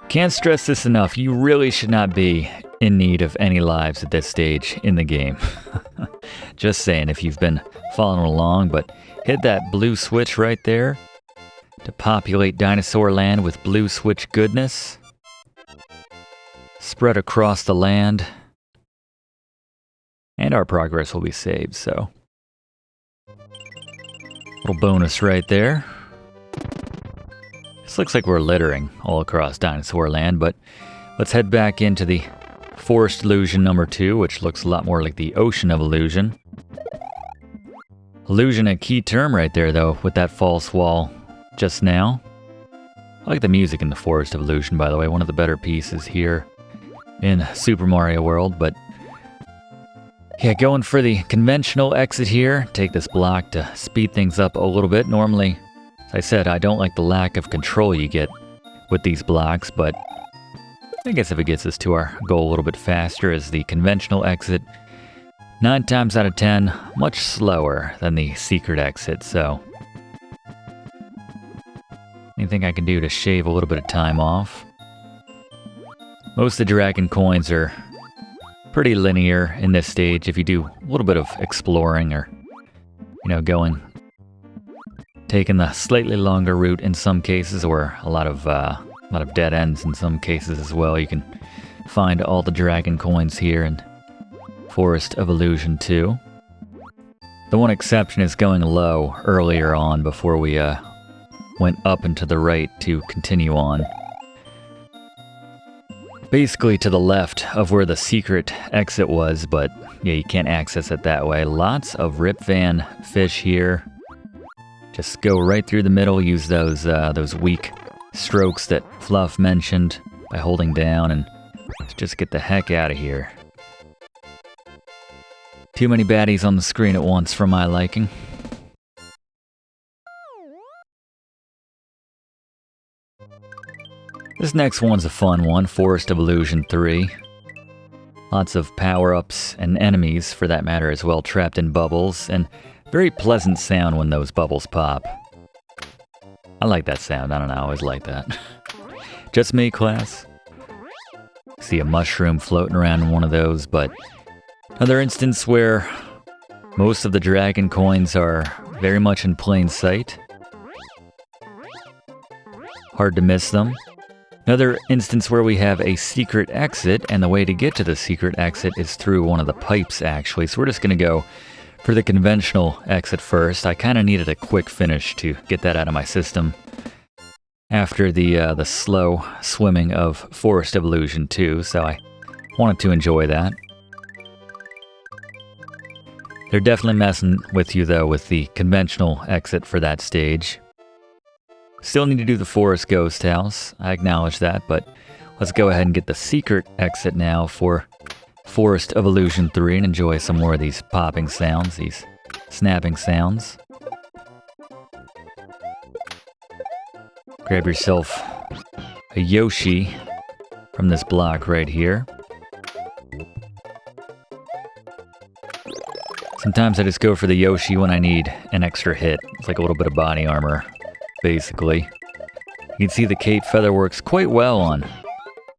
Can't stress this enough. You really should not be in need of any lives at this stage in the game. Just saying, if you've been following along, but hit that blue switch right there to populate Dinosaur Land with blue switch goodness. Spread across the land. And our progress will be saved, so. Little bonus right there. This looks like we're littering all across Dinosaur Land, but let's head back into the Forest Illusion number 2, which looks a lot more like the Ocean of Illusion. Illusion, a key term right there, though, with that false wall just now. I like the music in the Forest of Illusion, by the way, one of the better pieces here in Super Mario World, but yeah, going for the conventional exit here. Take this block to speed things up a little bit. Normally, as I said, I don't like the lack of control you get with these blocks, but I guess if it gets us to our goal a little bit faster as the conventional exit, 9 times out of 10, much slower than the secret exit, so anything I can do to shave a little bit of time off. Most of the dragon coins are pretty linear in this stage if you do a little bit of exploring or, you know, taking the slightly longer route in some cases, or a lot of dead ends in some cases as well. You can find all the dragon coins here in Forest of Illusion 2. The one exception is going low earlier on before we went up and to the right to continue on. Basically to the left of where the secret exit was, but yeah, you can't access it that way. Lots of Rip Van fish here. Just go right through the middle, use those weak strokes that Fluff mentioned by holding down, and just get the heck out of here. Too many baddies on the screen at once for my liking. This next one's a fun one, Forest of Illusion 3. Lots of power-ups and enemies, for that matter, as well, trapped in bubbles, and very pleasant sound when those bubbles pop. I like that sound, I don't know, I always like that. Just me, class? See a mushroom floating around in one of those, but another instance where most of the dragon coins are very much in plain sight. Hard to miss them. Another instance where we have a secret exit, and the way to get to the secret exit is through one of the pipes, actually. So we're just going to go for the conventional exit first. I kind of needed a quick finish to get that out of my system after the slow swimming of Forest of Illusion 2, so I wanted to enjoy that. They're definitely messing with you, though, with the conventional exit for that stage. Still need to do the Forest Ghost House, I acknowledge that, but let's go ahead and get the secret exit now for Forest of Illusion 3 and enjoy some more of these popping sounds, these snapping sounds. Grab yourself a Yoshi from this block right here. Sometimes I just go for the Yoshi when I need an extra hit. It's like a little bit of body armor, basically. You can see the cape feather works quite well on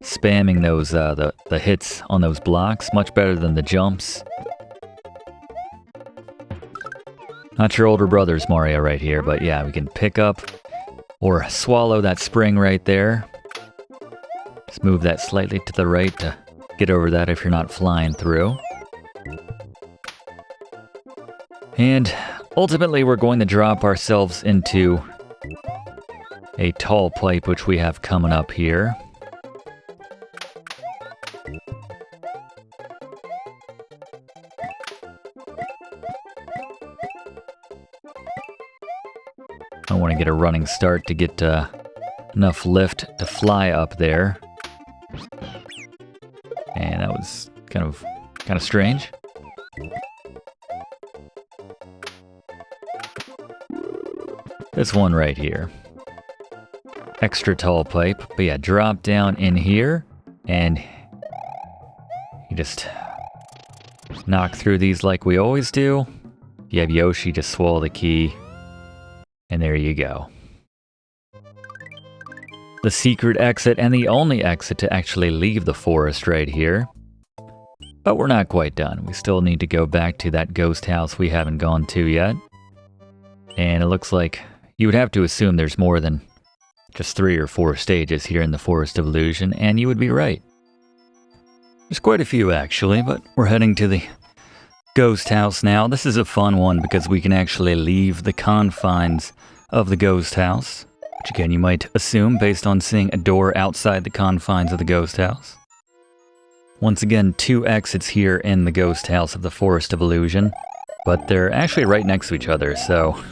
spamming those the hits on those blocks, much better than the jumps. Not your older brother's Mario right here, but yeah, we can pick up or swallow that spring right there. Just move that slightly to the right to get over that if you're not flying through. And ultimately we're going to drop ourselves into a tall pipe, which we have coming up here. I want to get a running start to get enough lift to fly up there. And that was kind of strange. This one right here. Extra tall pipe. But yeah, drop down in here and you just knock through these like we always do. You have Yoshi just swallow the key. And there you go. The secret exit and the only exit to actually leave the forest right here. But we're not quite done. We still need to go back to that ghost house we haven't gone to yet. And it looks like you would have to assume there's more than just 3 or 4 stages here in the Forest of Illusion, and you would be right. There's quite a few actually, but we're heading to the ghost house now. This is a fun one because we can actually leave the confines of the ghost house, which again you might assume based on seeing a door outside the confines of the ghost house. Once again, 2 exits here in the ghost house of the Forest of Illusion, but they're actually right next to each other, so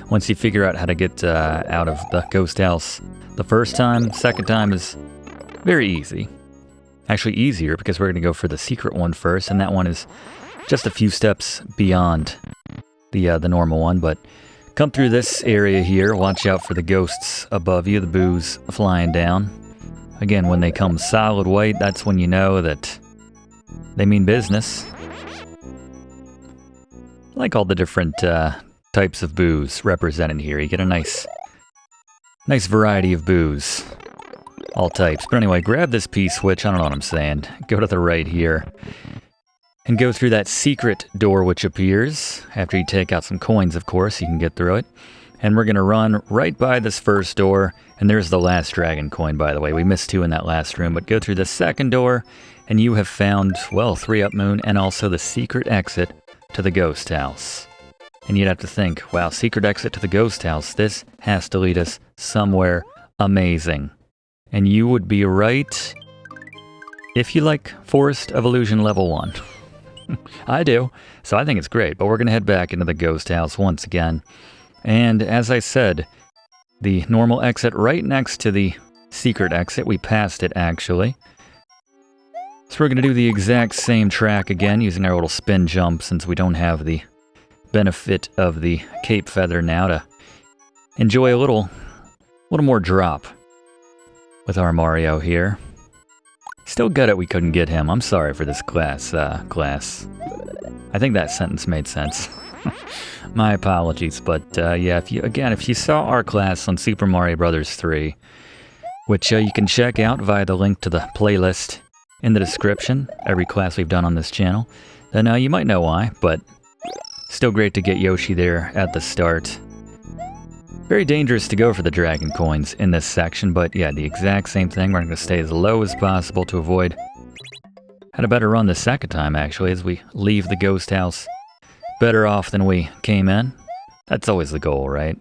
once you figure out how to get out of the ghost house the first time, second time is very easy. Actually easier because we're going to go for the secret one first, and that one is just a few steps beyond the normal one, but come through this area here, watch out for the ghosts above you, the boos flying down. Again, when they come solid white, that's when you know that they mean business. I like all the different types of boos represented here. You get a nice variety of boos. All types. But anyway, grab this P-switch, I don't know what I'm saying. Go to the right here. And go through that secret door which appears. After you take out some coins, of course, you can get through it. And we're going to run right by this first door. And there's the last dragon coin, by the way. We missed 2 in that last room. But go through the second door, and you have found, well, 3-up moon, and also the secret exit to the ghost house. And you'd have to think, wow, secret exit to the ghost house. This has to lead us somewhere amazing. And you would be right if you like Forest of Illusion Level 1. I do, so I think it's great. But we're going to head back into the ghost house once again. And as I said, the normal exit right next to the secret exit. We passed it, actually. So we're going to do the exact same track again, using our little spin jump, since we don't have the benefit of the cape feather now to enjoy a little more drop with our Mario here. Still gutted we couldn't get him. I'm sorry for this class. I think that sentence made sense. My apologies, but yeah, if you saw our class on Super Mario Bros. 3, which you can check out via the link to the playlist in the description, every class we've done on this channel, then you might know why, but still great to get Yoshi there at the start. Very dangerous to go for the dragon coins in this section, but yeah, the exact same thing. We're going to stay as low as possible to avoid. Had a better run the second time, actually, as we leave the ghost house better off than we came in. That's always the goal, right?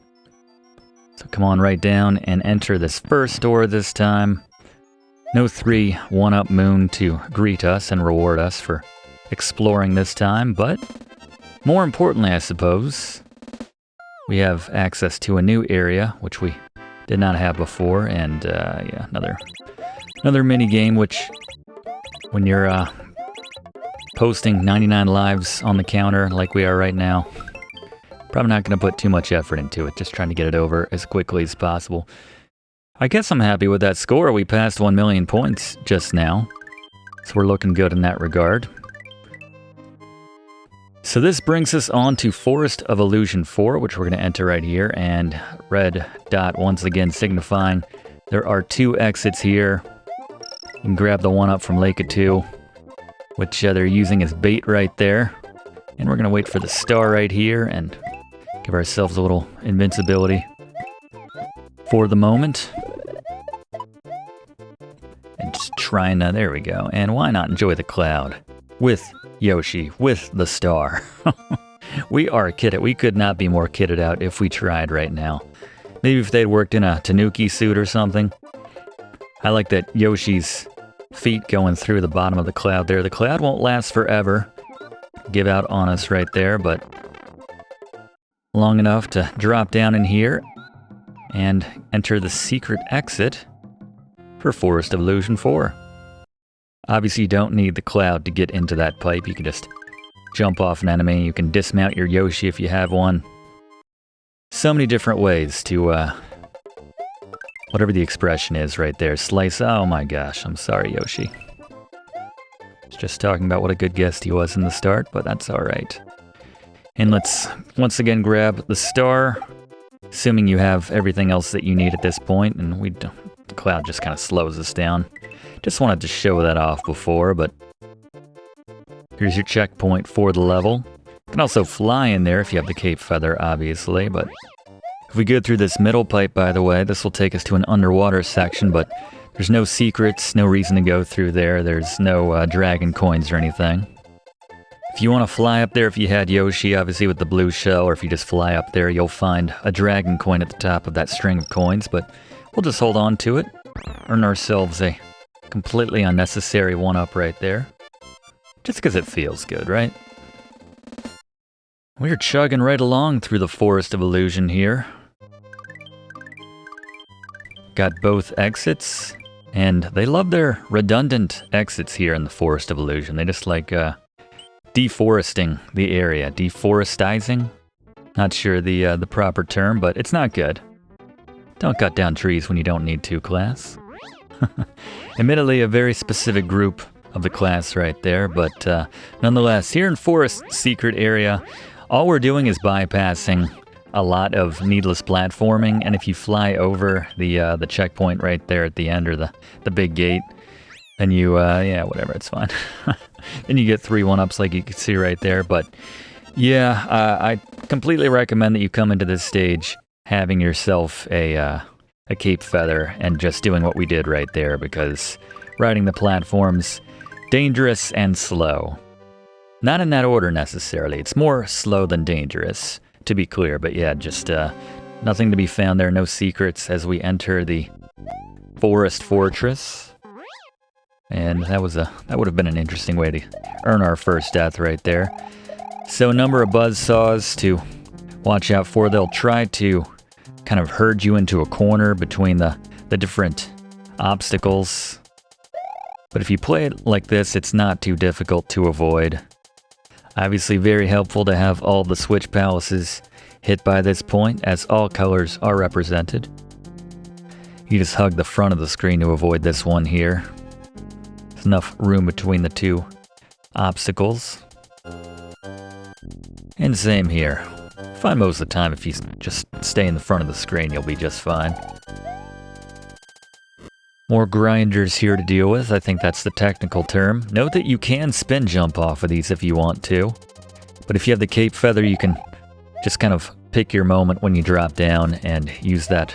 So come on right down and enter this first door this time. No 3 1-up moon to greet us and reward us for exploring this time, but more importantly, I suppose, we have access to a new area, which we did not have before, and yeah, another mini game, which when you're posting 99 lives on the counter like we are right now, probably not going to put too much effort into it, just trying to get it over as quickly as possible. I guess I'm happy with that score. We passed 1 million points just now, so we're looking good in that regard. So this brings us on to Forest of Illusion 4, which we're going to enter right here, and red dot once again signifying there are 2 exits here. You can grab the one up from Lake of 2, which they're using as bait right there. And we're going to wait for the star right here and give ourselves a little invincibility for the moment. And just try and, there we go. And why not enjoy the cloud with Yoshi, with the star. We are kitted. We could not be more kitted out if we tried right now. Maybe if they'd worked in a Tanuki suit or something. I like that Yoshi's feet going through the bottom of the cloud there. The cloud won't last forever. Give out on us right there, but long enough to drop down in here and enter the secret exit for Forest of Illusion 4. Obviously, you don't need the cloud to get into that pipe. You can just jump off an enemy. You can dismount your Yoshi if you have one. So many different ways to, whatever the expression is right there. Slice. Oh my gosh, I'm sorry, Yoshi. Just talking about what a good guest he was in the start, but that's alright. And let's once again grab the star, assuming you have everything else that you need at this point, and the cloud just kind of slows us down. Just wanted to show that off before, but here's your checkpoint for the level. You can also fly in there if you have the cape feather, obviously, but if we go through this middle pipe, by the way, this will take us to an underwater section, but there's no secrets, no reason to go through there. There's no dragon coins or anything. If you want to fly up there, if you had Yoshi, obviously with the blue shell, or if you just fly up there, you'll find a dragon coin at the top of that string of coins, but we'll just hold on to it. Earn ourselves a completely unnecessary one-up right there. Just because it feels good, right? We're chugging right along through the Forest of Illusion here. Got both exits. And they love their redundant exits here in the Forest of Illusion. They just like deforesting the area. Deforestizing? Not sure the proper term, but it's not good. Don't cut down trees when you don't need to, class. Admittedly, a very specific group of the class right there, but nonetheless, here in Forest Secret Area, all we're doing is bypassing a lot of needless platforming, and if you fly over the checkpoint right there at the end, or the big gate, then you, yeah, whatever, it's fine. Then you get 3 1-ups like you can see right there, but yeah, I completely recommend that you come into this stage having yourself a cape feather and just doing what we did right there, because riding the platforms, dangerous and slow. Not in that order necessarily, it's more slow than dangerous, to be clear, but yeah, just nothing to be found there, no secrets as we enter the Forest Fortress. And that would have been an interesting way to earn our first death right there. So a number of buzzsaws to watch out for. They'll try to kind of herd you into a corner between the different obstacles. But if you play it like this, it's not too difficult to avoid. Obviously very helpful to have all the switch palaces hit by this point, as all colors are represented. You just hug the front of the screen to avoid this one here. There's enough room between the two obstacles. And same here. Find most of the time if you just stay in the front of the screen, you'll be just fine. More grinders here to deal with, I think that's the technical term. Note that you can spin jump off of these if you want to. But if you have the cape feather, you can just kind of pick your moment when you drop down and use that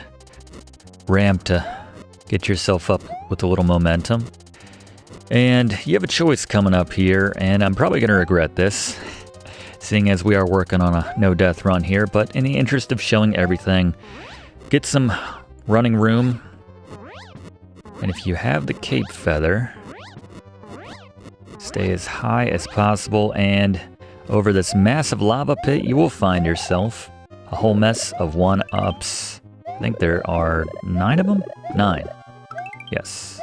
ramp to get yourself up with a little momentum. And you have a choice coming up here, and I'm probably going to regret this, seeing as we are working on a no-death run here, but in the interest of showing everything, get some running room. And if you have the cape feather, stay as high as possible, and over this massive lava pit, you will find yourself a whole mess of 1-ups. I think there are 9 of them? 9. Yes.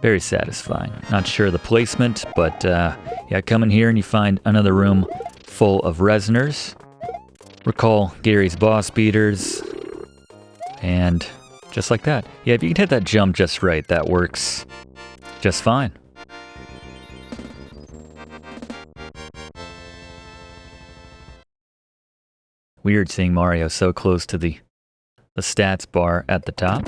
Very satisfying. Not sure the placement, but yeah, come in here and you find another room full of resoners. Recall Gary's boss beaters. And just like that. Yeah, if you can hit that jump just right, that works just fine. Weird seeing Mario so close to the stats bar at the top.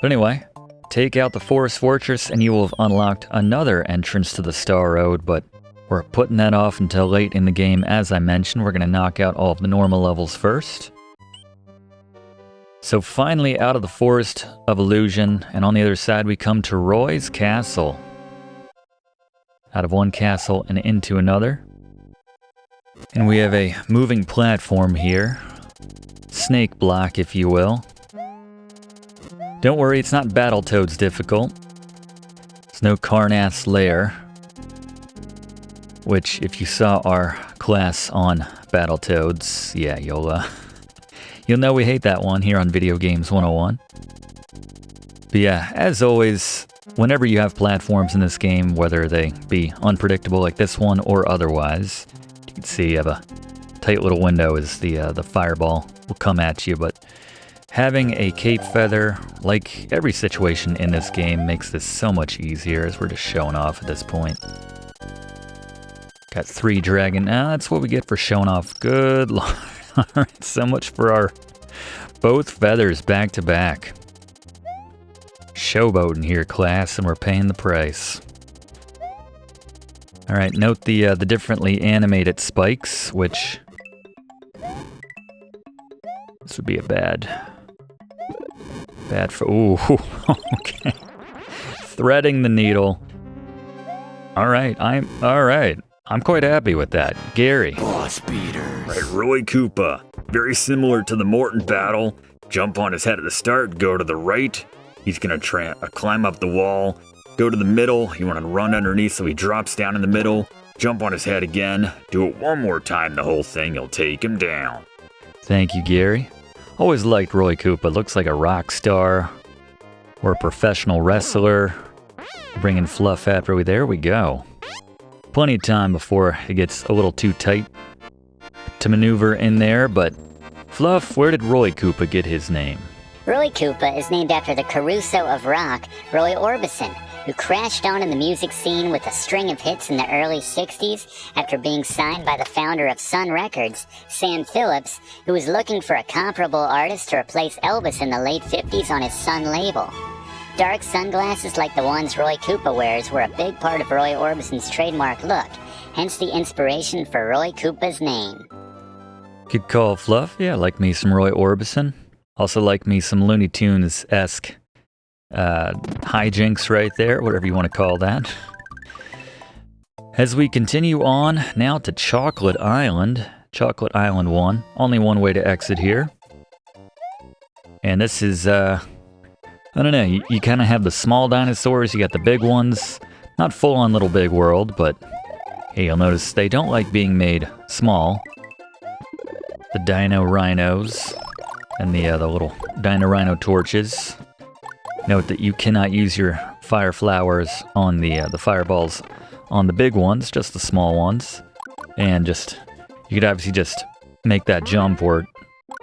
But anyway, take out the Forest Fortress and you will have unlocked another entrance to the Star Road, but we're putting that off until late in the game. As I mentioned, we're going to knock out all of the normal levels first. So finally out of the Forest of Illusion, and on the other side we come to Roy's Castle. Out of one castle and into another. And we have a moving platform here. Snake block, if you will. Don't worry, it's not Battletoads difficult. There's no Carnath's Lair. Which, if you saw our class on Battletoads, yeah, you'll know we hate that one here on Video Games 101. But yeah, as always, whenever you have platforms in this game, whether they be unpredictable like this one or otherwise, you can see you have a tight little window as the fireball will come at you, but having a cape feather, like every situation in this game, makes this so much easier as we're just showing off at this point. Got 3 dragon. Now that's what we get for showing off. Good lord. Alright, so much for our both feathers back to back. Showboating here, class, and we're paying the price. Alright, note the differently animated spikes, which this would be a bad for. Ooh, okay. Threading the needle. Alright, I'm quite happy with that. Gary. Boss beaters. Right, Roy Koopa. Very similar to the Morton battle. Jump on his head at the start, go to the right. He's gonna climb up the wall, go to the middle. You wanna run underneath so he drops down in the middle. Jump on his head again. Do it one more time, the whole thing, you'll take him down. Thank you, Gary. Always liked Roy Koopa. Looks like a rock star or a professional wrestler. Bringing Fluff after we. There we go. Plenty of time before it gets a little too tight to maneuver in there, but Fluff, where did Roy Koopa get his name? Roy Koopa is named after the Caruso of rock, Roy Orbison, who crashed on in the music scene with a string of hits in the early 60s after being signed by the founder of Sun Records, Sam Phillips, who was looking for a comparable artist to replace Elvis in the late 50s on his Sun label. Dark sunglasses like the ones Roy Koopa wears were a big part of Roy Orbison's trademark look, hence the inspiration for Roy Koopa's name. Good call, Fluff. Yeah, like me some Roy Orbison. Also like me some Looney Tunes-esque hijinks right there, whatever you want to call that. As we continue on now to Chocolate Island. Chocolate Island 1. Only one way to exit here. And this is, I don't know, you kind of have the small dinosaurs, you got the big ones. Not full-on Little Big World, but hey, you'll notice they don't like being made small. The Dino Rhinos and the little Dino Rhino torches. Note that you cannot use your fire flowers on the fireballs on the big ones, just the small ones. And you could obviously just make that jump or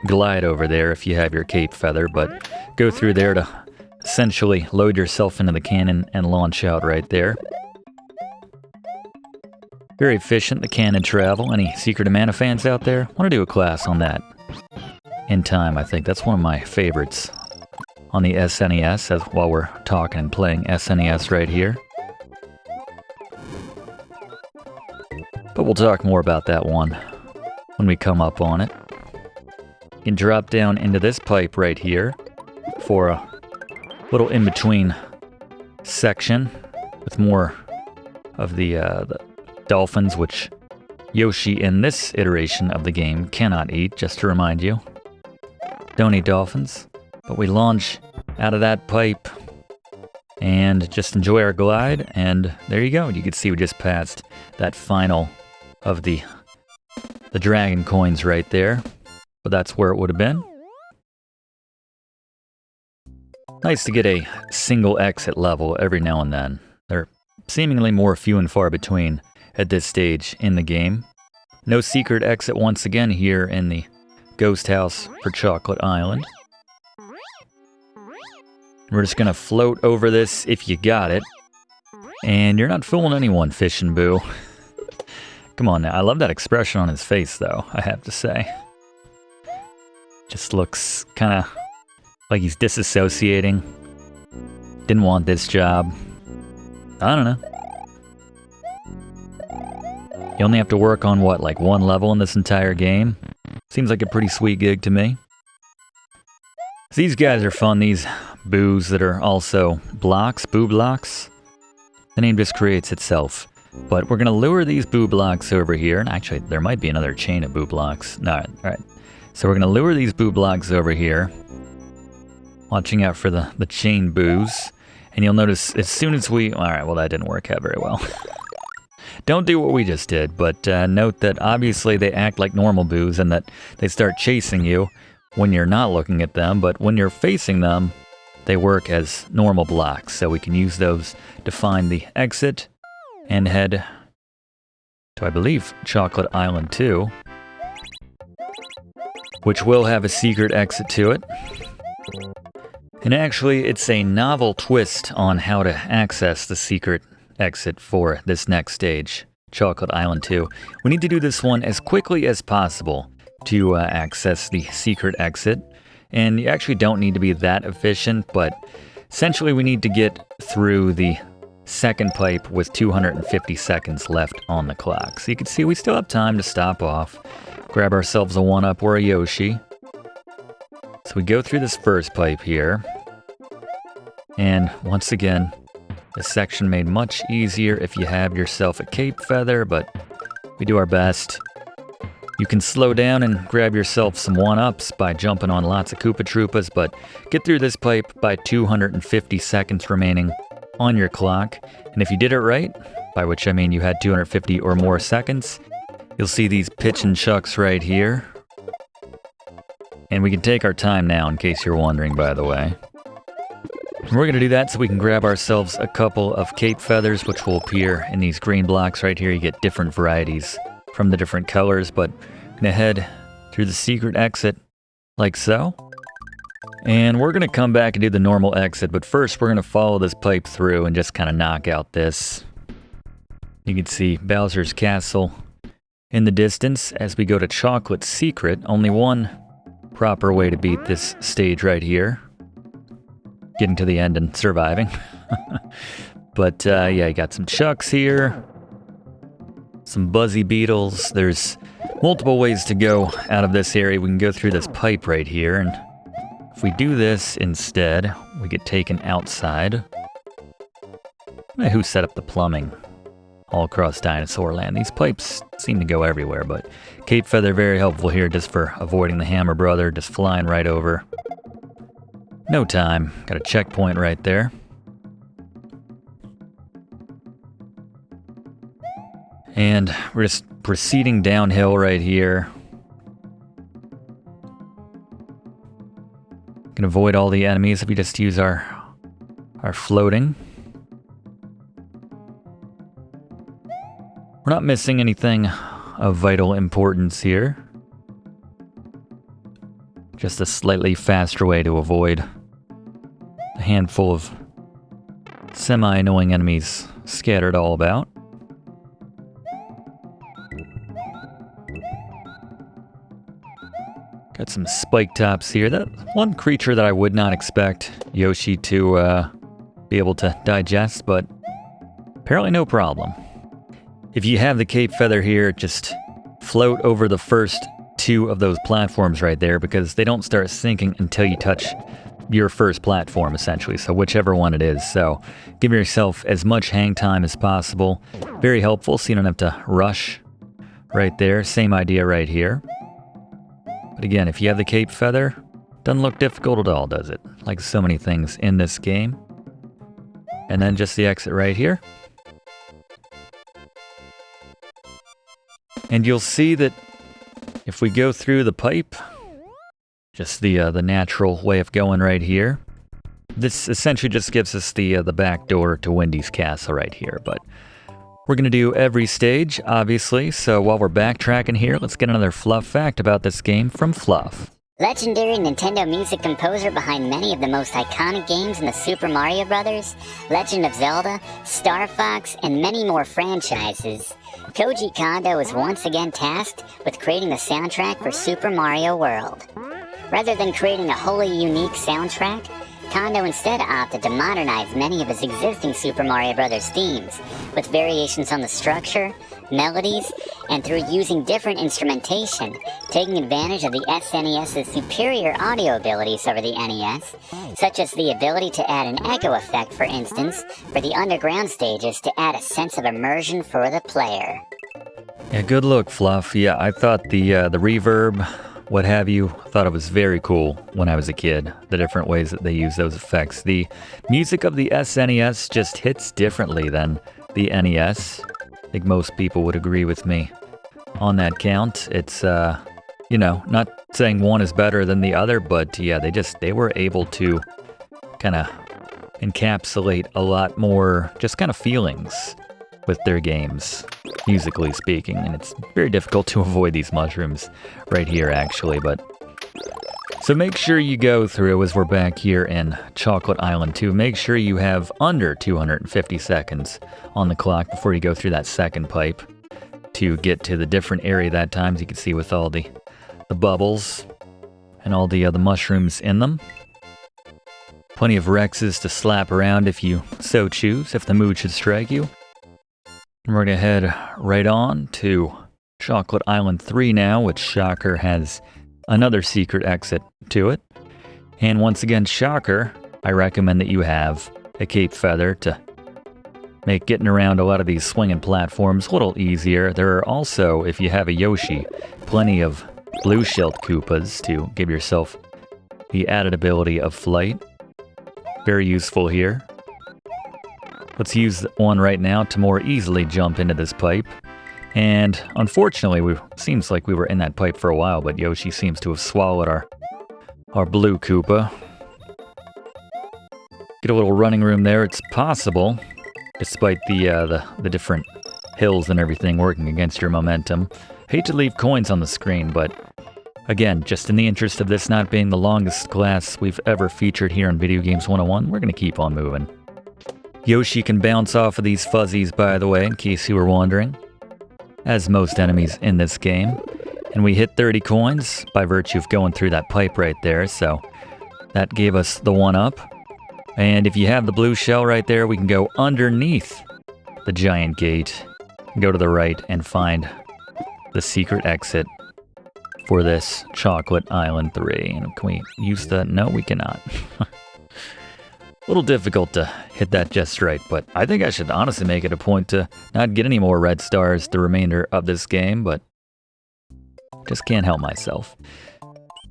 glide over there if you have your cape feather, but go through there to essentially load yourself into the cannon and launch out right there. Very efficient, the cannon travel. Any Secret of Mana fans out there? Want to do a class on that in time, I think. That's one of my favorites on the SNES, while we're talking and playing SNES right here. But we'll talk more about that one when we come up on it. You can drop down into this pipe right here for a little in-between section with more of the dolphins, which Yoshi in this iteration of the game cannot eat, just to remind you. Don't eat dolphins. But we launch out of that pipe and just enjoy our glide, and there you go. You can see we just passed that final of the dragon coins right there, but that's where it would have been. Nice to get a single exit level every now and then. They're seemingly more few and far between at this stage in the game. No secret exit once again here in the ghost house for Chocolate Island. We're just gonna float over this if you got it. And you're not fooling anyone, Fish and Boo. Come on now, I love that expression on his face though, I have to say. Just looks kinda like he's disassociating. Didn't want this job. I don't know. You only have to work on what, like one level in this entire game? Seems like a pretty sweet gig to me. These guys are fun, these boos that are also blocks, boo blocks. The name just creates itself. But we're going to lure these boo blocks over here. And actually, there might be another chain of boo blocks. No, all right. So we're going to lure these boo blocks over here. Watching out for the chain boos. And you'll notice as soon as we... Alright, well that didn't work out very well. Don't do what we just did, but note that obviously they act like normal boos and that they start chasing you when you're not looking at them, but when you're facing them, they work as normal blocks. So we can use those to find the exit and head to, I believe, Chocolate Island 2, which will have a secret exit to it. And actually, it's a novel twist on how to access the secret exit for this next stage, Chocolate Island 2. We need to do this one as quickly as possible to access the secret exit. And you actually don't need to be that efficient, but essentially we need to get through the second pipe with 250 seconds left on the clock. So you can see we still have time to stop off, grab ourselves a 1-up or a Yoshi. So we go through this first pipe here, and once again, this section made much easier if you have yourself a cape feather, but we do our best. You can slow down and grab yourself some 1-ups by jumping on lots of Koopa Troopas, but get through this pipe by 250 seconds remaining on your clock. And if you did it right, by which I mean you had 250 or more seconds, you'll see these pitch and chucks right here. And we can take our time now, in case you're wondering, by the way. And we're going to do that so we can grab ourselves a couple of cape feathers, which will appear in these green blocks right here. You get different varieties from the different colors, but I'm going to head through the secret exit like so. And we're going to come back and do the normal exit, but first we're going to follow this pipe through and just kind of knock out this. You can see Bowser's Castle in the distance as we go to Chocolate Secret. Only one proper way to beat this stage right here. Getting to the end and surviving. But yeah, you got some chucks here. Some buzzy beetles. There's multiple ways to go out of this area. We can go through this pipe right here, and if we do this instead, we get taken outside. Who set up the plumbing all across Dinosaur Land? These pipes seem to go everywhere, but Cape Feather very helpful here just for avoiding the Hammer Brother, just flying right over. No time. Got a checkpoint right there. And we're just proceeding downhill right here. Can avoid all the enemies if we just use our floating. We're not missing anything of vital importance here. Just a slightly faster way to avoid a handful of semi-annoying enemies scattered all about. Got some spike tops here. That one creature that I would not expect Yoshi to be able to digest, but apparently no problem. If you have the Cape Feather here, just float over the first two of those platforms right there, because they don't start sinking until you touch your first platform, essentially, so whichever one it is. So give yourself as much hang time as possible. Very helpful, so you don't have to rush right there. Same idea right here. But again, if you have the Cape Feather, doesn't look difficult at all, does it? Like so many things in this game. And then just the exit right here. And you'll see that if we go through the pipe, just the natural way of going right here, this essentially just gives us the back door to Wendy's castle right here. But we're going to do every stage, obviously, so while we're backtracking here, let's get another Fluff fact about this game from Fluff. Legendary Nintendo music composer behind many of the most iconic games in the Super Mario Bros., Legend of Zelda, Star Fox, and many more franchises, Koji Kondo was once again tasked with creating the soundtrack for Super Mario World. Rather than creating a wholly unique soundtrack, Kondo instead opted to modernize many of his existing Super Mario Bros. Themes, with variations on the structure, melodies, and through using different instrumentation, taking advantage of the SNES's superior audio abilities over the NES, such as the ability to add an echo effect, for instance, for the underground stages to add a sense of immersion for the player. Yeah, good look, Fluff. Yeah, I thought the reverb, what have you, thought it was very cool when I was a kid, the different ways that they use those effects. The music of the SNES just hits differently than the NES. I think most people would agree with me on that count. It's, you know, not saying one is better than the other, but yeah, they were able to kind of encapsulate a lot more just kind of feelings with their games, musically speaking, and it's very difficult to avoid these mushrooms right here, actually, but... So make sure you go through, as we're back here in Chocolate Island 2, make sure you have under 250 seconds on the clock before you go through that second pipe to get to the different area that time, as you can see with all the bubbles and all the mushrooms in them. Plenty of Rexes to slap around if you so choose, if the mood should strike you. And we're going to head right on to Chocolate Island 3 now, which, shocker, has another secret exit to it. And once again, shocker, I recommend that you have a cape feather to make getting around a lot of these swinging platforms a little easier. There are also, if you have a Yoshi, plenty of blue-shelled Koopas to give yourself the added ability of flight. Very useful here. Let's use one right now to more easily jump into this pipe. And unfortunately, seems like we were in that pipe for a while, but Yoshi seems to have swallowed our blue Koopa. Get a little running room there, it's possible, despite the different hills and everything working against your momentum. Hate to leave coins on the screen, but again, just in the interest of this not being the longest class we've ever featured here on Video Games 101, we're going to keep on moving. Yoshi can bounce off of these fuzzies, by the way, in case you were wondering, as most enemies in this game. And we hit 30 coins by virtue of going through that pipe right there, so that gave us the 1-up. And if you have the blue shell right there, we can go underneath the giant gate, go to the right, and find the secret exit for this Chocolate Island 3. And can we use the... No, we cannot. A little difficult to hit that just right, but I think I should honestly make it a point to not get any more red stars the remainder of this game, but just can't help myself.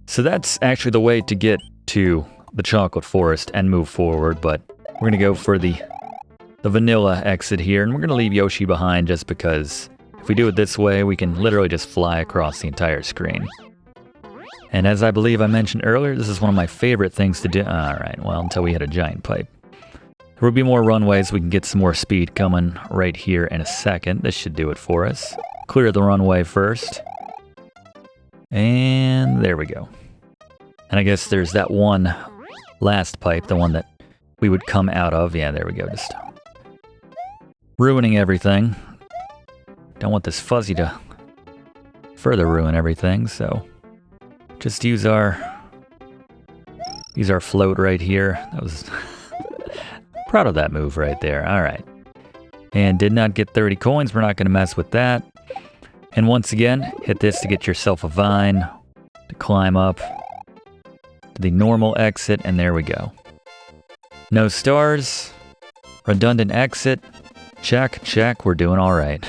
So that's actually the way to get to the Chocolate Forest and move forward, but we're going to go for the vanilla exit here, and we're going to leave Yoshi behind just because if we do it this way, we can literally just fly across the entire screen. And as I believe I mentioned earlier, this is one of my favorite things to do. Alright, well, until we hit a giant pipe. There will be more runways, we can get some more speed coming right here in a second. This should do it for us. Clear the runway first. And there we go. And I guess there's that one last pipe, the one that we would come out of. Yeah, there we go, just ruining everything. Don't want this fuzzy to further ruin everything, so... just use our float right here. That was proud of that move right there. All right. And did not get 30 coins. We're not going to mess with that. And once again, hit this to get yourself a vine to climb up to the normal exit, and there we go. No stars. Redundant exit. Check, check. We're doing all right.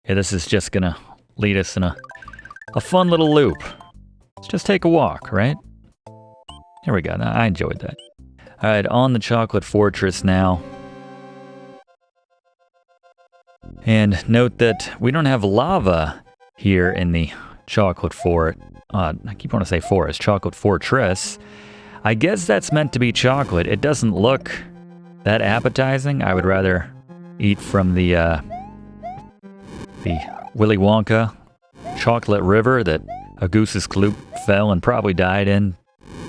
Yeah, this is just going to lead us in a fun little loop. Let's just take a walk, right? There we go. I enjoyed that. All right, on the Chocolate Fortress now. And note that we don't have lava here in the Chocolate Fort. I keep wanting to say forest. Chocolate Fortress. I guess that's meant to be chocolate. It doesn't look that appetizing. I would rather eat from the Willy Wonka chocolate river that a goose's kloop fell and probably died in,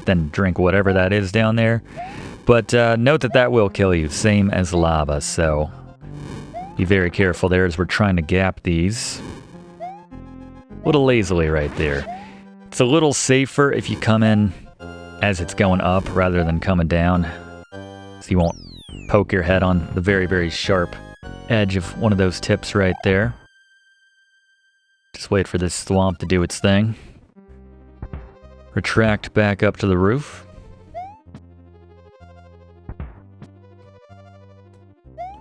then drink whatever that is down there. But note that that will kill you, same as lava, so be very careful there as we're trying to gap these. A little lazily right there. It's a little safer if you come in as it's going up rather than coming down, so you won't poke your head on the very, very sharp edge of one of those tips right there. Just wait for this swamp to do its thing. Retract back up to the roof.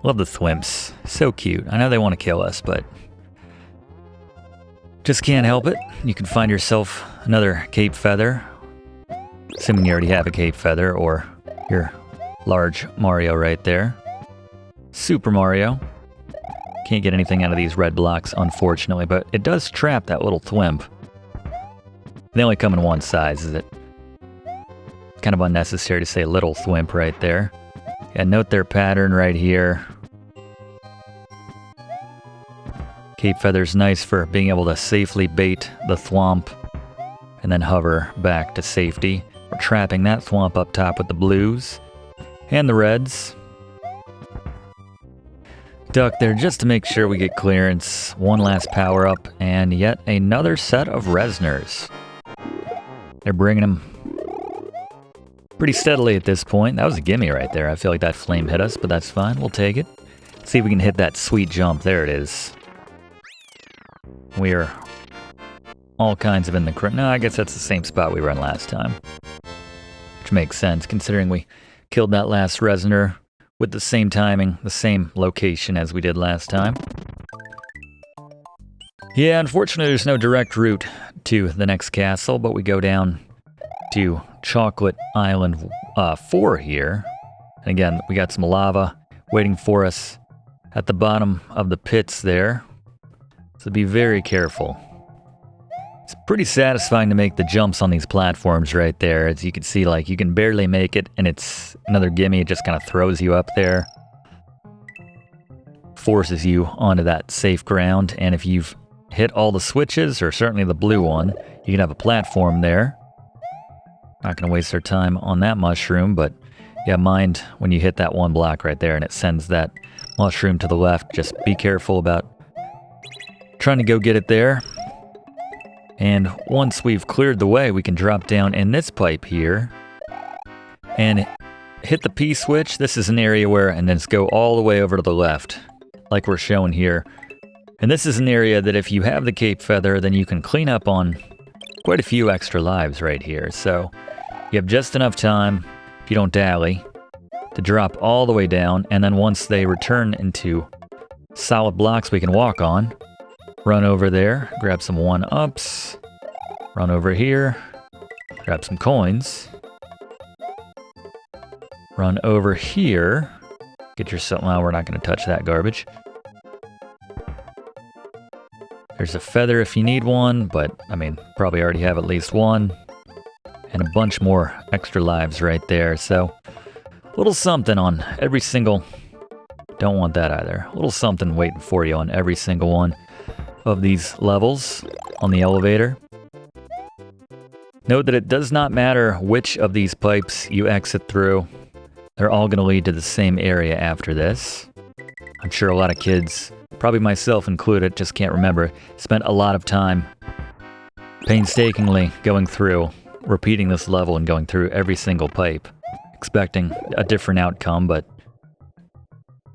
Love the thwimps. So cute. I know they want to kill us, but just can't help it. You can find yourself another cape feather, assuming you already have a cape feather, or your large Mario right there. Super Mario. Can't get anything out of these red blocks, unfortunately, but it does trap that little thwimp. They only come in one size, is it? Kind of unnecessary to say little thwimp right there. Yeah, note their pattern right here. Cape feather's nice for being able to safely bait the thwomp and then hover back to safety. We're trapping that thwomp up top with the blues and the reds. Duck there just to make sure we get clearance. One last power up and yet another set of Resners. They're bringing them pretty steadily at this point. That was a gimme right there. I feel like that flame hit us, but that's fine. We'll take it. See if we can hit that sweet jump. There it is. We are all kinds of in the no, I guess that's the same spot we were in last time. Which makes sense, considering we killed that last Resner with the same timing, the same location as we did last time. Yeah, unfortunately there's no direct route to the next castle, but we go down to Chocolate Island 4 here. And again, we got some lava waiting for us at the bottom of the pits there. So be very careful. It's pretty satisfying to make the jumps on these platforms right there. As you can see, like, you can barely make it, and it's another gimme. It just kind of throws you up there. Forces you onto that safe ground, and if you've hit all the switches, or certainly the blue one, you can have a platform there. Not going to waste our time on that mushroom, but yeah, mind when you hit that one block right there and it sends that mushroom to the left. Just be careful about trying to go get it there. And once we've cleared the way, we can drop down in this pipe here and hit the P switch. This is an area where, and then go all the way over to the left, like we're showing here. And this is an area that if you have the cape feather, then you can clean up on quite a few extra lives right here. So you have just enough time, if you don't dally, to drop all the way down. And then once they return into solid blocks we can walk on, run over there, grab some 1-ups, run over here, grab some coins, run over here, get yourself, well, we're not going to touch that garbage. There's a feather if you need one, but, I mean, probably already have at least one. And a bunch more extra lives right there, so a little something on every single, don't want that either, a little something waiting for you on every single one of these levels on the elevator. Note that it does not matter which of these pipes you exit through. They're all going to lead to the same area after this. I'm sure a lot of kids, probably myself included, just can't remember, spent a lot of time painstakingly going through, repeating this level and going through every single pipe, expecting a different outcome, but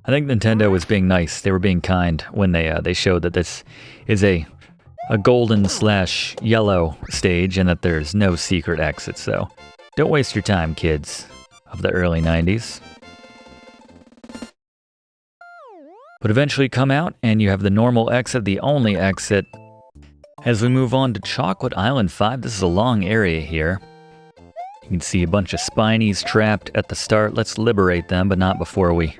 I think Nintendo was being nice. They were being kind when they showed that this is a golden/yellow stage and that there's no secret exit. So don't waste your time, kids of the early 90s. But eventually come out and you have the normal exit, the only exit. As we move on to Chocolate Island 5, this is a long area here. You can see a bunch of Spinies trapped at the start. Let's liberate them, but not before we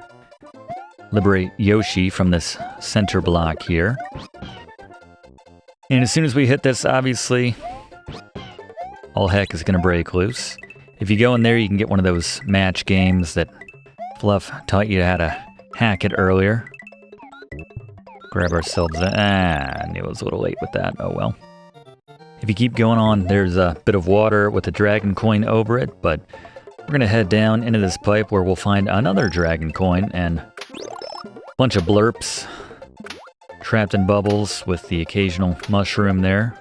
liberate Yoshi from this center block here. And as soon as we hit this, obviously, all heck is going to break loose. If you go in there, you can get one of those match games that Fluff taught you how to hack it earlier. Grab ourselves I knew it was a little late with that. Oh well. If you keep going on, there's a bit of water with a dragon coin over it, but we're going to head down into this pipe where we'll find another dragon coin and bunch of blurps trapped in bubbles with the occasional mushroom there.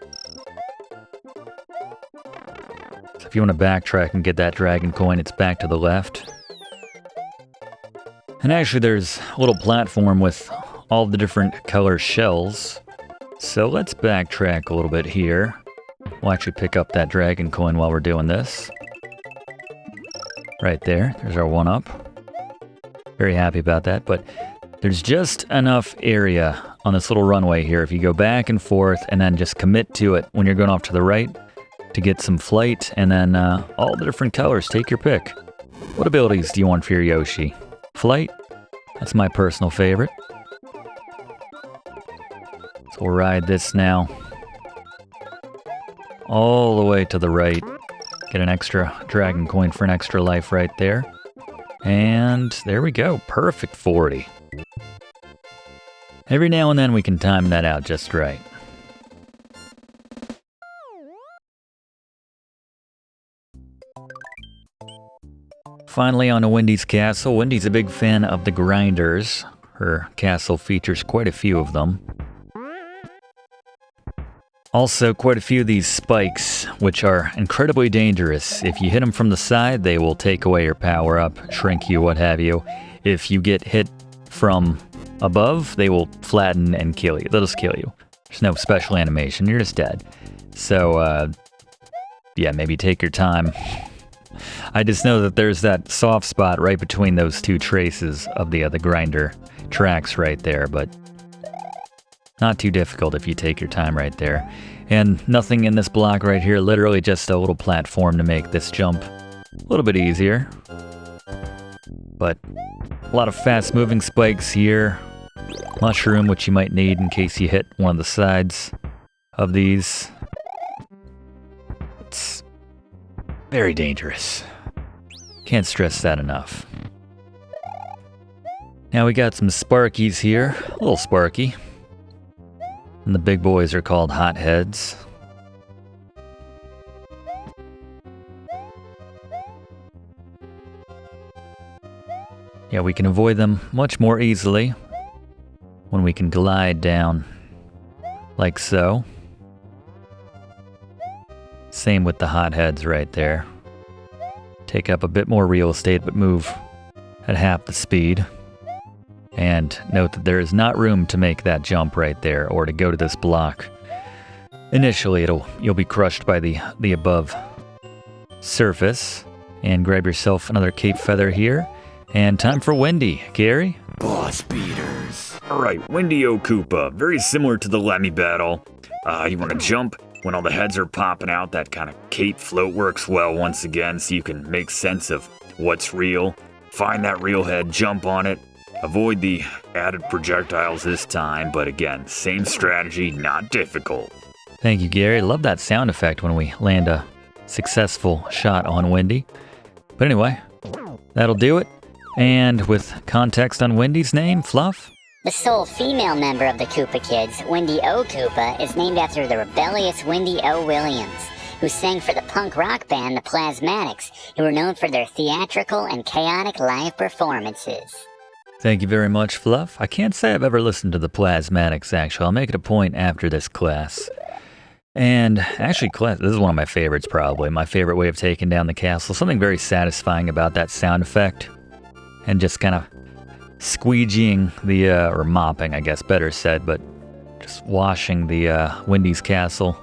So If you want to backtrack and get that dragon coin, it's back to the left. And actually there's a little platform with all the different color shells. So let's backtrack a little bit here. We'll actually pick up that dragon coin while we're doing this. Right there, there's our 1-up. Very happy about that, but there's just enough area on this little runway here. If you go back and forth and then just commit to it when you're going off to the right to get some flight, and then all the different colors, take your pick. What abilities do you want for your Yoshi? Flight? That's my personal favorite. So we'll ride this now. All the way to the right. Get an extra dragon coin for an extra life right there. And there we go. Perfect 40. Every now and then we can time that out just right. Finally on to Wendy's castle. Wendy's a big fan of the grinders. Her castle features quite a few of them. Also, quite a few of these spikes, which are incredibly dangerous. If you hit them from the side, they will take away your power-up, shrink you, what have you. If you get hit from above, they will flatten and kill you. They'll just kill you. There's no special animation. You're just dead. So, yeah, maybe take your time. I just know that there's that soft spot right between those two traces of the grinder tracks right there, but not too difficult if you take your time right there. And nothing in this block right here, literally just a little platform to make this jump a little bit easier. But a lot of fast moving spikes here. Mushroom, which you might need in case you hit one of the sides of these. It's very dangerous. Can't stress that enough. Now we got some Sparkies here. A little Sparky. And the big boys are called hotheads. Yeah, we can avoid them much more easily when we can glide down like so. Same with the hotheads right there. Take up a bit more real estate, but move at half the speed. And note that there is not room to make that jump right there, or to go to this block. Initially, you'll be crushed by the above surface. And grab yourself another cape feather here. And time for Wendy. Gary? Boss beaters. Alright, Wendy Koopa. Very similar to the Lemmy battle. You want to jump when all the heads are popping out. That kind of cape float works well once again, so you can make sense of what's real. Find that real head, jump on it. Avoid the added projectiles this time, but again, same strategy, not difficult. Thank you, Gary. Love that sound effect when we land a successful shot on Wendy. But anyway, that'll do it. And with context on Wendy's name, Fluff? The sole female member of the Koopa Kids, Wendy O. Koopa, is named after the rebellious Wendy O. Williams, who sang for the punk rock band The Plasmatics, who were known for their theatrical and chaotic live performances. Thank you very much, Fluff. I can't say I've ever listened to the Plasmatics, actually. I'll make it a point after this class. And actually, this is one of my favorites, probably. My favorite way of taking down the castle. Something very satisfying about that sound effect. And just kind of squeegeeing the, or mopping, I guess, better said, but just washing the Wendy's castle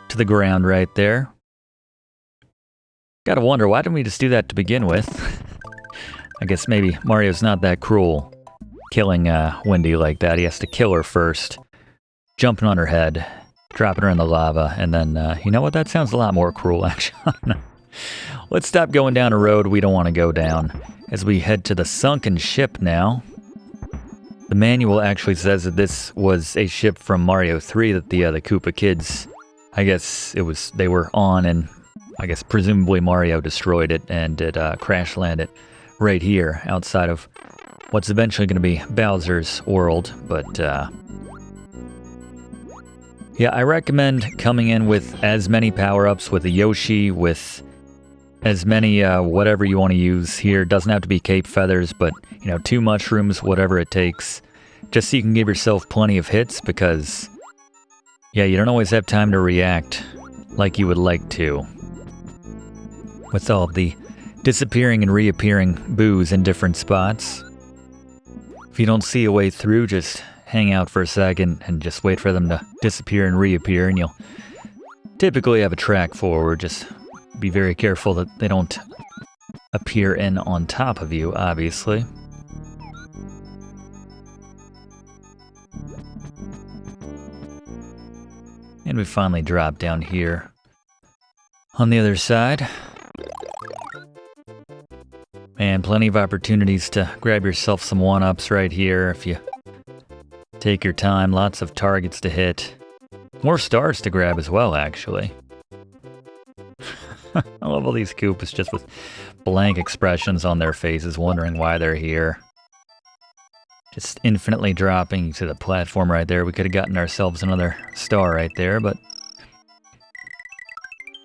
to the ground right there. Gotta wonder, why didn't we just do that to begin with? I guess maybe Mario's not that cruel, killing Wendy like that. He has to kill her first, jumping on her head, dropping her in the lava, and then, you know what, that sounds a lot more cruel, actually. Let's stop going down a road we don't want to go down, as we head to the Sunken Ship now. The manual actually says that this was a ship from Mario 3 that the Koopa Kids, I guess they were on, and I guess presumably Mario destroyed it, and it crash landed right here outside of what's eventually going to be Bowser's world. But yeah, I recommend coming in with as many power-ups, with a Yoshi, with as many whatever you want to use here. Doesn't have to be cape feathers, but 2 mushrooms, whatever it takes, just so you can give yourself plenty of hits, because yeah, you don't always have time to react like you would like to. with all of the disappearing and reappearing boos in different spots. If you don't see a way through, just hang out for a second and just wait for them to disappear and reappear, and you'll typically have a track forward. Just be very careful that they don't appear in on top of you, obviously. And we finally drop down here on the other side. And plenty of opportunities to grab yourself some one-ups right here if you take your time. Lots of targets to hit. More stars to grab as well, actually. I love all these Koopas just with blank expressions on their faces, wondering why they're here. Just infinitely dropping to the platform right there. We could have gotten ourselves another star right there, but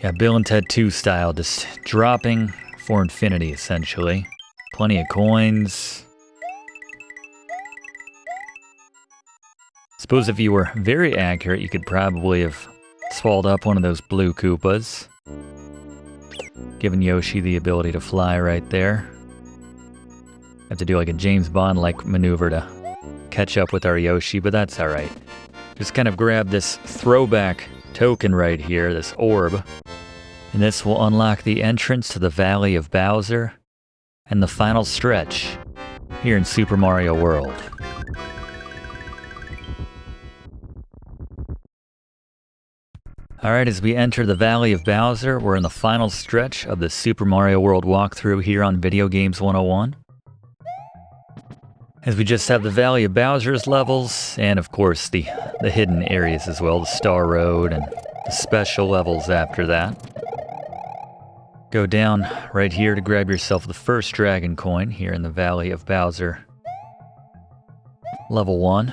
yeah, Bill and Ted 2 style, just dropping for infinity, essentially. Plenty of coins. Suppose if you were very accurate, you could probably have swallowed up one of those blue Koopas, giving Yoshi the ability to fly right there. Have to do like a James Bond-like maneuver to catch up with our Yoshi, but that's alright. Just kind of grab this throwback token right here, this orb, and this will unlock the entrance to the Valley of Bowser and the final stretch here in Super Mario World. Alright, as we enter the Valley of Bowser, we're in the final stretch of the Super Mario World walkthrough here on Video Games 101. As we just have the Valley of Bowser's levels, and of course the hidden areas as well, the Star Road and the special levels after that. Go down right here to grab yourself the first dragon coin here in the Valley of Bowser. Level 1.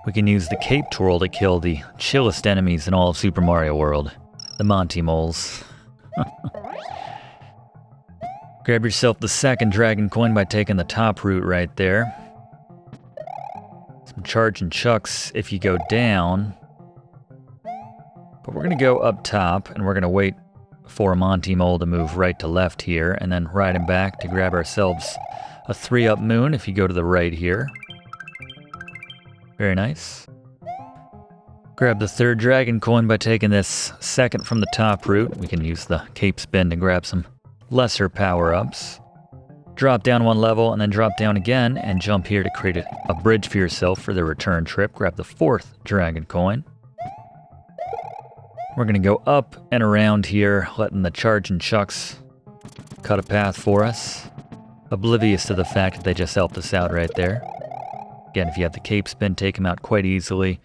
We can use the Cape Twirl to kill the chillest enemies in all of Super Mario World, the Monty Moles. Grab yourself the second dragon coin by taking the top route right there. Some charge and chucks if you go down. But we're going to go up top, and we're going to wait for a Monty Mole to move right to left here, and then ride him back to grab ourselves a 3-up moon if you go to the right here. Very nice. Grab the third dragon coin by taking this second from the top route. We can use the cape spin to grab some lesser power-ups. Drop down one level and then drop down again and jump here to create a bridge for yourself for the return trip. Grab the fourth dragon coin. We're going to go up and around here, letting the charge and chucks cut a path for us. Oblivious to the fact that they just helped us out right there. Again, if you have the cape spin, take them out quite easily.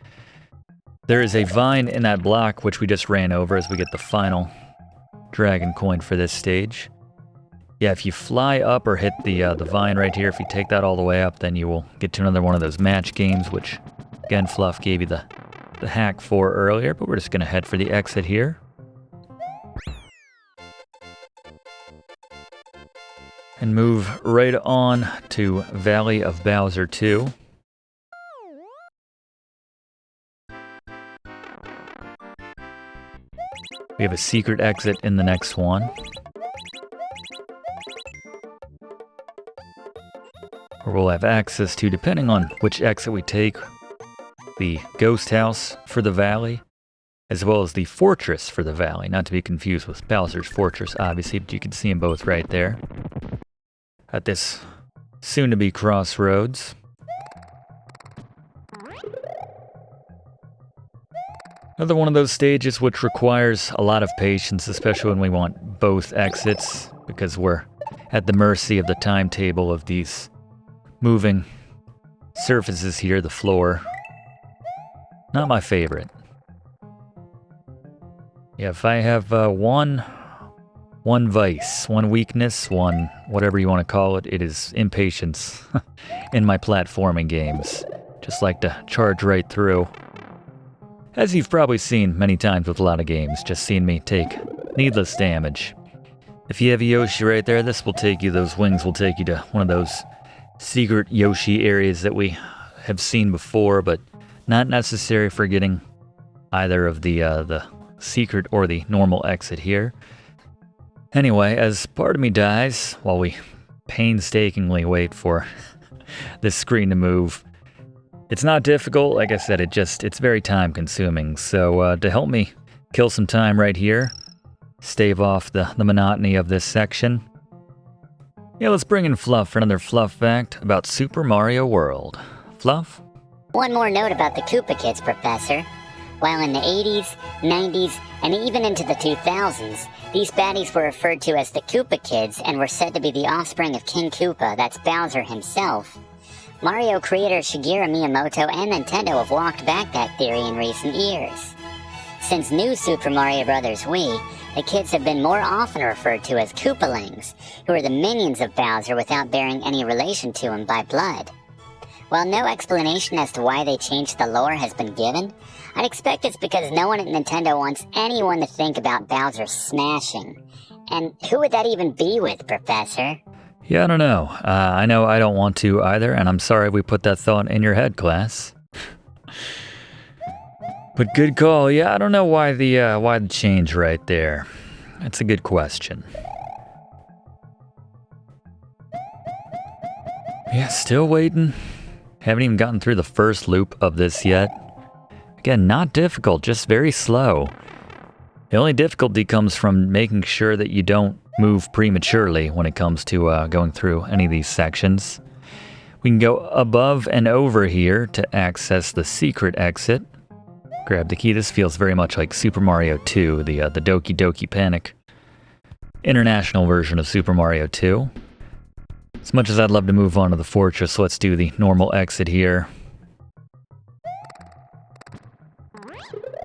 There is a vine in that block, which we just ran over as we get the final dragon coin for this stage. Yeah, if you fly up or hit the vine right here, if you take that all the way up, then you will get to another one of those match games, which, again, Fluff gave you the hack for earlier, but we're just going to head for the exit here. And move right on to Valley of Bowser 2. We have a secret exit in the next one. Or we'll have access to, depending on which exit we take, the ghost house for the valley, as well as the fortress for the valley. Not to be confused with Bowser's Fortress, obviously, but you can see them both right there at this soon-to-be crossroads. Another one of those stages which requires a lot of patience, especially when we want both exits, because we're at the mercy of the timetable of these moving surfaces here, the floor. Not my favorite. Yeah, if I have one vice, one weakness, one whatever you want to call it, it is impatience in my platforming games. Just like to charge right through. As you've probably seen many times with a lot of games, just seen me take needless damage. If you have a Yoshi right there, this will take you, those wings will take you to one of those secret Yoshi areas that we have seen before, but not necessary for getting either of the secret or the normal exit here. Anyway, as part of me dies while we painstakingly wait for this screen to move, it's not difficult. Like I said, it's very time consuming. So to help me kill some time right here, stave off the monotony of this section, yeah, let's bring in Fluff for another Fluff fact about Super Mario World. Fluff? One more note about the Koopa Kids, Professor. While in the 80s, 90s, and even into the 2000s, these baddies were referred to as the Koopa Kids and were said to be the offspring of King Koopa, that's Bowser himself. Mario creator Shigeru Miyamoto and Nintendo have walked back that theory in recent years. Since New Super Mario Bros. Wii, the kids have been more often referred to as Koopalings, who are the minions of Bowser without bearing any relation to him by blood. While no explanation as to why they changed the lore has been given, I'd expect it's because no one at Nintendo wants anyone to think about Bowser smashing. And who would that even be with, Professor? Yeah, I don't know. I know I don't want to either, and I'm sorry we put that thought in your head, class. But good call. Yeah, I don't know why the change right there. That's a good question. Yeah, still waiting. Haven't even gotten through the first loop of this yet. Again, not difficult, just very slow. The only difficulty comes from making sure that you don't move prematurely when it comes to going through any of these sections. We can go above and over here to access the secret exit. Grab the key. This feels very much like Super Mario 2, the Doki Doki Panic international version of Super Mario 2. As much as I'd love to move on to the fortress, let's do the normal exit here.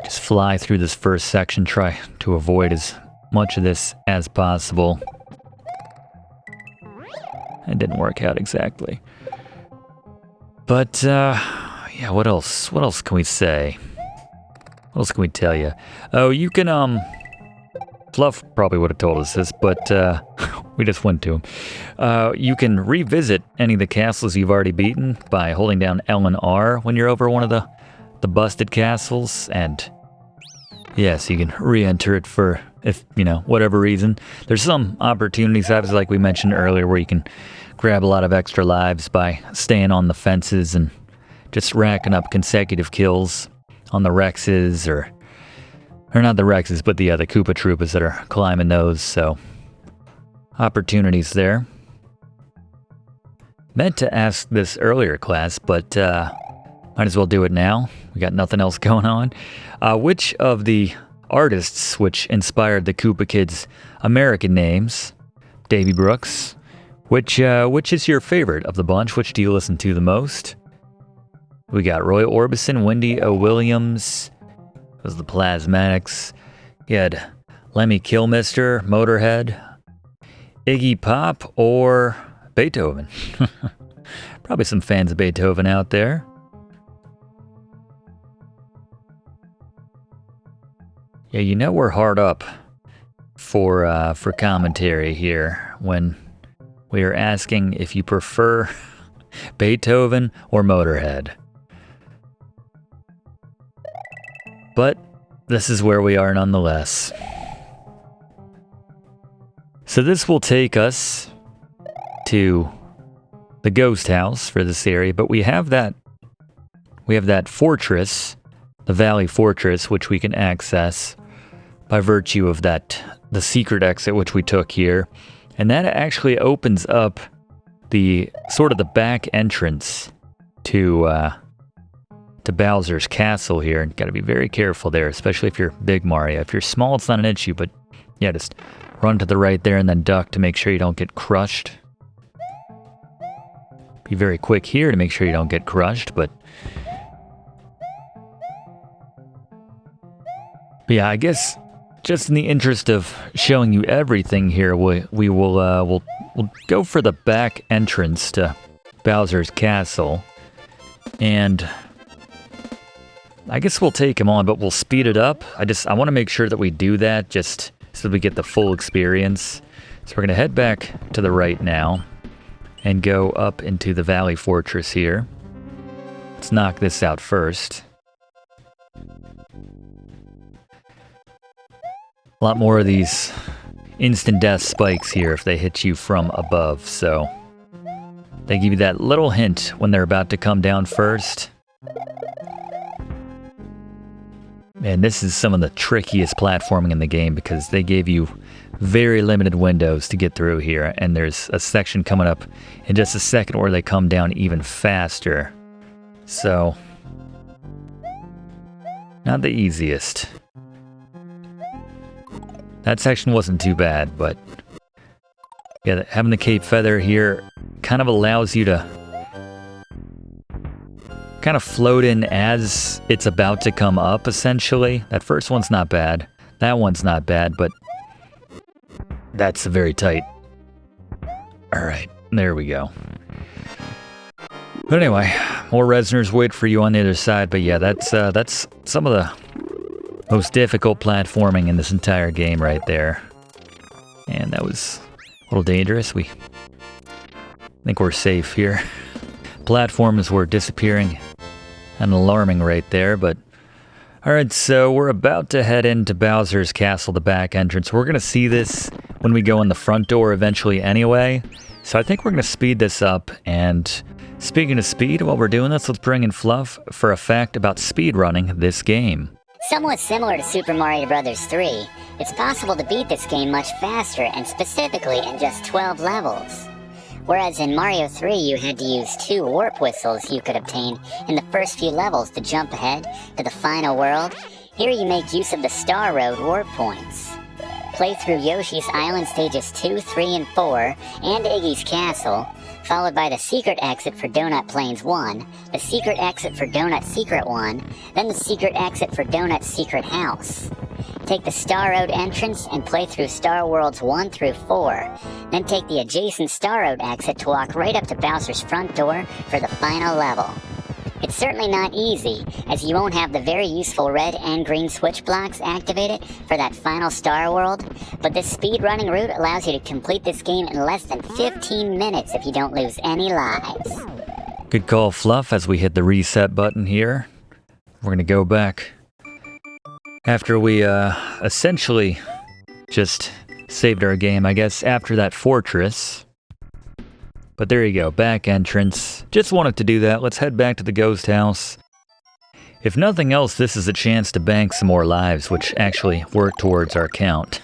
Just fly through this first section, try to avoid as much of this as possible. It didn't work out exactly. But, yeah, what else? What else can we say? What else can we tell you? Oh, you can, Fluff probably would have told us this, but, we just went to him. You can revisit any of the castles you've already beaten by holding down L and R when you're over one of the busted castles, and yes, you can re-enter it for, if, whatever reason. There's some opportunities, obviously, like we mentioned earlier, where you can grab a lot of extra lives by staying on the fences and just racking up consecutive kills on the Rexes, or not the Rexes, but the Koopa Troopas that are climbing those, so opportunities there. Meant to ask this earlier, class, but might as well do it now. We got nothing else going on. Which of the artists which inspired the Koopa Kids' American names, Davy Brooks, which is your favorite of the bunch? Which do you listen to the most? We got Roy Orbison, Wendy O. Williams, was the Plasmatics. You had Lemmy Kilmister, Motorhead, Iggy Pop, or Beethoven. Probably some fans of Beethoven out there. Yeah, we're hard up for commentary here when we are asking if you prefer Beethoven or Motorhead. But this is where we are nonetheless. So this will take us to the ghost house for this area, but we have that fortress, the Valley Fortress, which we can access by virtue of the secret exit which we took here. And that actually opens up the back entrance to Bowser's castle here. And gotta be very careful there, especially if you're big Mario. If you're small, it's not an issue, but yeah, just run to the right there and then duck to make sure you don't get crushed. Be very quick here to make sure you don't get crushed, but yeah, I guess just in the interest of showing you everything here, we'll go for the back entrance to Bowser's castle, and I guess we'll take him on, but we'll speed it up. I want to make sure that we do that just so we get the full experience. So we're going to head back to the right now and go up into the Valley Fortress here. Let's knock this out first. A lot more of these instant death spikes here if they hit you from above, so they give you that little hint when they're about to come down first. And this is some of the trickiest platforming in the game because they gave you very limited windows to get through here, and there's a section coming up in just a second where they come down even faster. So, not the easiest. That section wasn't too bad, but yeah, having the Cape Feather here kind of allows you to kind of float in as it's about to come up, essentially. That first one's not bad. That one's not bad, but that's very tight. Alright, there we go. But anyway, more Resoners wait for you on the other side, but yeah, that's some of the most difficult platforming in this entire game right there. And that was a little dangerous. I think we're safe here. Platforms were disappearing at an alarming rate there, but alright, so we're about to head into Bowser's Castle, the back entrance. We're going to see this when we go in the front door eventually anyway, so I think we're going to speed this up. And speaking of speed, while we're doing this, let's bring in Fluff for a fact about speedrunning this game. Somewhat similar to Super Mario Bros. 3, it's possible to beat this game much faster and specifically in just 12 levels. Whereas in Mario 3 you had to use 2 warp whistles you could obtain in the first few levels to jump ahead to the final world, here you make use of the Star Road warp points. Play through Yoshi's Island stages 2, 3, and 4, and Iggy's Castle, followed by the secret exit for Donut Plains 1, the secret exit for Donut Secret 1, then the secret exit for Donut Secret House. Take the Star Road entrance and play through Star Worlds 1 through 4, then take the adjacent Star Road exit to walk right up to Bowser's front door for the final level. It's certainly not easy, as you won't have the very useful red and green switch blocks activated for that final Star World, but this speedrunning route allows you to complete this game in less than 15 minutes if you don't lose any lives. Good call, Fluff, as we hit the reset button here. We're going to go back after we essentially just saved our game, I guess, after that fortress. But there you go, back entrance. Just wanted to do that. Let's head back to the ghost house. If nothing else, this is a chance to bank some more lives, which actually work towards our count.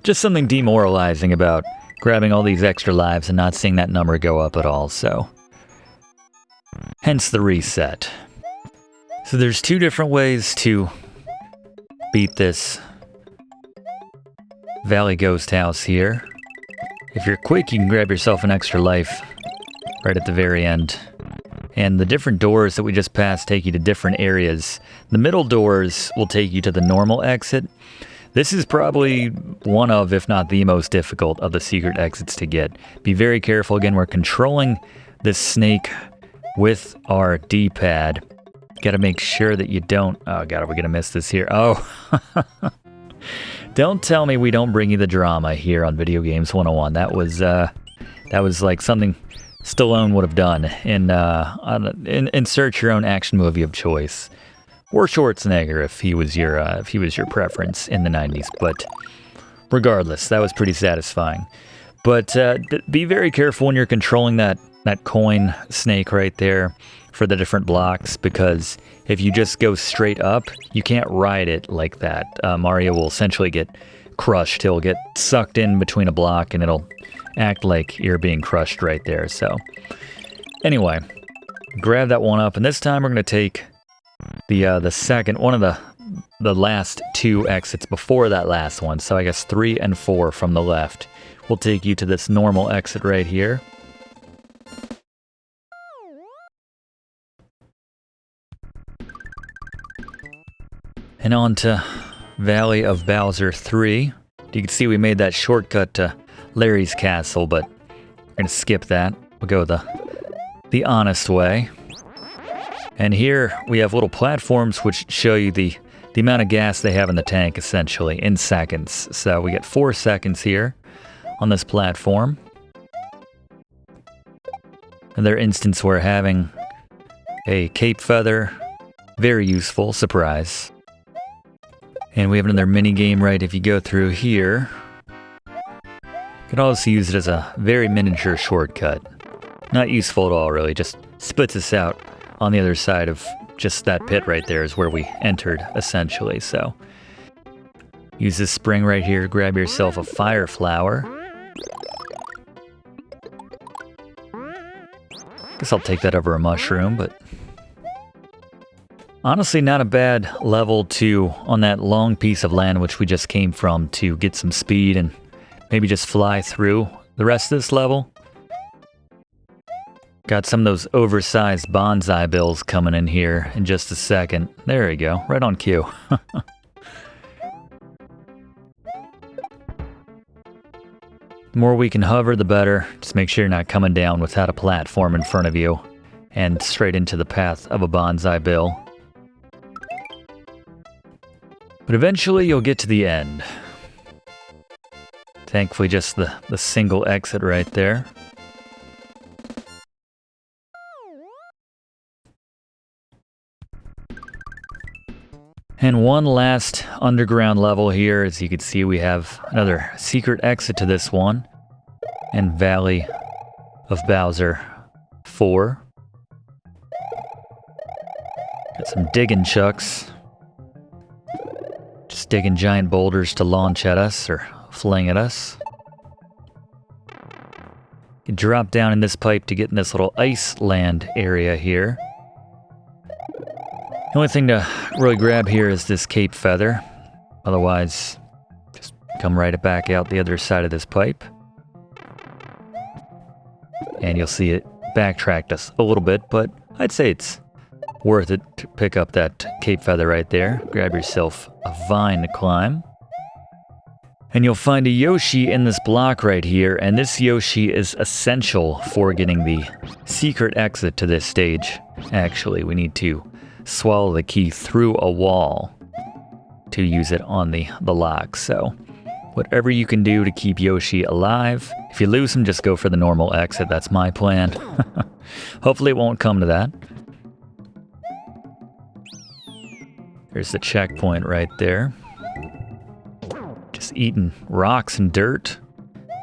Just something demoralizing about grabbing all these extra lives and not seeing that number go up at all, so hence the reset. So there's 2 different ways to beat this Valley Ghost House here. If you're quick, you can grab yourself an extra life right at the very end. And the different doors that we just passed take you to different areas. The middle doors will take you to the normal exit. This is probably one of, if not the most difficult of the secret exits to get. Be very careful. Again, we're controlling this snake with our D-pad. Gotta make sure that you don't... Oh god, are we gonna miss this here? Oh! Don't tell me we don't bring you the drama here on Video Games 101. That was like something Stallone would have done in insert your own action movie of choice, or Schwarzenegger if he was your preference in the 90s. But regardless, that was pretty satisfying. But be very careful when you're controlling that coin snake right there for the different blocks, because if you just go straight up, you can't ride it like that. Mario will essentially get crushed. He'll get sucked in between a block and it'll act like you're being crushed right there. So anyway, grab that one up, and this time we're going to take the second, one of the last 2 exits before that last one. So I guess 3 and 4 from the left will take you to this normal exit right here. And on to Valley of Bowser 3. You can see we made that shortcut to Larry's Castle, but we're going to skip that. We'll go the honest way. And here we have little platforms which show you the amount of gas they have in the tank, essentially, in seconds. So we get 4 seconds here on this platform. Another instance we're having a Cape Feather. Very useful, surprise. And we have another mini game right if you go through here. Could also use it as a very miniature shortcut. Not useful at all, really. Just spits us out on the other side of just that pit right there is where we entered, essentially. So, use this spring right here. Grab yourself a fire flower. Guess I'll take that over a mushroom, but honestly, not a bad level on that long piece of land which we just came from to get some speed and maybe just fly through the rest of this level. Got some of those oversized bonsai bills coming in here in just a second. There we go, right on cue. The more we can hover, the better. Just make sure you're not coming down without a platform in front of you and straight into the path of a bonsai bill. But eventually you'll get to the end. Thankfully just the single exit right there. And one last underground level here. As you can see, we have another secret exit to this one. And Valley of Bowser 4. Got some digging chucks. Just digging giant boulders to launch at us or fling at us. You can drop down in this pipe to get in this little ice land area here. The only thing to really grab here is this cape feather. Otherwise, just come right back out the other side of this pipe. And you'll see it backtracked us a little bit, but I'd say it's worth it to pick up that cape feather right there. Grab yourself a vine to climb. And you'll find a Yoshi in this block right here, and this Yoshi is essential for getting the secret exit to this stage. Actually, we need to swallow the key through a wall to use it on the lock. So whatever you can do to keep Yoshi alive. If you lose him, just go for the normal exit. That's my plan. Hopefully it won't come to that. There's the checkpoint right there. Just eating rocks and dirt.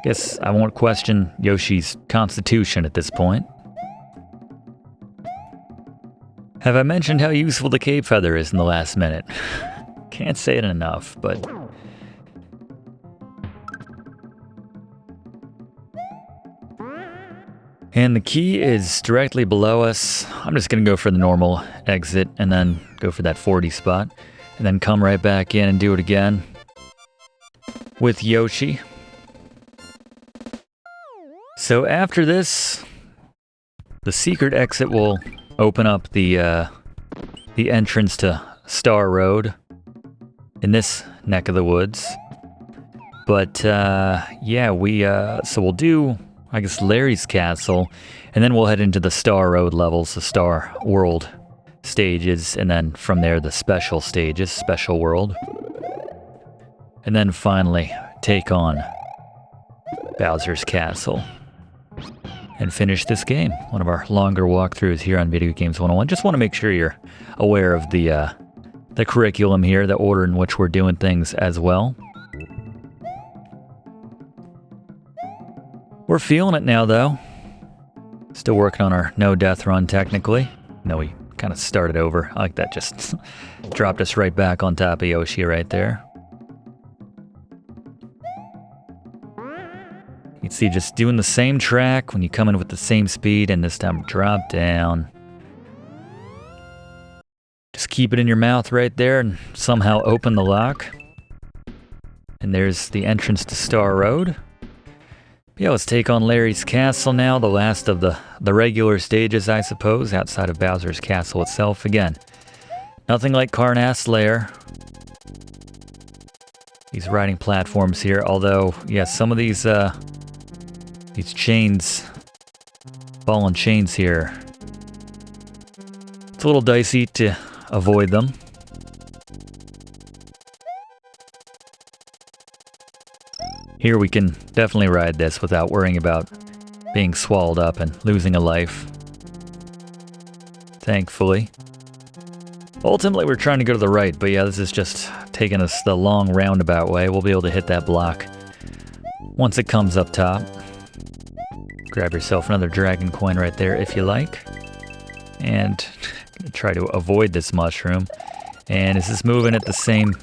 Guess I won't question Yoshi's constitution at this point. Have I mentioned how useful the cape feather is in the last minute? Can't say it enough, but... And the key is directly below us. I'm just gonna go for the normal exit and then go for that 40 spot. And then come right back in and do it again with Yoshi. So after this, the secret exit will open up the entrance to Star Road in this neck of the woods. But yeah, so we'll do, I guess, Larry's Castle, and then we'll head into the Star Road levels, the Star World stages, and then from there the special stages, Special World. And then finally take on Bowser's Castle and finish this game. One of our longer walkthroughs here on Video Games 101. Just want to make sure you're aware of the curriculum here, the order in which we're doing things as well. We're feeling it now, though. Still working on our no death run, technically. No, we kind of started over. I like that, just dropped us right back on top of Yoshi right there. You can see just doing the same track when you come in with the same speed, and this time drop down. Just keep it in your mouth right there and somehow open the lock. And there's the entrance to Star Road. Yeah, let's take on Larry's Castle now, the last of the regular stages, I suppose, outside of Bowser's Castle itself. Again, nothing like Karnath's Lair. These riding platforms here, although, yeah, some of these chains, ball and chains here, it's a little dicey to avoid them. Here we can definitely ride this without worrying about being swallowed up and losing a life. Thankfully. Ultimately, we're trying to go to the right, but yeah, this is just taking us the long roundabout way. We'll be able to hit that block Once it comes up top, grab yourself another dragon coin right there if you like. And try to avoid this mushroom. And is this moving at the same...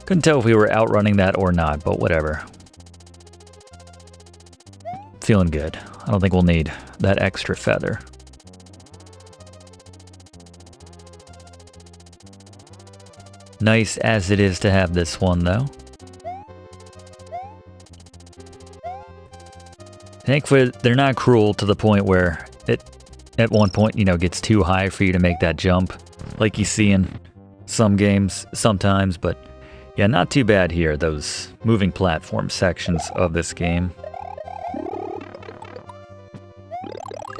Couldn't tell if we were outrunning that or not, but whatever. Feeling good. I don't think we'll need that extra feather. Nice as it is to have this one, though. Thankfully, they're not cruel to the point where it, at one point, gets too high for you to make that jump, like you see in some games sometimes, but yeah, not too bad here, those moving platform sections of this game.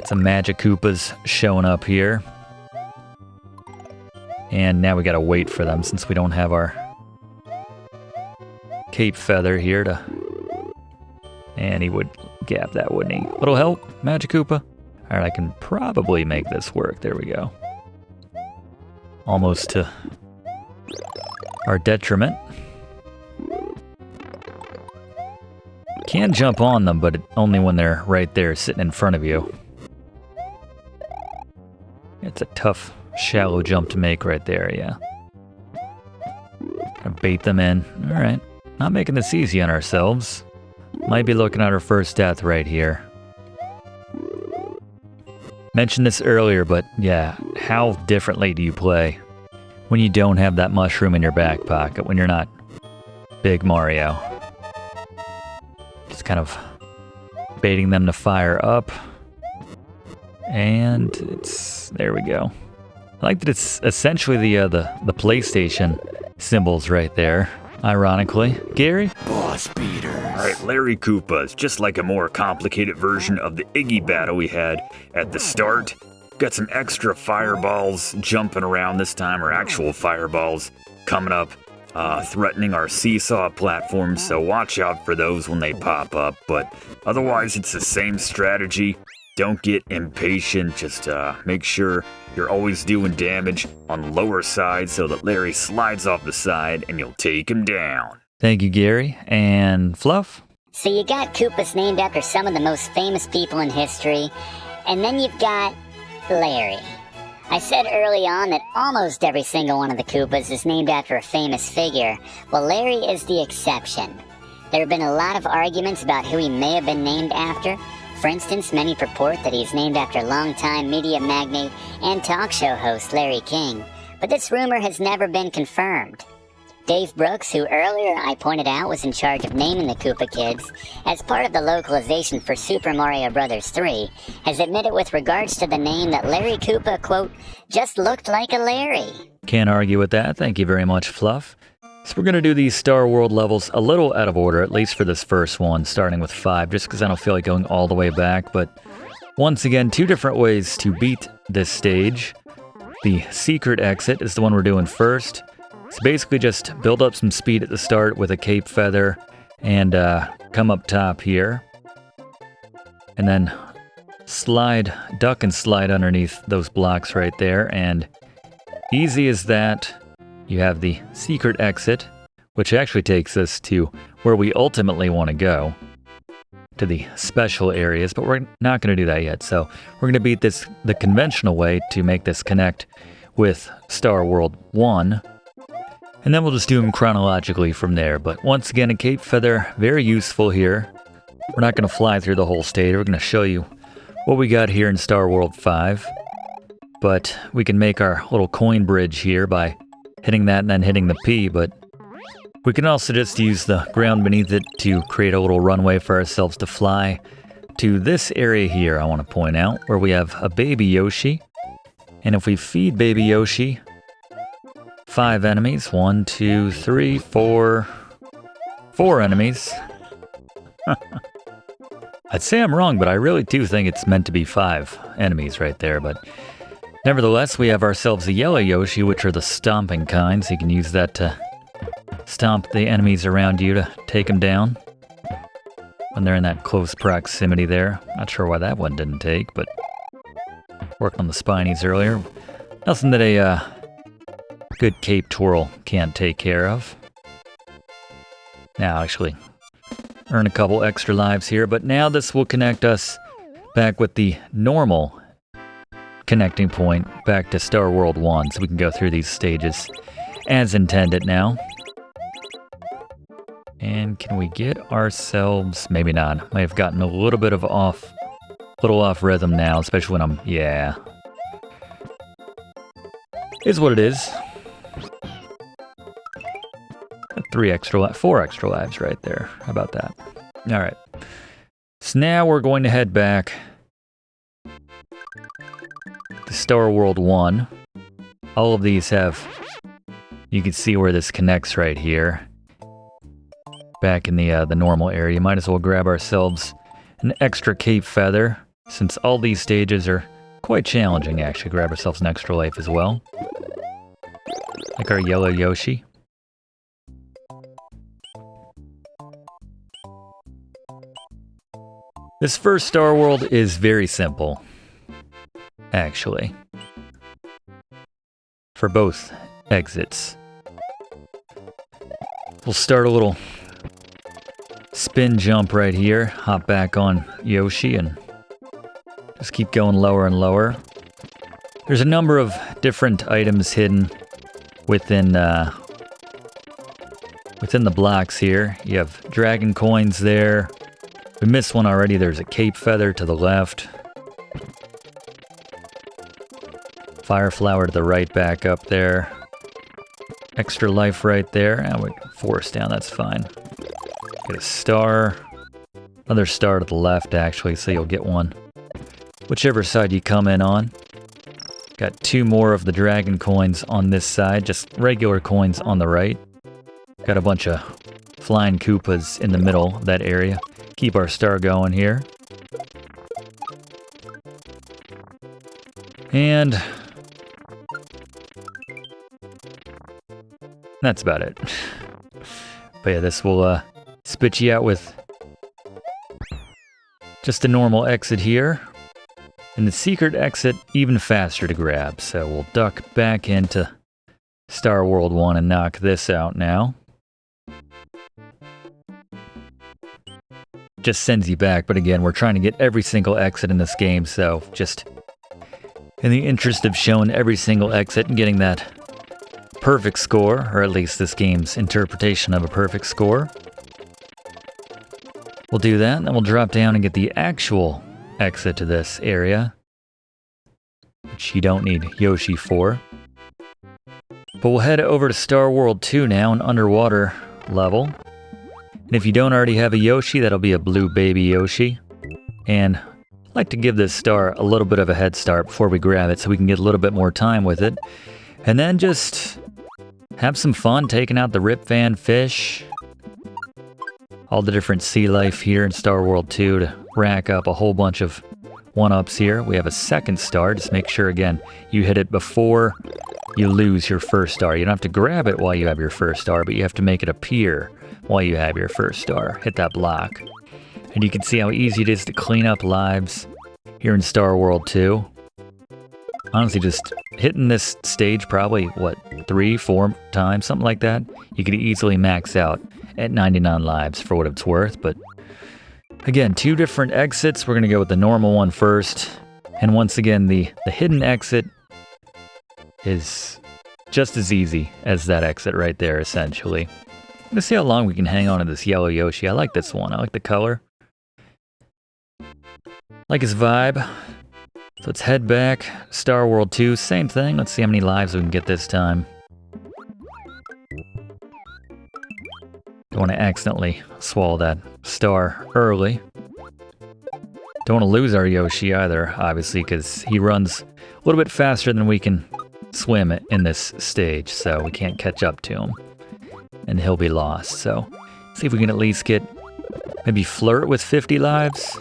Some Magic Koopas showing up here. And now we gotta wait for them since we don't have our cape feather here to... And he would gap that, wouldn't he? Little help, Magic Koopa? Alright, I can probably make this work. There we go. Almost to our detriment. Can jump on them, but only when they're right there sitting in front of you. It's a tough, shallow jump to make right there, yeah. Gonna bait them in. Alright, not making this easy on ourselves. Might be looking at our first death right here. Mentioned this earlier, but yeah, how differently do you play when you don't have that mushroom in your back pocket, when you're not Big Mario? Just kind of baiting them to fire up. And it's... there we go. I like that it's essentially the PlayStation symbols right there, ironically. Gary? Boss beaters. Alright, Larry Koopa is just like a more complicated version of the Iggy battle we had at the start. Got some extra fireballs jumping around this time, or actual fireballs coming up, threatening our seesaw platforms, so watch out for those when they pop up. But otherwise, it's the same strategy. Don't get impatient, just make sure you're always doing damage on the lower side so that Larry slides off the side and you'll take him down. Thank you, Gary. And Fluff? So you got Koopas named after some of the most famous people in history, and then you've got Larry. I said early on that almost every single one of the Koopas is named after a famous figure. Well, Larry is the exception. There have been a lot of arguments about who he may have been named after. For instance, many purport that he's named after longtime media magnate and talk show host Larry King, but this rumor has never been confirmed. Dave Brooks, who earlier I pointed out was in charge of naming the Koopa Kids as part of the localization for Super Mario Bros. 3, has admitted with regards to the name that Larry Koopa, quote, just looked like a Larry. Can't argue with that. Thank you very much, Fluff. So we're going to do these Star World levels a little out of order, at least for this first one, starting with 5, just because I don't feel like going all the way back. But once again, 2 different ways to beat this stage. The secret exit is the one we're doing first. So basically just build up some speed at the start with a cape feather and come up top here. And then duck and slide underneath those blocks right there. And easy as that, you have the secret exit, which actually takes us to where we ultimately want to go, to the special areas, but we're not going to do that yet. So we're going to beat this the conventional way to make this connect with Star World 1. And then we'll just do them chronologically from there. But once again, a cape feather, very useful here. We're not going to fly through the whole stage. We're going to show you what we got here in Star World 5. But we can make our little coin bridge here by hitting that and then hitting the P. But we can also just use the ground beneath it to create a little runway for ourselves to fly to this area here, I want to point out, where we have a baby Yoshi. And if we feed baby Yoshi 5 enemies, 1, 2, 3, 4 enemies. I'd say I'm wrong, but I really do think it's meant to be 5 enemies right there. But nevertheless, we have ourselves a yellow Yoshi, which are the stomping kind, so you can use that to stomp the enemies around you to take them down when they're in that close proximity there. Not sure why that one didn't take, but worked on the spinies earlier. Nothing that a good cape twirl can't take care of. Now, actually, earn a couple extra lives here, but now this will connect us back with the normal connecting point back to Star World 1, so we can go through these stages as intended now. And can we get ourselves... maybe not. Might have gotten a little bit of off rhythm now, especially when I'm... yeah. Is what it is. 4 extra lives right there. How about that? Alright. So now we're going to head back to Star World 1. All of these have... you can see where this connects right here. Back in the normal area. Might as well grab ourselves an extra cape feather, since all these stages are quite challenging, actually. Grab ourselves an extra life as well. Like our yellow Yoshi. This first Star World is very simple, actually, for both exits. We'll start a little spin jump right here, hop back on Yoshi, and just keep going lower and lower. There's a number of different items hidden within the blocks here. You have dragon coins there. We missed one already. There's a cape feather to the left. Fire flower to the right, back up there. Extra life right there. And we force down, that's fine. Get a star. Another star to the left, actually, so you'll get one whichever side you come in on. Got 2 more of the dragon coins on this side, just regular coins on the right. Got a bunch of flying Koopas in the middle of that area. Keep our star going here. And that's about it. But yeah, this will spit you out with just a normal exit here. And the secret exit even faster to grab. So we'll duck back into Star World 1 and knock this out now. Just sends you back, but again, we're trying to get every single exit in this game, so just in the interest of showing every single exit and getting that perfect score, or at least this game's interpretation of a perfect score, we'll do that, and then we'll drop down and get the actual exit to this area, which you don't need Yoshi for. But we'll head over to Star World 2 now, an underwater level. And if you don't already have a Yoshi, that'll be a blue baby Yoshi. And I'd like to give this star a little bit of a head start before we grab it so we can get a little bit more time with it. And then just have some fun taking out the Rip Van fish. All the different sea life here in Star World 2 to rack up a whole bunch of 1-ups here. We have a second star. Just make sure, again, you hit it before you lose your first star. You don't have to grab it while you have your first star, but you have to make it appear while you have your first star. Hit that block. And you can see how easy it is to clean up lives here in Star World 2. Honestly, just hitting this stage probably, 3-4 times, something like that. You could easily max out at 99 lives for what it's worth. But again, 2 different exits. We're going to go with the normal one first. And once again, the hidden exit is just as easy as that exit right there, essentially. Let's see how long we can hang on to this yellow Yoshi. I like this one. I like the color. Like his vibe. So let's head back. Star World 2, same thing. Let's see how many lives we can get this time. Don't want to accidentally swallow that star early. Don't want to lose our Yoshi either, obviously, because he runs a little bit faster than we can swim in this stage, so we can't catch up to him. And he'll be lost, so see if we can at least get, maybe flirt with 50 lives.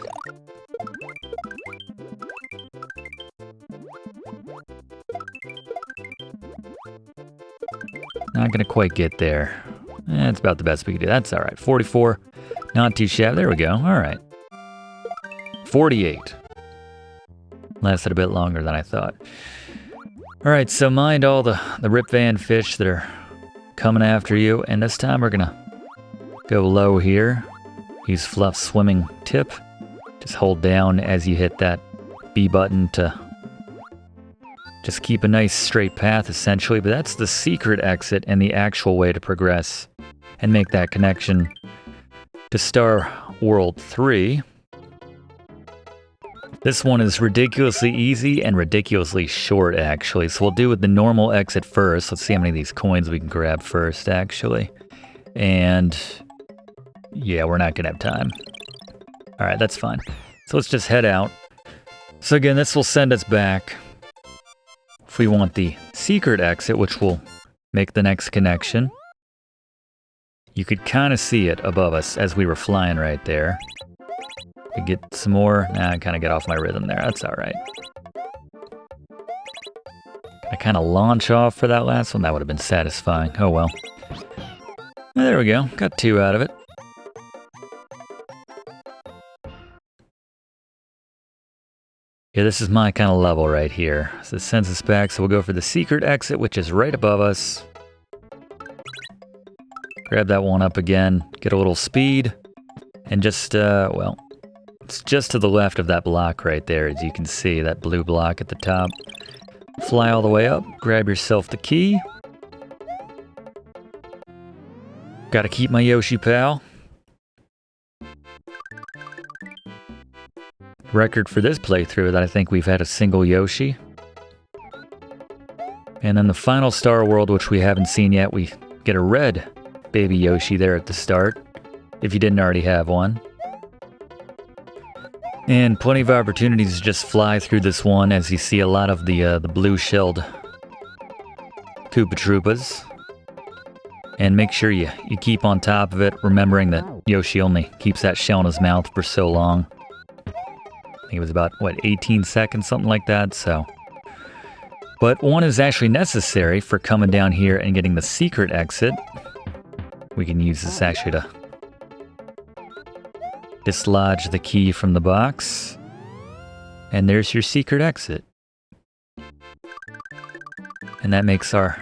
Not gonna quite get there. It's about the best we can do. That's all right. 44, not too shabby. There we go. All right. 48. Lasted a bit longer than I thought. All right, so mind all the Rip Van fish that are coming after you, and this time we're gonna go low here. Use Fluff's swimming tip. Just hold down as you hit that B button to just keep a nice straight path, essentially. But that's the secret exit and the actual way to progress and make that connection to Star World 3. This one is ridiculously easy and ridiculously short, actually. So we'll do with the normal exit first. Let's see how many of these coins we can grab first, actually. And yeah, we're not gonna have time. All right, that's fine. So let's just head out. So again, this will send us back. If we want the secret exit, which will make the next connection, you could kind of see it above us as we were flying right there. We get some more. Nah, I kind of get off my rhythm there. That's all right. I kind of launch off for that last one. That would have been satisfying. Oh well. There we go. Got 2 out of it. Yeah, this is my kind of level right here. So it sends us back, so we'll go for the secret exit, which is right above us. Grab that one up again, get a little speed, and just, well, it's just to the left of that block right there, as you can see, that blue block at the top. Fly all the way up, grab yourself the key. Gotta keep my Yoshi pal. Record for this playthrough that I think we've had a single Yoshi. And then the final Star World, which we haven't seen yet, we get a red baby Yoshi there at the start, if you didn't already have one. And plenty of opportunities to just fly through this one, as you see a lot of the blue-shelled Koopa Troopas. And make sure you keep on top of it, remembering that Yoshi only keeps that shell in his mouth for so long. I think it was about, what, 18 seconds, something like that, so. But one is actually necessary for coming down here and getting the secret exit. We can use this actually to dislodge the key from the box. And there's your secret exit. And that makes our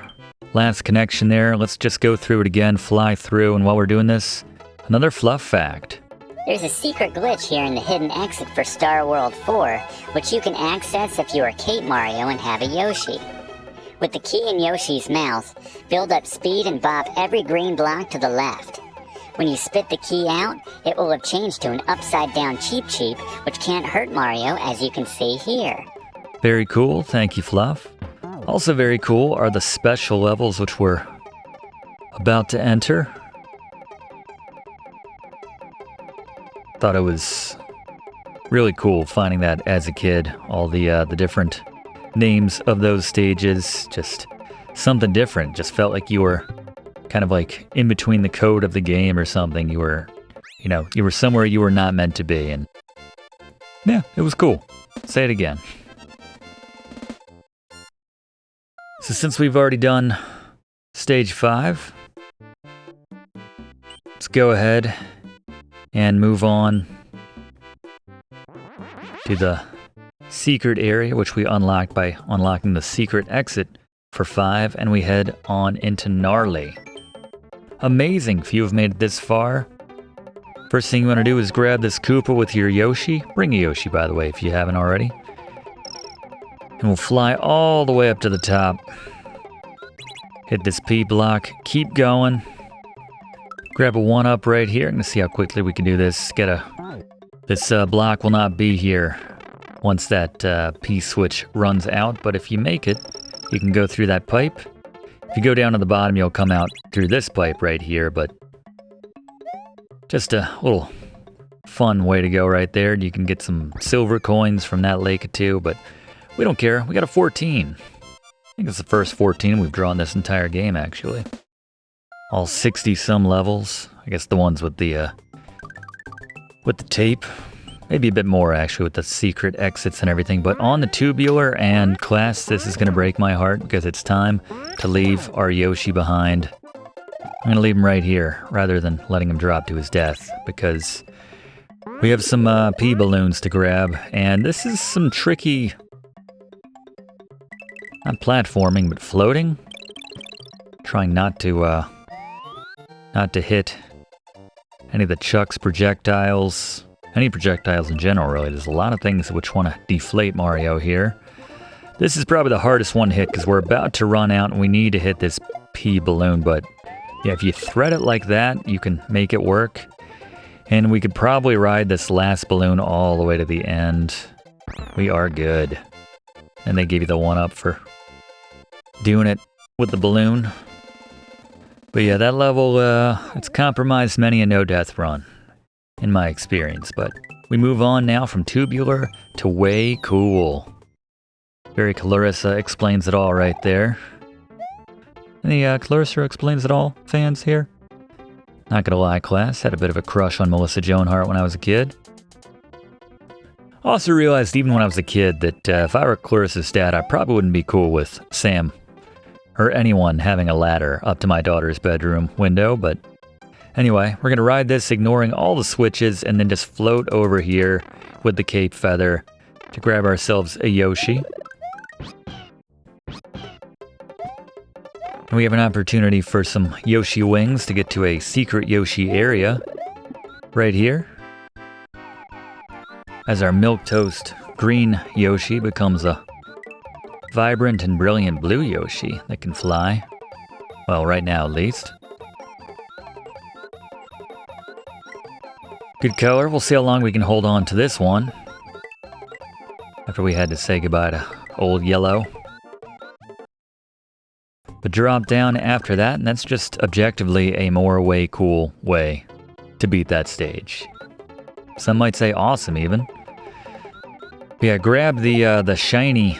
last connection there. Let's just go through it again, fly through, and while we're doing this, another Fluff fact. There's a secret glitch here in the hidden exit for Star World 4, which you can access if you are Kate Mario and have a Yoshi. With the key in Yoshi's mouth, build up speed and bop every green block to the left. When you spit the key out, it will have changed to an upside-down Cheep Cheep, which can't hurt Mario, as you can see here. Very cool, thank you, Fluff. Also very cool are the special levels which we're about to enter. Thought it was really cool finding that as a kid, all the different names of those stages, just something different. Just felt like you were kind of like in between the code of the game or something. You were, you were somewhere you were not meant to be, and yeah, it was cool. Say it again. So since we've already done stage 5, let's go ahead and move on to the secret area, which we unlocked by unlocking the secret exit for 5, and we head on into Gnarly. Amazing if you have made it this far. First thing you want to do is grab this Koopa with your Yoshi. Bring a Yoshi, by the way, if you haven't already. And we'll fly all the way up to the top. Hit this P block, keep going. Grab a 1-up right here. I'm going to see how quickly we can do this. This block will not be here once that P switch runs out, but if you make it, you can go through that pipe. If you go down to the bottom, you'll come out through this pipe right here, but just a little fun way to go right there. You can get some silver coins from that lake too, but we don't care. We got a 14. I think it's the first 14 we've drawn this entire game, actually. All 60-some levels. I guess the ones with the tape. Maybe a bit more, actually, with the secret exits and everything. But on the tubular and class, this is going to break my heart because it's time to leave our Yoshi behind. I'm going to leave him right here rather than letting him drop to his death because we have some P balloons to grab. And this is some tricky, not platforming, but floating. Trying not to hit any of the Chuck's projectiles, any projectiles in general, really. There's a lot of things which want to deflate Mario here. This is probably the hardest one to hit because we're about to run out and we need to hit this P balloon, but yeah, if you thread it like that, you can make it work. And we could probably ride this last balloon all the way to the end. We are good. And they give you the 1-up for doing it with the balloon. But yeah, that level, it's compromised many a no-death run, in my experience. But we move on now from tubular to way cool. Very Clarissa explains it all right there. Any Clarissa explains it all fans here? Not gonna lie, class, had a bit of a crush on Melissa Joan Hart when I was a kid. Also realized even when I was a kid that if I were Clarissa's dad, I probably wouldn't be cool with Sam or anyone having a ladder up to my daughter's bedroom window, but anyway, we're gonna ride this ignoring all the switches and then just float over here with the cape feather to grab ourselves a Yoshi. And we have an opportunity for some Yoshi wings to get to a secret Yoshi area right here. As our milquetoast green Yoshi becomes a vibrant and brilliant blue Yoshi that can fly. Well, right now at least. Good color. We'll see how long we can hold on to this one after we had to say goodbye to old yellow. But drop down after that, and that's just objectively a more way cool way to beat that stage. Some might say awesome even. Yeah, grab the shiny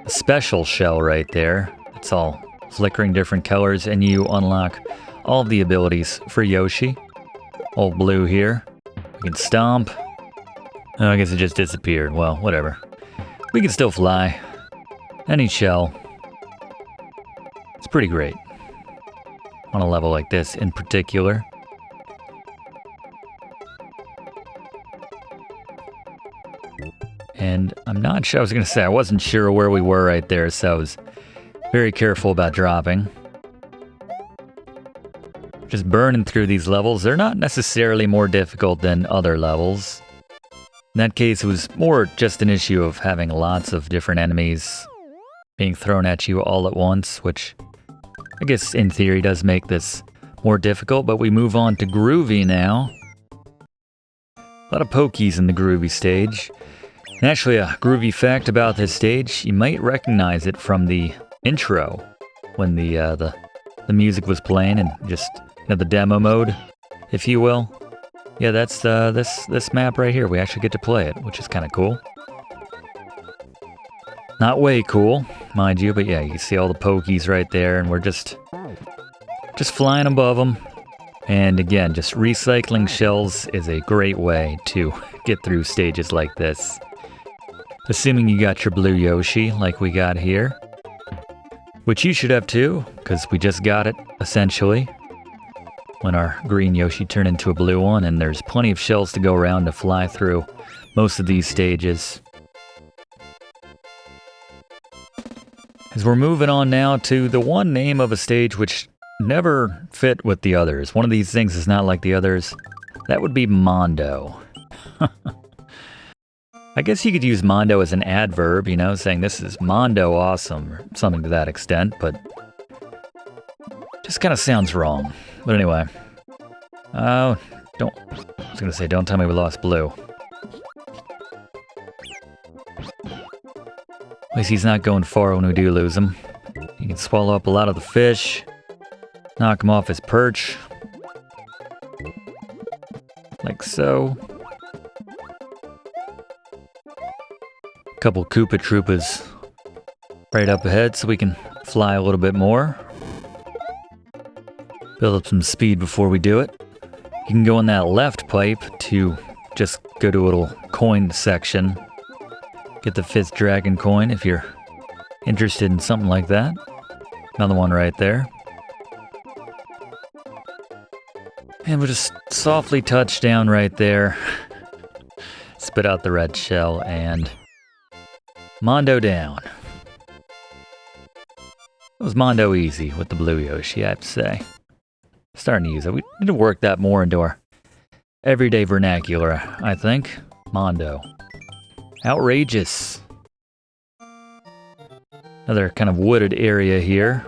special shell right there. It's all flickering different colors, and you unlock all of the abilities for Yoshi. Old blue here. We can stomp. Oh, I guess it just disappeared. Well, whatever. We can still fly. Any shell. It's pretty great. On a level like this in particular. And I'm not sure, I was going to say, I wasn't sure where we were right there, so I was very careful about dropping. Just burning through these levels. They're not necessarily more difficult than other levels. In that case, it was more just an issue of having lots of different enemies being thrown at you all at once, which I guess in theory does make this more difficult, but we move on to Groovy now. A lot of pokies in the Groovy stage. And actually, a groovy fact about this stage, you might recognize it from the intro when the music was playing and just the demo mode, if you will. Yeah, that's this map right here. We actually get to play it, which is kind of cool. Not way cool, mind you, but yeah, you can see all the pokies right there, and we're just flying above them. And again, just recycling shells is a great way to get through stages like this. Assuming you got your blue Yoshi, like we got here. Which you should have too, because we just got it, essentially. When our green Yoshi turned into a blue one, and there's plenty of shells to go around to fly through most of these stages. As we're moving on now to the one name of a stage which never fit with the others. One of these things is not like the others. That would be Mondo. I guess you could use Mondo as an adverb, saying this is Mondo awesome, or something to that extent, but just kind of sounds wrong. But anyway. I was going to say, don't tell me we lost blue. At least he's not going far when we do lose him. You can swallow up a lot of the fish, knock him off his perch, like so. Couple Koopa Troopas right up ahead so we can fly a little bit more. Build up some speed before we do it. You can go in that left pipe to just go to a little coin section. Get the 5th dragon coin if you're interested in something like that. Another one right there. And we'll just softly touch down right there. Spit out the red shell and Mondo down. It was Mondo easy with the blue Yoshi, I have to say. Starting to use it. We need to work that more into our everyday vernacular, I think. Mondo. Outrageous. Another kind of wooded area here.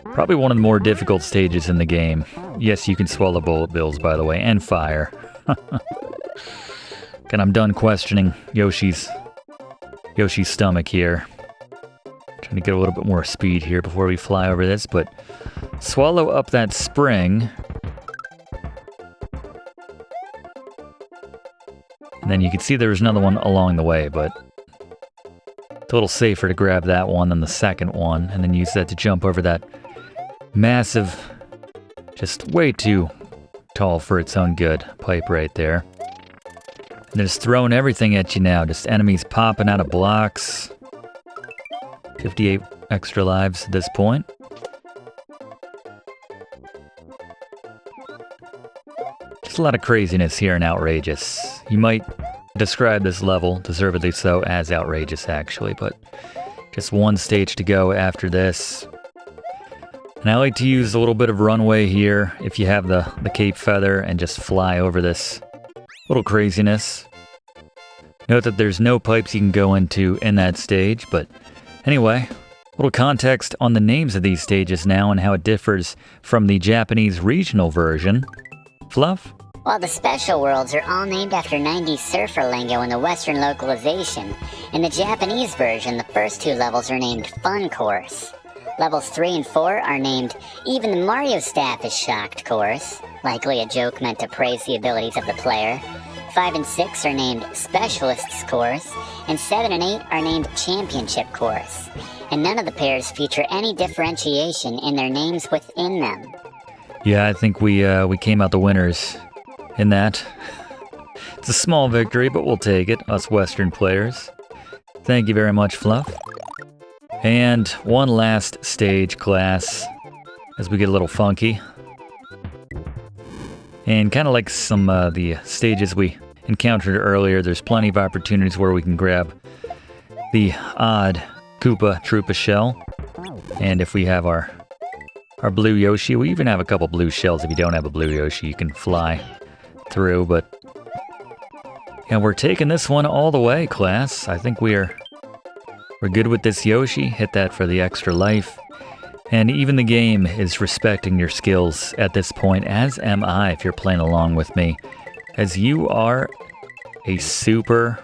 Probably one of the more difficult stages in the game. Yes, you can swallow bullet bills, by the way, and fire. And I'm done questioning Yoshi's stomach here. Trying to get a little bit more speed here before we fly over this, but swallow up that spring. And then you can see there's another one along the way, but it's a little safer to grab that one than the second one, and then use that to jump over that massive, just way too tall for its own good pipe right there. And they're just throwing everything at you now, just enemies popping out of blocks. 58 extra lives at this point. Just a lot of craziness here in Outrageous. You might describe this level, deservedly so, as outrageous actually, but just one stage to go after this. And I like to use a little bit of runway here if you have the cape feather and just fly over this little craziness. Note that there's no pipes you can go into in that stage, but anyway, a little context on the names of these stages now and how it differs from the Japanese regional version. Fluff? Well, the special worlds are all named after 90s surfer lingo in the Western localization. In the Japanese version, the first two levels are named Fun Course. Levels 3 and 4 are named Even the Mario Staff is Shocked Course, likely a joke meant to praise the abilities of the player. 5 and 6 are named Specialists Course, and 7 and 8 are named Championship Course. And none of the pairs feature any differentiation in their names within them. Yeah, I think we came out the winners in that. It's a small victory, but we'll take it, us Western players. Thank you very much, Fluff. And one last stage class as we get a little funky. And kind of like some the stages we encountered earlier, there's plenty of opportunities where we can grab the odd Koopa Troopa shell. And if we have our blue Yoshi, we even have a couple blue shells. If you don't have a blue Yoshi, you can fly through. But yeah, we're taking this one all the way, class. I think we're good with this Yoshi. Hit that for the extra life. And even the game is respecting your skills at this point, as am I if you're playing along with me, as you are a super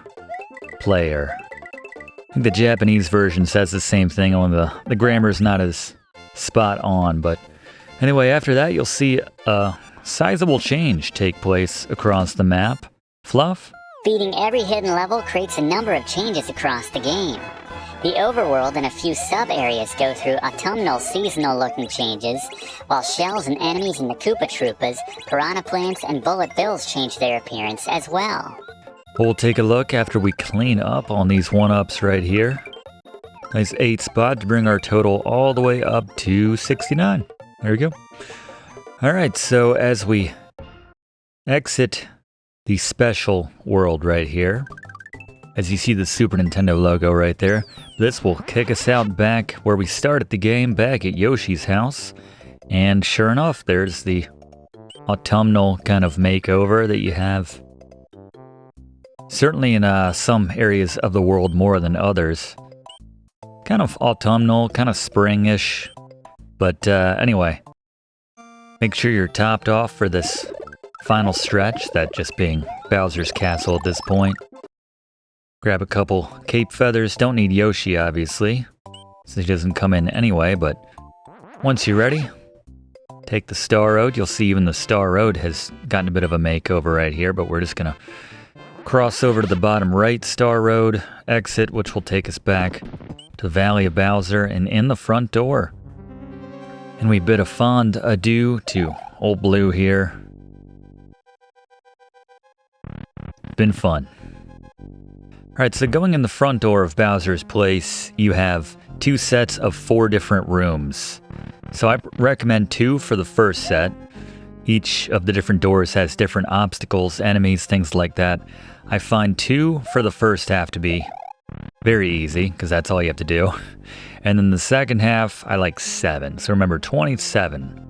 player. I think the Japanese version says the same thing, only the grammar's not as spot on. But anyway, after that, you'll see a sizable change take place across the map. Fluff? Beating every hidden level creates a number of changes across the game. The overworld and a few sub-areas go through autumnal seasonal-looking changes, while shells and enemies in the Koopa Troopas, piranha plants, and bullet bills change their appearance as well. We'll take a look after we clean up on these 1-ups right here. Nice 8 spot to bring our total all the way up to 69. There we go. Alright, so as we exit the special world right here, as you see the Super Nintendo logo right there, this will kick us out back where we started the game, back at Yoshi's house. And sure enough, there's the autumnal kind of makeover that you have. Certainly in some areas of the world more than others. Kind of autumnal, kind of springish. But anyway, make sure you're topped off for this final stretch, that just being Bowser's Castle at this point. Grab a couple cape feathers. Don't need Yoshi, obviously, since he doesn't come in anyway, but once you're ready, take the Star Road. You'll see even the Star Road has gotten a bit of a makeover right here, but we're just going to cross over to the bottom right Star Road exit, which will take us back to the Valley of Bowser and in the front door. And we bid a fond adieu to Old Blue here. Been fun. Alright, so going in the front door of Bowser's Place, you have 2 sets of 4 different rooms. So I recommend 2 for the first set. Each of the different doors has different obstacles, enemies, things like that. I find 2 for the first half to be Very easy, because that's all you have to do. And then the second half, I like 7. So remember, 27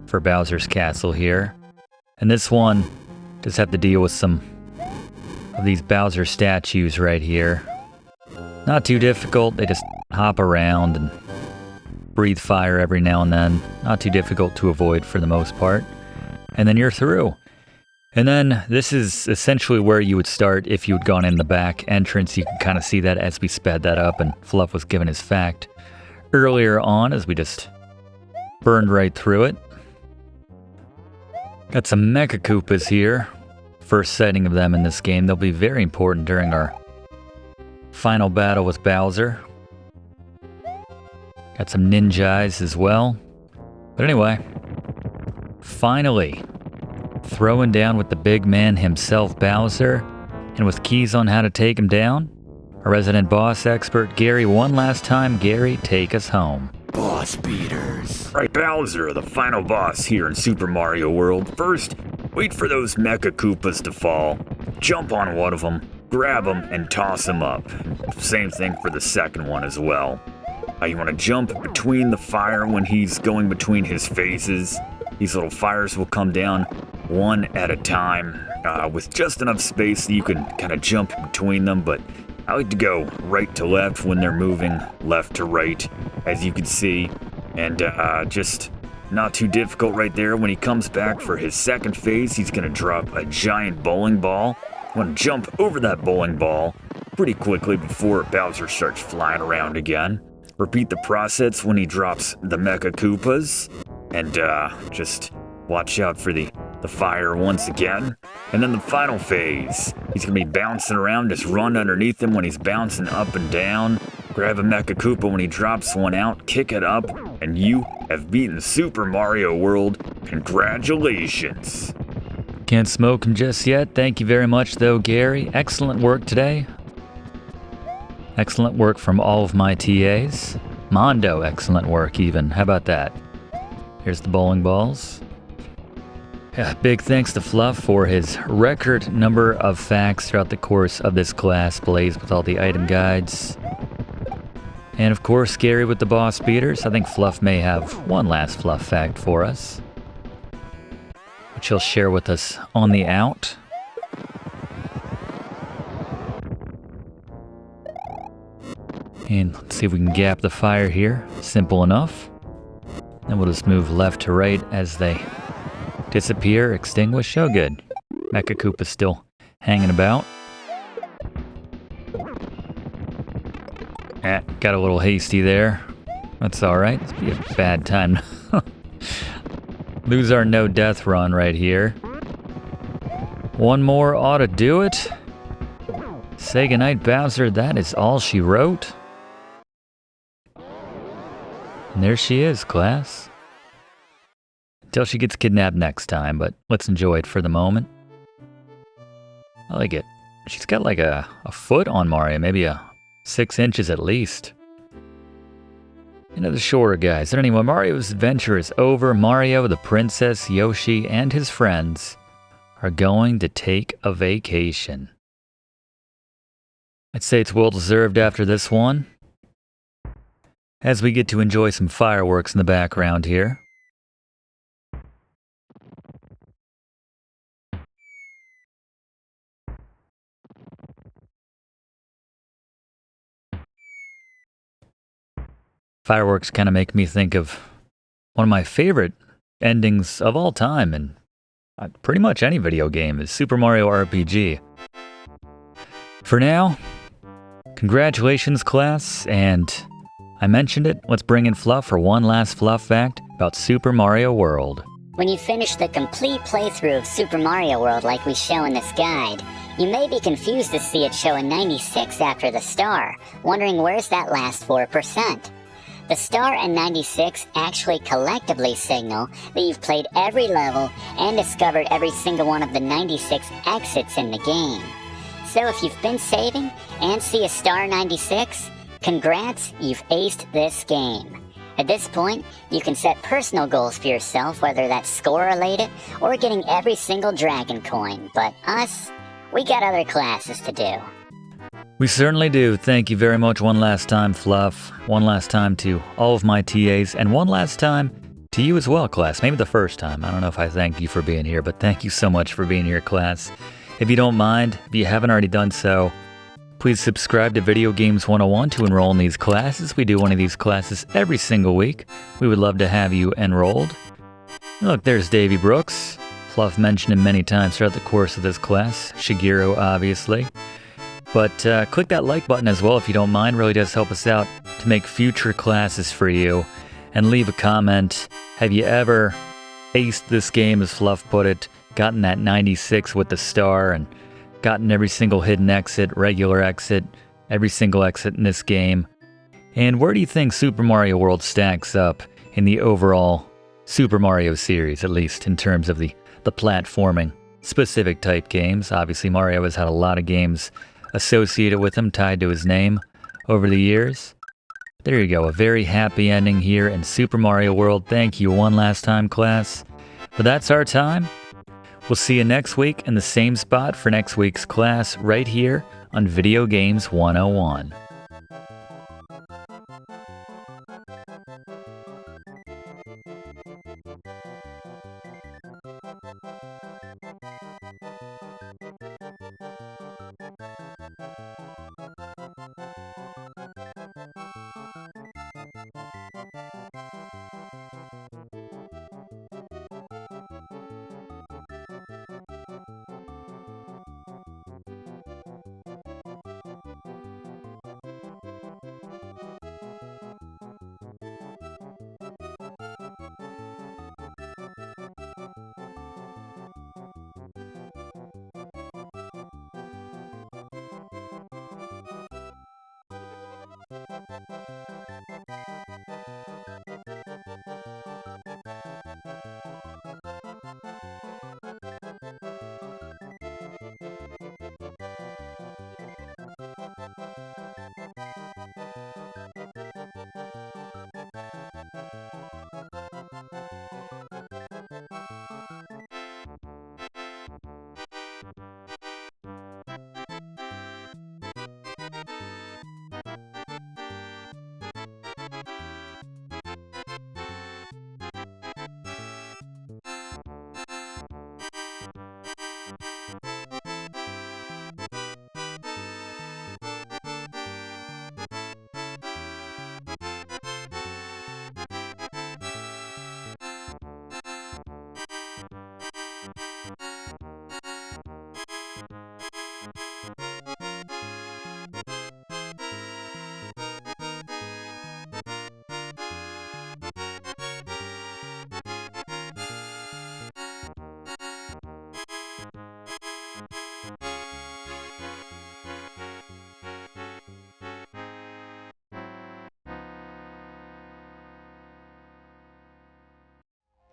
for Bowser's Castle here. And this one, just have to deal with some of these Bowser statues right here. Not too difficult, they just hop around and breathe fire every now and then. Not too difficult to avoid for the most part. And then you're through. And then this is essentially where you would start if you had gone in the back entrance. You can kind of see that as we sped that up and Fluff was given his fact earlier on as we just burned right through it. Got some Mecha Koopas here. First sighting of them in this game. They'll be very important during our final battle with Bowser. Got some Ninjas as well. But anyway, finally throwing down with the big man himself, Bowser, and with keys on how to take him down, our resident boss expert, Gary, one last time. Gary, take us home. Boss beaters. Right, Bowser, the final boss here in Super Mario World. First, wait for those Mecha Koopas to fall. Jump on one of them, grab them, and toss them up. Same thing for the second one as well. You want to jump between the fire when he's going between his phases. These little fires will come down one at a time with just enough space that you can kind of jump between them, but I like to go right to left when they're moving left to right, as you can see, and just not too difficult right there. When he comes back for his second phase, he's going to drop a giant bowling ball. You want to jump over that bowling ball pretty quickly before Bowser starts flying around again. Repeat the process when he drops the Mecha Koopas, and just watch out for the fire once again. And then the final phase, he's going to be bouncing around. Just run underneath him when he's bouncing up and down. Grab a Mecha Koopa when he drops one out, kick it up, and you have beaten Super Mario World. Congratulations. Can't smoke him just yet. Thank you very much, though, Gary. Excellent work today. Excellent work from all of my TAs. Mondo, excellent work even. How about that? Here's the bowling balls. Yeah, big thanks to Fluff for his record number of facts throughout the course of this class, blazed with all the item guides. And of course, Gary with the boss beaters. I think Fluff may have one last Fluff fact for us, which he'll share with us on the out. And let's see if we can gap the fire here. Simple enough. Then we'll just move left to right as they disappear, extinguish. Oh, good. Mecha Koopa's still hanging about. Got a little hasty there. That's alright. It's be a bad time. Lose our no death run right here. One more ought to do it. Say goodnight, Bowser. That is all she wrote. And there she is, class. Until she gets kidnapped next time, but let's enjoy it for the moment. I like it. She's got like a foot on Mario, maybe 6 inches at least. Into the shorter guys. But anyway, Mario's adventure is over. Mario, the princess, Yoshi, and his friends are going to take a vacation. I'd say it's well deserved after this one, as we get to enjoy some fireworks in the background here. Fireworks kind of make me think of one of my favorite endings of all time, and pretty much any video game, is Super Mario RPG. For now, congratulations, class, and I mentioned it, let's bring in Fluff for one last Fluff fact about Super Mario World. When you finish the complete playthrough of Super Mario World like we show in this guide, you may be confused to see it show a 96 after the star, wondering where's that last 4%. The star and 96 actually collectively signal that you've played every level and discovered every single one of the 96 exits in the game. So if you've been saving and see a star 96, congrats, you've aced this game. At this point, you can set personal goals for yourself, whether that's score related or getting every single dragon coin, but us, we got other classes to do. We certainly do. Thank you very much one last time, Fluff. One last time to all of my TAs, and one last time to you as well, class. Maybe the first time. I don't know if I thanked you for being here, but thank you so much for being here, class. If you don't mind, if you haven't already done so, please subscribe to Video Games 101 to enroll in these classes. We do one of these classes every single week. We would love to have you enrolled. Look, there's Davy Brooks. Fluff mentioned him many times throughout the course of this class. Shigeru, obviously. But click that like button as well if you don't mind. Really does help us out to make future classes for you. And leave a comment. Have you ever aced this game, as Fluff put it, gotten that 96 with the star, and gotten every single hidden exit, regular exit, every single exit in this game? And where do you think Super Mario World stacks up in the overall Super Mario series, at least in terms of the platforming specific type games? Obviously, Mario has had a lot of games associated with him, tied to his name over the years. There you go, a very happy ending here in Super Mario World. Thank you one last time, class. But that's our time. We'll see you next week in the same spot for next week's class right here on Video Games 101.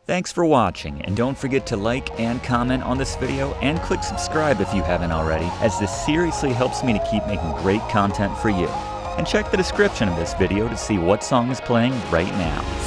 Thanks for watching, and don't forget to like and comment on this video, and click subscribe if you haven't already, as this seriously helps me to keep making great content for you. And check the description of this video to see what song is playing right now.